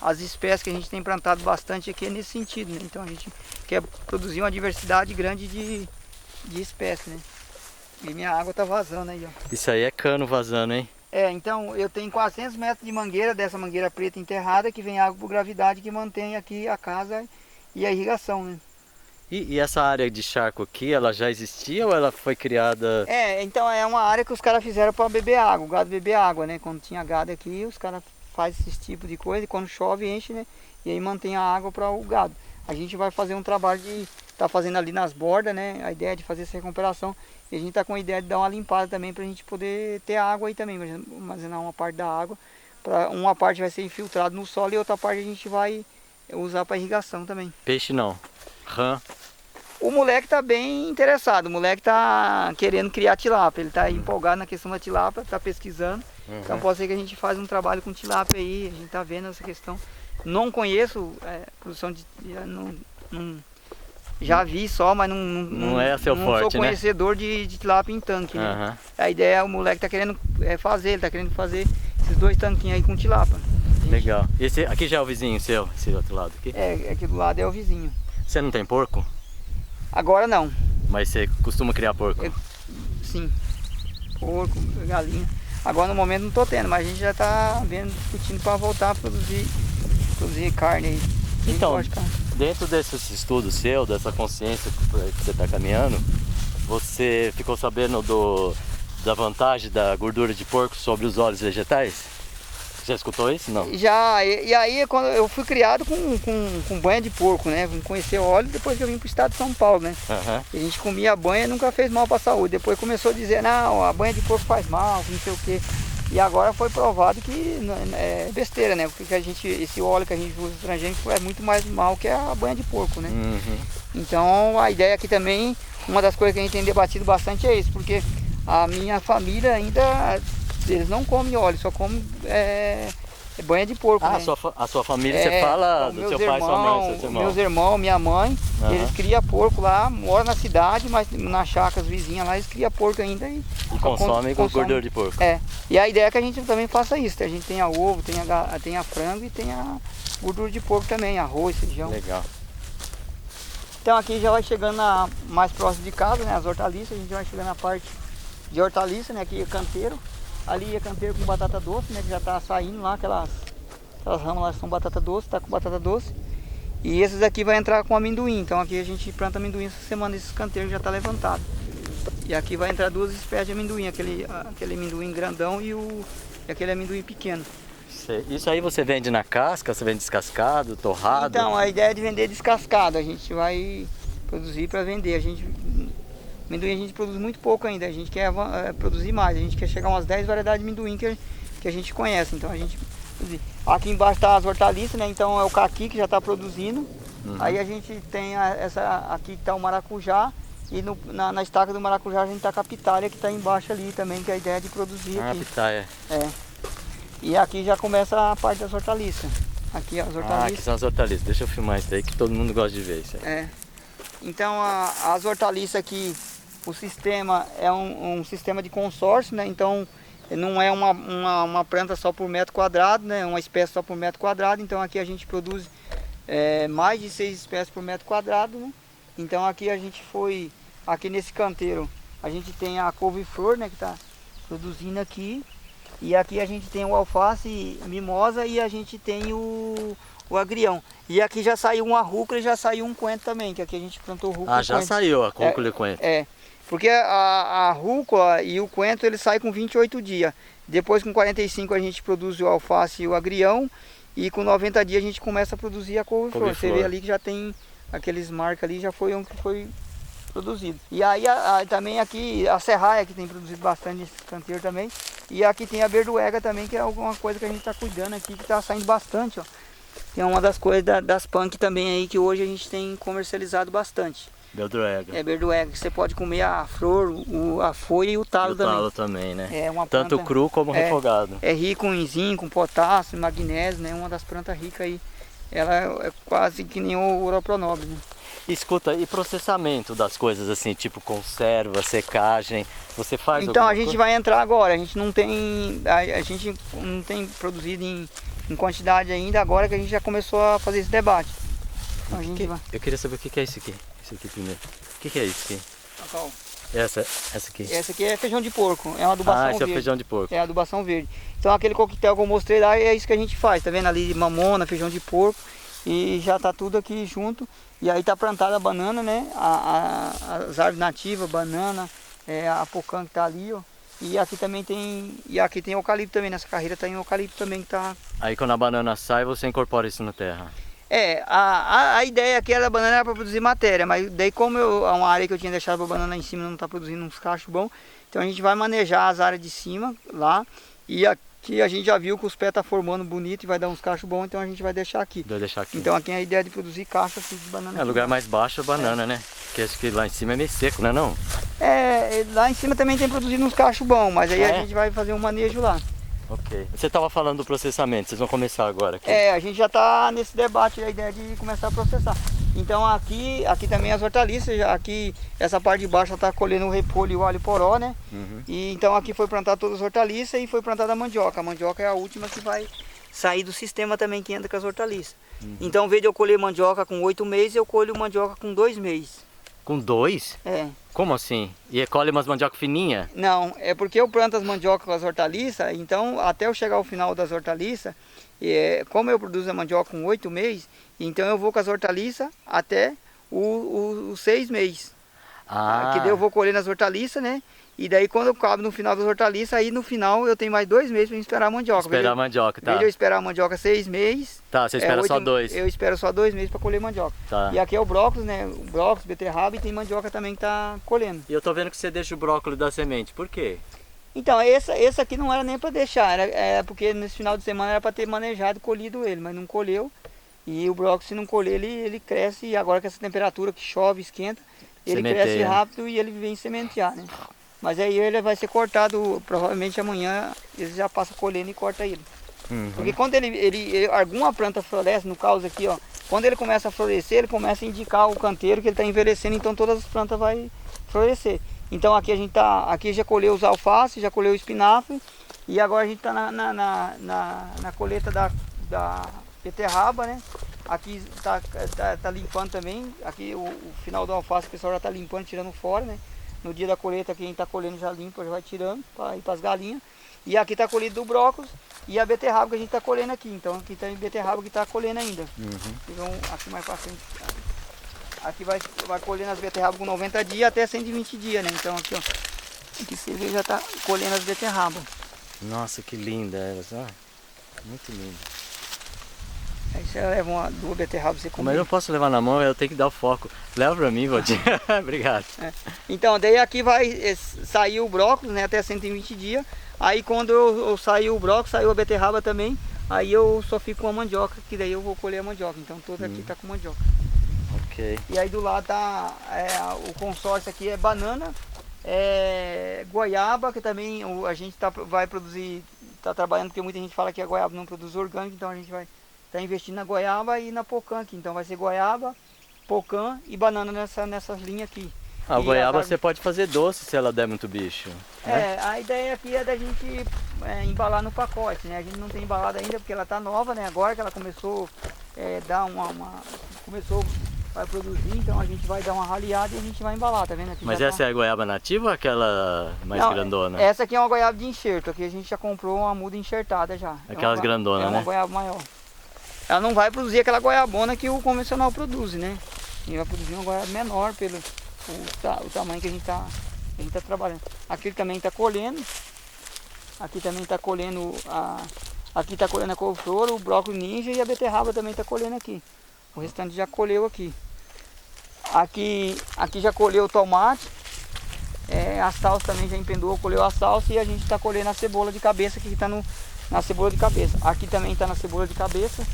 as espécies que a gente tem plantado bastante aqui é nesse sentido, né? Então a gente quer produzir uma diversidade grande de espécies, né? E minha água tá vazando aí, ó. Isso aí é cano vazando, hein? Então eu tenho 400 metros de mangueira, dessa mangueira preta enterrada, que vem água por gravidade, que mantém aqui a casa e a irrigação, né? E essa área de charco aqui, ela já existia ou ela foi criada? Então é uma área que os caras fizeram para beber água, o gado beber água, né? Quando tinha gado aqui, os caras fazem esse tipo de coisa, e quando chove enche, né? E aí mantém a água para o gado. A gente vai fazer um trabalho de estar fazendo ali nas bordas, né? A ideia é de fazer essa recuperação. E a gente está com a ideia de dar uma limpada também para a gente poder ter água aí também, armazenar uma parte da água. Uma parte vai ser infiltrada no solo e outra parte a gente vai usar para irrigação também. Peixe não, rã. O moleque está bem interessado, o moleque está querendo criar tilápia, ele está empolgado na questão da tilápia, está pesquisando. Então pode ser que a gente faça um trabalho com tilápia aí, a gente está vendo essa questão. Não conheço produção de... Já vi só, mas não é seu forte, sou conhecedor de tilápia em tanque, né? A ideia é o moleque está querendo fazer, ele está querendo fazer esses 2 tanquinhos aí com tilápia. Legal. Esse aqui já é o vizinho seu, esse outro lado aqui? Aqui do lado é o vizinho. Você não tem porco? Agora não. Mas você costuma criar porco? Sim. Porco, galinha. Agora no momento não estou tendo, mas a gente já está discutindo para voltar a produzir carne aí. Então, dentro desses estudos seu, dessa consciência que você está caminhando, você ficou sabendo da vantagem da gordura de porco sobre os óleos vegetais? Já escutou isso? Não? Já, e aí quando eu fui criado com banha de porco, né? Vim conhecer o óleo depois que eu vim para o estado de São Paulo, né? E a gente comia a banha e nunca fez mal para a saúde. Depois começou a dizer, não, a banha de porco faz mal, não sei o quê. E agora foi provado que é besteira, né? Porque esse óleo que a gente usa transgênico é muito mais mal que a banha de porco, né? Então a ideia aqui também, uma das coisas que a gente tem debatido bastante é isso, porque a minha família ainda, eles não comem óleo, só comem banha de porco, né? A sua família, você fala do seu pai, sua mãe, seus irmãos? Meus irmãos, minha mãe, eles criam porco lá, moram na cidade, mas nas chácaras vizinhas lá, eles criam porco ainda e consomem com gordura de porco. E a ideia é que a gente também faça isso, a gente tem a ovo, tem a frango e tem a gordura de porco também, arroz, feijão. Legal. Então aqui já vai chegando mais próximo de casa, né, as hortaliças, a gente vai chegando na parte de hortaliça, né, aqui é canteiro. Ali é canteiro com batata doce, né, que já está saindo lá, aquelas ramas lá são batata doce, tá com batata doce. E esses aqui vai entrar com amendoim, então aqui a gente planta amendoim essa semana, esse canteiro já está levantado. E aqui vai entrar duas espécies de amendoim, aquele amendoim grandão e aquele amendoim pequeno. Isso aí você vende na casca, você vende descascado, torrado? Então, a ideia é de vender descascado, a gente vai produzir para vender. Amendoim a gente produz muito pouco ainda, a gente quer produzir mais, a gente quer chegar a umas 10 variedades de amendoim que a gente conhece, então a gente produzir. Aqui embaixo está as hortaliças, né? Então é o caqui que já está produzindo. Aí a gente tem aqui está o maracujá e na estaca do maracujá a gente está com a pitalha que está embaixo ali também, que é a ideia de produzir aqui. A pitalha. E aqui já começa a parte das hortaliças. Aqui as hortaliças. Aqui são as hortaliças, deixa eu filmar isso daí que todo mundo gosta de ver isso aí. Então as hortaliças aqui, o sistema é um sistema de consórcio, né? Então não é uma planta só por metro quadrado, né? Uma espécie só por metro quadrado. Então aqui a gente produz mais de 6 espécies por metro quadrado, né? Então aqui aqui nesse canteiro, a gente tem a couve-flor, né? Que está produzindo aqui. E aqui a gente tem o alface mimosa e a gente tem o agrião. E aqui já saiu uma rúcula e já saiu um coentro também, que aqui a gente plantou rúcula. Já saiu a rúcula e o coentro. Porque a rúcula e o coentro ele sai com 28 dias. Depois com 45 a gente produz o alface e o agrião. E com 90 dias a gente começa a produzir a couve-flor. Você vê ali que já tem aqueles marcos ali, já foi um que foi produzido. E aí também aqui a serraia que tem produzido bastante nesse canteiro também. E aqui tem a berduega também, que é alguma coisa que a gente está cuidando aqui, que está saindo bastante, ó. Que é uma das coisas das punk também aí, que hoje a gente tem comercializado bastante. Berduega. Berduega, que você pode comer a flor, a folha e o talo também. O talo também, né? É uma tanto planta, cru como refogado. É rico em zinco, potássio, magnésio, né? Uma das plantas ricas aí. Ela é quase que nem o Uropronobis, né? Escuta, e processamento das coisas assim, tipo conserva, secagem, você faz Então alguma a gente coisa? vai entrar agora, a gente não tem produzido em quantidade ainda, agora que a gente já começou a fazer esse debate. Então, eu queria saber o que é isso aqui. Isso aqui primeiro. O que é isso aqui? Qual? Essa aqui. Essa aqui é feijão de porco, é uma adubação verde. Esse é feijão de porco. É adubação verde. Então aquele coquetel que eu mostrei lá é isso que a gente faz, tá vendo ali mamona, feijão de porco e já tá tudo aqui junto. E aí tá plantada a banana, né? As árvores nativas, banana, a pocã que tá ali, ó. E aqui também aqui tem eucalipto também, nessa carreira tem eucalipto também que tá... Aí quando a banana sai, você incorpora isso na terra? A ideia aqui era a banana era para produzir matéria, mas daí como uma área que eu tinha deixado para banana em cima não está produzindo uns cachos bons, então a gente vai manejar as áreas de cima lá, e aqui a gente já viu que os pés tá formando bonito e vai dar uns cachos bons, então a gente vai deixar aqui. Então aqui é a ideia de produzir cachos assim, de banana. Lugar mais baixo é banana, né? Porque acho que lá em cima é meio seco, não é não? Lá em cima também tem produzido uns cachos bons, mas aí a gente vai fazer um manejo lá. Ok. Você estava falando do processamento, vocês vão começar agora aqui. A gente já está nesse debate, a ideia de começar a processar. Então aqui também as hortaliças, aqui essa parte de baixo está colhendo o repolho e o alho poró, né? E então aqui foi plantar todas as hortaliças e foi plantada a mandioca. A mandioca é a última que vai sair do sistema também que entra com as hortaliças. Então, ao invés de eu colher mandioca com 8 meses, eu colho mandioca com 2 meses. Com 2? Como assim? E colhe umas mandioca fininha? Não, é porque eu planto as mandiocas com as hortaliças, então até eu chegar ao final das hortaliças, como eu produzo a mandioca com 8 meses, então eu vou com as hortaliças até os 6 meses. Que daí eu vou colher nas hortaliças, né? E daí quando eu acabo no final das hortaliças, aí no final eu tenho mais 2 meses para esperar a mandioca. Esperar a mandioca, tá. Em vez de eu esperar a mandioca 6 meses... Tá, você espera só 2. Eu espero só 2 meses para colher mandioca. Tá. E aqui é o brócolis, né? O brócolis, beterraba e tem mandioca também que tá colhendo. E eu tô vendo que você deixa o brócolis da semente, por quê? Então, esse aqui não era nem para deixar, era porque nesse final de semana era para ter manejado e colhido ele, mas não colheu. E o brócolis, se não colher, ele cresce, e agora com essa temperatura que chove, esquenta, ele cresce rápido e ele vem sementear, né? Mas aí ele vai ser cortado, provavelmente amanhã eles já passam colhendo e corta ele. Porque quando alguma planta floresce, no caso aqui, ó, quando ele começa a florescer, ele começa a indicar o canteiro que ele está envelhecendo, então todas as plantas vão florescer. Então aqui a gente aqui já colheu os alface, já colheu o espinafre, e agora a gente está na colheita da beterraba, né? Aqui tá limpando também, aqui o final do alface o pessoal já está limpando, tirando fora, né? No dia da colheita quem está colhendo já limpa, já vai tirando para ir para as galinhas. E aqui está colhido do brócolis e a beterraba que a gente está colhendo aqui. Então aqui tem beterraba que está colhendo ainda. Então aqui mais para frente, aqui vai colhendo as beterrabas com 90 dias até 120 dias, né? Então aqui, ó, aqui você vê já está colhendo as beterrabas. Nossa, que linda elas, ó. Muito linda. Aí você leva duas beterrabas você come. Mas eu não posso levar na mão, eu tenho que dar o foco. Leva pra mim, Valdir. Obrigado. Então, daí aqui vai sair o brócolis, né, até 120 dias. Aí quando eu sair o brócolis, saiu a beterraba também, aí eu só fico com a mandioca, que daí eu vou colher a mandioca. Então todo aqui tá com mandioca. Ok. E aí do lado tá o consórcio aqui é banana, goiaba, que também a gente vai produzir, tá trabalhando, porque muita gente fala que a goiaba não produz orgânico, então a gente vai tá investindo na goiaba e na pocã aqui. Então vai ser goiaba, pocã e banana nessas linhas aqui. A goiaba você pode fazer doce se ela der muito bicho. Né? A ideia aqui é da gente embalar no pacote, né? A gente não tem embalado ainda porque ela tá nova, né? Agora que ela começou vai produzir, então a gente vai dar uma raleada e a gente vai embalar, tá vendo? Aqui mas essa é a goiaba nativa ou aquela mais grandona? Essa aqui é uma goiaba de enxerto, aqui a gente já comprou uma muda enxertada já. Aquelas grandonas, né? É uma goiaba maior. Ela não vai produzir aquela goiabona que o convencional produz, né? E vai produzir uma goiaba menor pelo o tamanho que a gente tá trabalhando. Aqui também está colhendo. Aqui também está colhendo aqui está colhendo a couve-flor, o brócolis ninja e a beterraba também está colhendo aqui. O restante já colheu aqui. Aqui já colheu o tomate. A salsa também já empendou, colheu a salsa, e a gente está colhendo a cebola de cabeça, que está na cebola de cabeça. Aqui também está na cebola de cabeça.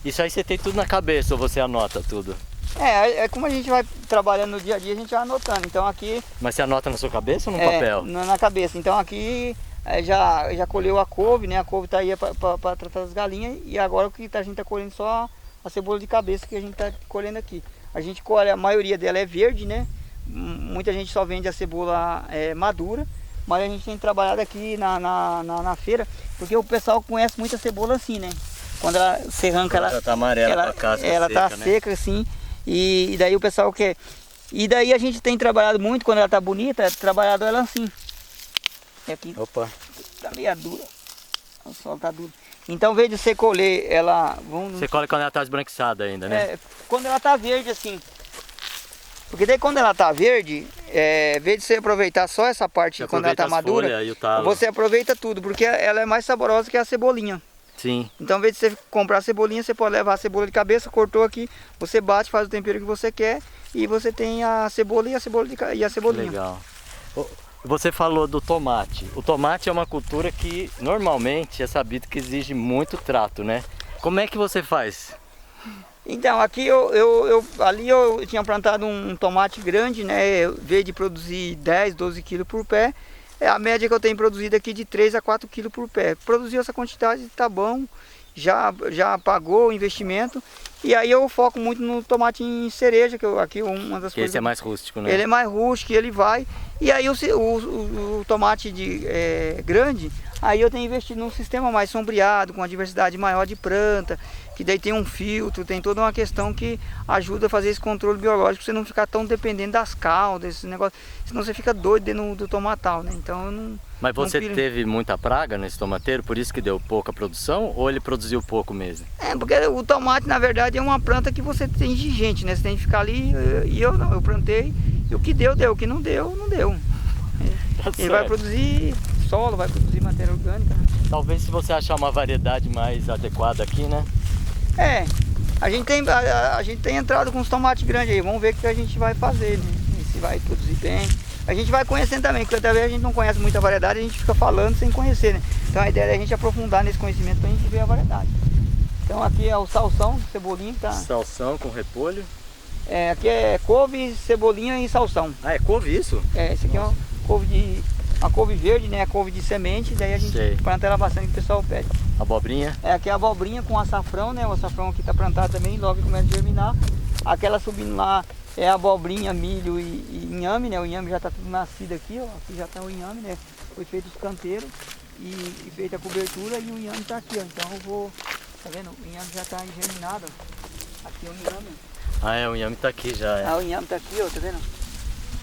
Isso aí você tem tudo na cabeça ou você anota tudo? Como a gente vai trabalhando no dia a dia, a gente vai anotando. Então aqui... Mas você anota na sua cabeça ou no papel? Na cabeça. Então aqui já colheu a couve, né? A couve está aí para tratar das galinhas, e agora o que a gente está colhendo só a cebola de cabeça que a gente está colhendo aqui. A gente colhe, a maioria dela é verde, né? Muita gente só vende a cebola madura, mas a gente tem trabalhado aqui na feira, porque o pessoal conhece muito a cebola assim, né? Quando você arranca ela tá amarela, a casca ela seca, tá né? seca assim, e daí o pessoal quer. E daí a gente tem trabalhado muito, quando ela tá bonita, trabalhado ela assim. Aqui Opa. tá meio dura, o sol tá duro. Então, ao invés de você colher ela... Você colhe quando ela tá esbranquiçada ainda, né? Quando ela tá verde assim. Porque daí quando ela tá verde, em vez de você aproveitar só essa parte quando ela tá madura, você aproveita tudo, porque ela é mais saborosa que a cebolinha. Sim. Então, ao invés de você comprar a cebolinha, você pode levar a cebola de cabeça, cortou aqui, você bate, faz o tempero que você quer, e você tem a cebola e a cebolinha. Legal. Você falou do tomate. O tomate é uma cultura que normalmente é sabido que exige muito trato, né? Como é que você faz? Então, aqui ali eu tinha plantado um tomate grande, né? Veio de produzir 10, 12 quilos por pé. A média que eu tenho produzido aqui de 3 a 4 quilos por pé. Produziu essa quantidade, tá bom, já pagou o investimento. E aí eu foco muito no tomate em cereja, que aqui uma das coisas... Esse é mais rústico, né? Ele é mais rústico, ele vai. E aí o tomate grande, aí eu tenho investido num sistema mais sombreado, com uma diversidade maior de planta, que daí tem um filtro, tem toda uma questão que ajuda a fazer esse controle biológico, pra você não ficar tão dependente das caudas, esse negócio, senão você fica doido dentro do tomatal, né? Então eu não... Mas você teve muita praga nesse tomateiro, por isso que deu pouca produção, ou ele produziu pouco mesmo? Porque o tomate, na verdade, é uma planta que você tem exigente, né? Você tem que ficar ali, e eu não, eu plantei, e o que deu, o que não deu, não deu. Ele vai produzir solo, vai produzir matéria orgânica. Talvez se você achar uma variedade mais adequada aqui, né? A gente tem entrado com os tomates grandes aí, vamos ver o que a gente vai fazer, né? Se vai produzir bem. a gente vai conhecendo também, porque talvez a gente não conhece muita variedade, a gente fica falando sem conhecer, né? Então a ideia é a gente aprofundar nesse conhecimento para a gente ver a variedade. Então aqui é o salsão, cebolinha, tá? Salsão com repolho. Aqui é couve, cebolinha e salsão. Ah, é couve isso? Esse aqui é uma couve verde, né? Couve de semente, daí a gente planta ela bastante, que o pessoal pede. Abobrinha? Aqui é a abobrinha com açafrão, né? O açafrão aqui tá plantado também, logo começa a germinar. Aquela subindo lá é abobrinha, milho e inhame, né? O inhame já tá tudo nascido aqui, ó. Aqui já tá o inhame, né? Foi feito os canteiros e feita a cobertura e o inhame tá aqui, ó. Então eu vou, tá vendo? O inhame já tá germinado, ó. Aqui é o inhame. Ah, o inhame tá aqui já. O inhame tá aqui, ó, tá vendo?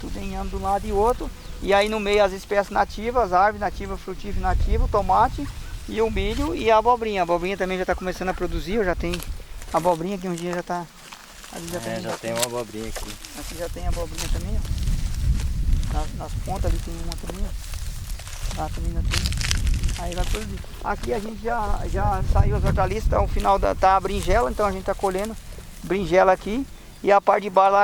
Tudo em inhame de um lado e outro. E aí no meio as espécies nativas, as árvores nativas, frutífero nativo, tomate e o milho e a abobrinha. A abobrinha também já tá começando a produzir, eu já tenho abobrinha que um dia já tá... Ali já tem uma abobrinha aqui. Aqui já tem abobrinha também, ó. Nas pontas ali tem uma também, ó. Lá também já tem. Aí vai produzir. Aqui a gente já saiu as hortaliças, tá o final tá a berinjela, então a gente tá colhendo berinjela aqui. E a parte de baixo lá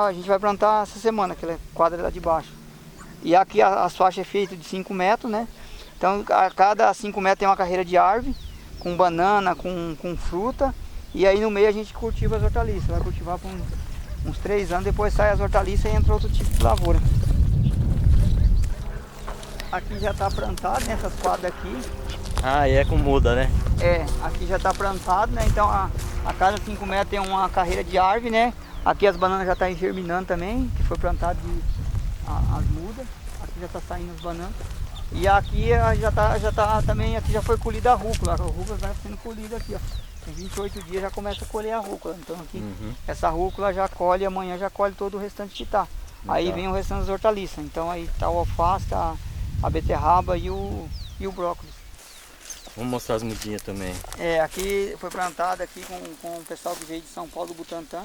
a gente vai plantar essa semana, aquela quadra lá de baixo. E aqui as faixas é feita de 5 metros, né? Então a cada 5 metros tem uma carreira de árvore, com banana, com fruta. E aí no meio a gente cultiva as hortaliças, vai cultivar por uns 3 anos, depois sai as hortaliças e entra outro tipo de lavoura. Aqui já está plantado nessas quadras aqui. Ah, e é com muda, né? Aqui já está plantado, né? Então a cada 5 metros tem uma carreira de árvore, né? Aqui as bananas já estão germinando também, que foi plantado as mudas. Aqui já está saindo as bananas. E aqui já tá também, aqui já foi colhida a rúcula. A rúcula vai sendo colhida aqui, ó. Em 28 dias já começa a colher a rúcula. Então aqui, essa rúcula já colhe, amanhã já colhe todo o restante que tá. Aí vem o restante das hortaliças. Então aí tá o alface, tá a beterraba e o brócolis. Vamos mostrar as mudinhas também. Aqui foi plantado aqui com o pessoal que veio de São Paulo do Butantã.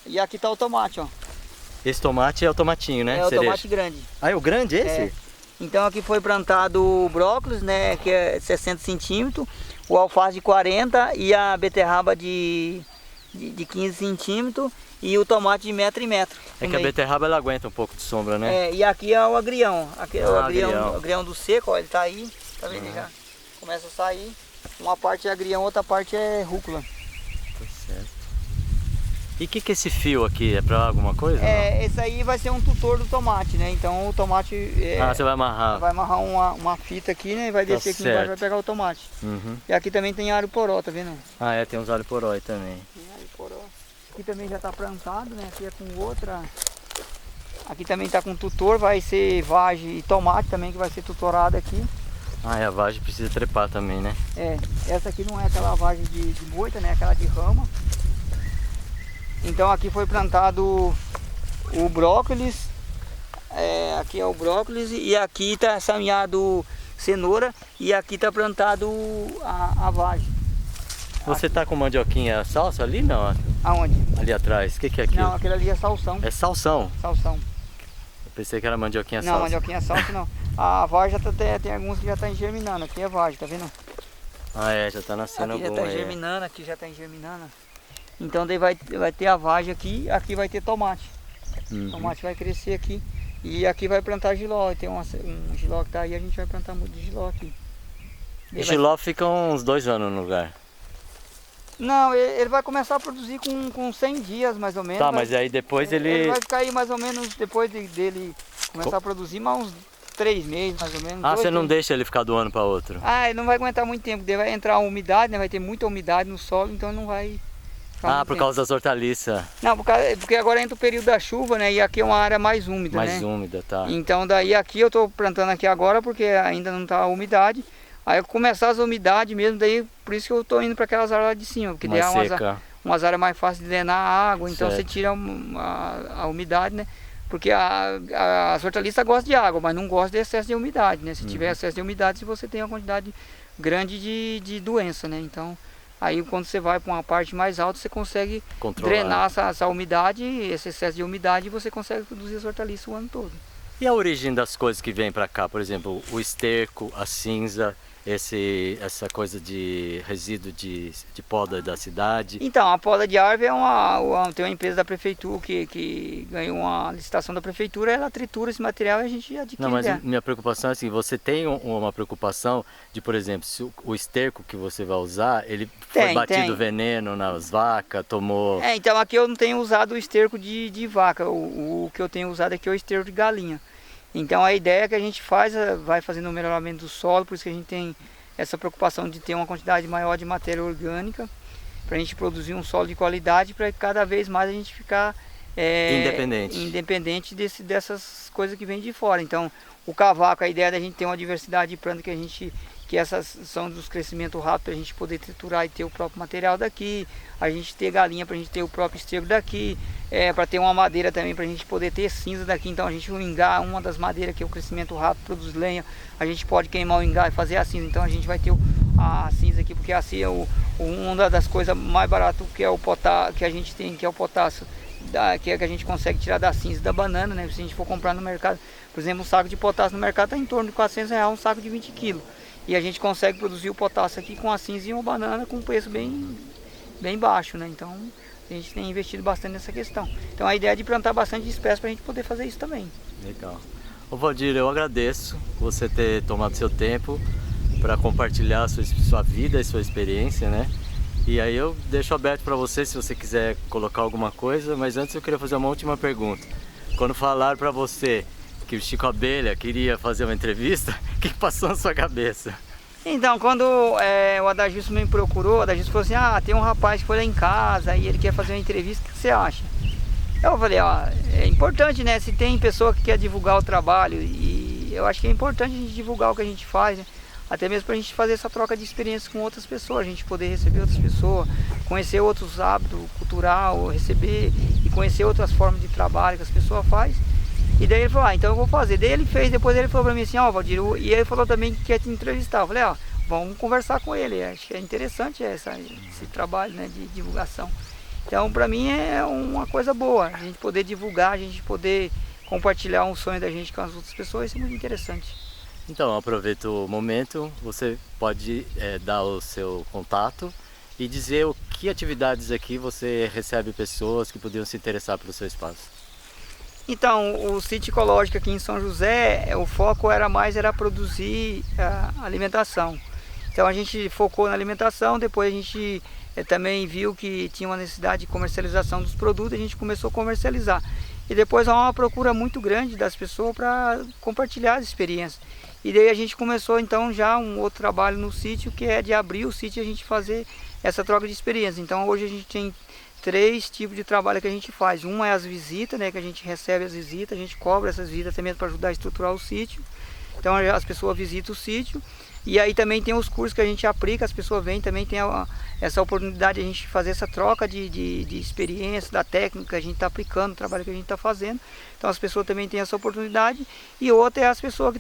E aqui tá o tomate, ó. Esse tomate é o tomatinho, né? É o tomate grande. Ah, é o grande esse? Então aqui foi plantado o brócolis, né, que é 60 centímetros, o alface de 40 e a beterraba de 15 centímetros e o tomate de metro em metro. É que a beterraba ela aguenta um pouco de sombra, né? E aqui é o agrião, aqui é o agrião do seco, ó, ele tá aí, tá vendo? Já começa a sair, uma parte é agrião, outra parte é rúcula. Tá certo. E o que é esse fio aqui? É para alguma coisa? Esse aí vai ser um tutor do tomate, né? Então o tomate... você vai amarrar? Vai amarrar uma fita aqui, né? E vai descer aqui embaixo e vai pegar o tomate. E aqui também tem alho poró, tá vendo? Tem uns alho poró aí também. Tem alho poró. Aqui também já tá plantado, né? Aqui é com outra... Aqui também tá com tutor, vai ser vagem e tomate também que vai ser tutorado aqui. E a vagem precisa trepar também, né? Essa aqui não é aquela vagem de moita, né? Aquela de rama. Então aqui foi plantado o brócolis, aqui é o brócolis e aqui está semeado cenoura e aqui está plantado a vagem. Você tá com mandioquinha salsa ali, não? Aonde? Ali atrás, o que é aquilo? Não, aquilo ali é salsão. É salsão? Salsão. Eu pensei que era mandioquinha salsa. Não, mandioquinha salsa não. A vagem tem alguns que já estão germinando, aqui é vagem, tá vendo? Já está nascendo alguma. Aqui já está germinando, aqui já está germinando. Então daí vai ter a vagem aqui, aqui vai ter tomate. Tomate vai crescer aqui. E aqui vai plantar giló. Tem um giló que tá aí, a gente vai plantar muito de giló aqui. E giló fica uns 2 anos no lugar? Não, ele vai começar a produzir com 100 dias mais ou menos. Tá, mas aí depois ele vai ficar aí mais ou menos, depois dele começar a produzir, mais uns 3 meses mais ou menos. Você não deixa ele ficar de um ano para outro? Ele não vai aguentar muito tempo, vai entrar umidade, né? Vai ter muita umidade no solo, então não vai... por causa das hortaliças. Não, porque agora entra o período da chuva, né? E aqui é uma área mais úmida, mais úmida, tá. Então daí aqui eu tô plantando aqui agora porque ainda não tá a umidade. Aí começar as umidades mesmo, daí por isso que eu tô indo para aquelas áreas lá de cima, porque daí é umas áreas mais fáceis de drenar a água, então você tira a umidade, né? Porque as hortaliças gostam de água, mas não gostam de excesso de umidade, né? Se tiver excesso de umidade, você tem uma quantidade grande de doença, né? Então aí quando você vai para uma parte mais alta, você consegue drenar essa umidade, esse excesso de umidade, e você consegue produzir as hortaliças o ano todo. E a origem das coisas que vêm para cá, por exemplo, o esterco, a cinza, essa coisa de resíduo de poda da cidade? Então, a poda de árvore tem uma empresa da prefeitura que ganhou uma licitação da prefeitura, ela tritura esse material e a gente adquire. Não, mas minha preocupação é assim, você tem uma preocupação de, por exemplo, se o esterco que você vai usar, ele foi batido veneno nas vacas, tomou... Então aqui eu não tenho usado o esterco de vaca, o que eu tenho usado aqui é o esterco de galinha. Então a ideia é que a gente vai fazendo o melhoramento do solo, por isso que a gente tem essa preocupação de ter uma quantidade maior de matéria orgânica, para a gente produzir um solo de qualidade, para cada vez mais a gente ficar independente dessas coisas que vêm de fora. Então o cavaco, a ideia é da gente ter uma diversidade de plantas que essas são dos crescimentos rápidos, para a gente poder triturar e ter o próprio material daqui, a gente ter galinha para a gente ter o próprio esterco daqui, para ter uma madeira também para a gente poder ter cinza daqui. Então a gente, o ingá, uma das madeiras que é o crescimento rápido, produz lenha, a gente pode queimar o ingá e fazer a cinza. Então a gente vai ter a cinza aqui, porque assim é uma das coisas mais baratas que é o potássio, que a gente tem, que é o potássio, que a gente consegue tirar da cinza da banana, né? Se a gente for comprar no mercado, por exemplo, um saco de potássio no mercado está em torno de R$400, um saco de 20 kg. E a gente consegue produzir o potássio aqui com a cinza e uma banana com um preço bem baixo, né? Então a gente tem investido bastante nessa questão. Então a ideia é de plantar bastante espécies para a gente poder fazer isso também. Legal. Ô Valdir, eu agradeço você ter tomado seu tempo para compartilhar a sua vida e sua experiência, né? E aí eu deixo aberto para você se você quiser colocar alguma coisa, mas antes eu queria fazer uma última pergunta. Quando falaram para você que o Chico Abelha queria fazer uma entrevista, o que passou na sua cabeça? Então, quando o Adagilson me procurou, o Adagilson falou assim, tem um rapaz que foi lá em casa e ele quer fazer uma entrevista, o que você acha? Eu falei, é importante, né, se tem pessoa que quer divulgar o trabalho, e eu acho que é importante a gente divulgar o que a gente faz, né? Até mesmo para a gente fazer essa troca de experiência com outras pessoas, a gente poder receber outras pessoas, conhecer outros hábitos cultural, receber e conhecer outras formas de trabalho que as pessoas fazem. E daí ele falou, então eu vou fazer. Daí ele fez, depois ele falou pra mim assim, Valdir, e ele falou também que quer te entrevistar. Eu falei, vamos conversar com ele, acho que é interessante esse trabalho, né, de divulgação. Então pra mim é uma coisa boa, a gente poder divulgar, a gente poder compartilhar um sonho da gente com as outras pessoas, isso é muito interessante. Então aproveita o momento, você pode dar o seu contato e dizer o que atividades aqui você recebe pessoas que poderiam se interessar pelo seu espaço. Então, o sítio ecológico aqui em São José, o foco era produzir alimentação. Então a gente focou na alimentação, depois a gente também viu que tinha uma necessidade de comercialização dos produtos, a gente começou a comercializar. E depois há uma procura muito grande das pessoas para compartilhar as experiências. E daí a gente começou então já um outro trabalho no sítio, que é de abrir o sítio e a gente fazer essa troca de experiência. Então hoje a gente tem 3 tipos de trabalho que a gente faz. Um é as visitas, né, que a gente recebe as visitas, a gente cobra essas visitas também para ajudar a estruturar o sítio. Então as pessoas visitam o sítio. E aí também tem os cursos que a gente aplica, as pessoas vêm, também tem essa oportunidade de a gente fazer essa troca de experiência, da técnica que a gente está aplicando, o trabalho que a gente está fazendo. Então as pessoas também têm essa oportunidade. E outra é as pessoas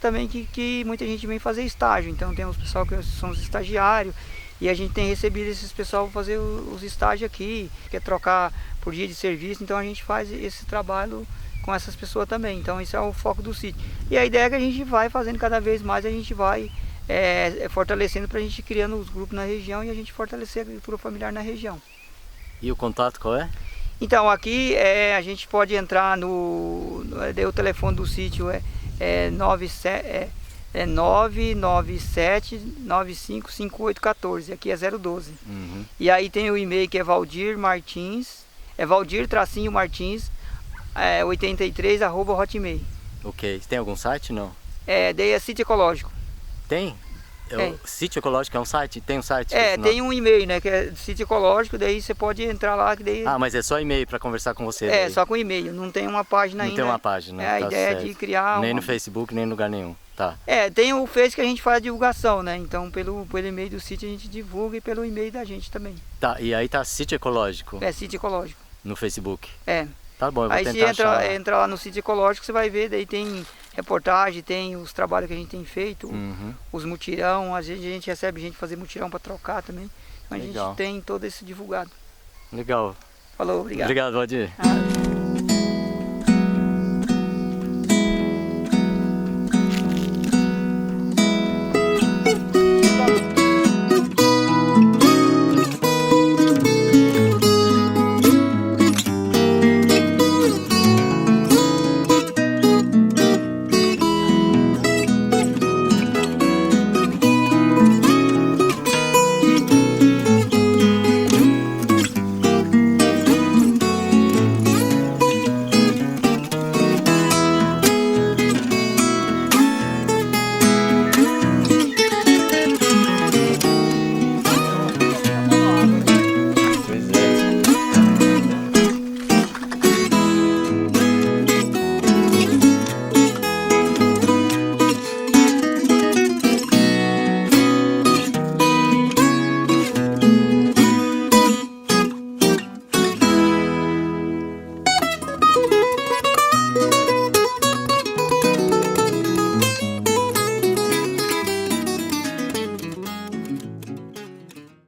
que muita gente vem fazer estágio. Então tem os pessoal que são os estagiários. E a gente tem recebido esses pessoal para fazer os estágios aqui, quer trocar por dia de serviço, então a gente faz esse trabalho com essas pessoas também. Então esse é o foco do sítio. E a ideia é que a gente vai fazendo cada vez mais, a gente vai fortalecendo para a gente criando os grupos na região e a gente fortalecer a agricultura familiar na região. E o contato qual é? Então aqui a gente pode entrar o telefone do sítio é 997-955814, aqui é 012. Uhum. E aí tem o e-mail que é Valdir Martins, Valdir-Martins 83@hotmail. Ok, tem algum site não? Daí é sítio ecológico. Tem? Sítio ecológico é um site? Tem um site? Tem um e-mail, né, que é sítio ecológico, daí você pode entrar lá que daí... mas é só e-mail para conversar com você? Daí. Só com e-mail, não tem uma página ainda. Não tem uma página, a ideia é de criar nem no Facebook, nem em lugar nenhum, tá. Tem o Face que a gente faz a divulgação, né, então pelo e-mail do sítio a gente divulga e pelo e-mail da gente também. Tá, e aí tá sítio ecológico? Sítio ecológico. No Facebook? Tá bom, eu vou aí tentar achar. Aí você entra lá no sítio ecológico, você vai ver, daí tem reportagem, tem os trabalhos que a gente tem feito, os mutirão, às vezes a gente recebe gente fazer mutirão para trocar também. Então a gente tem todo esse divulgado. Legal. Falou, obrigado. Obrigado, Valdir.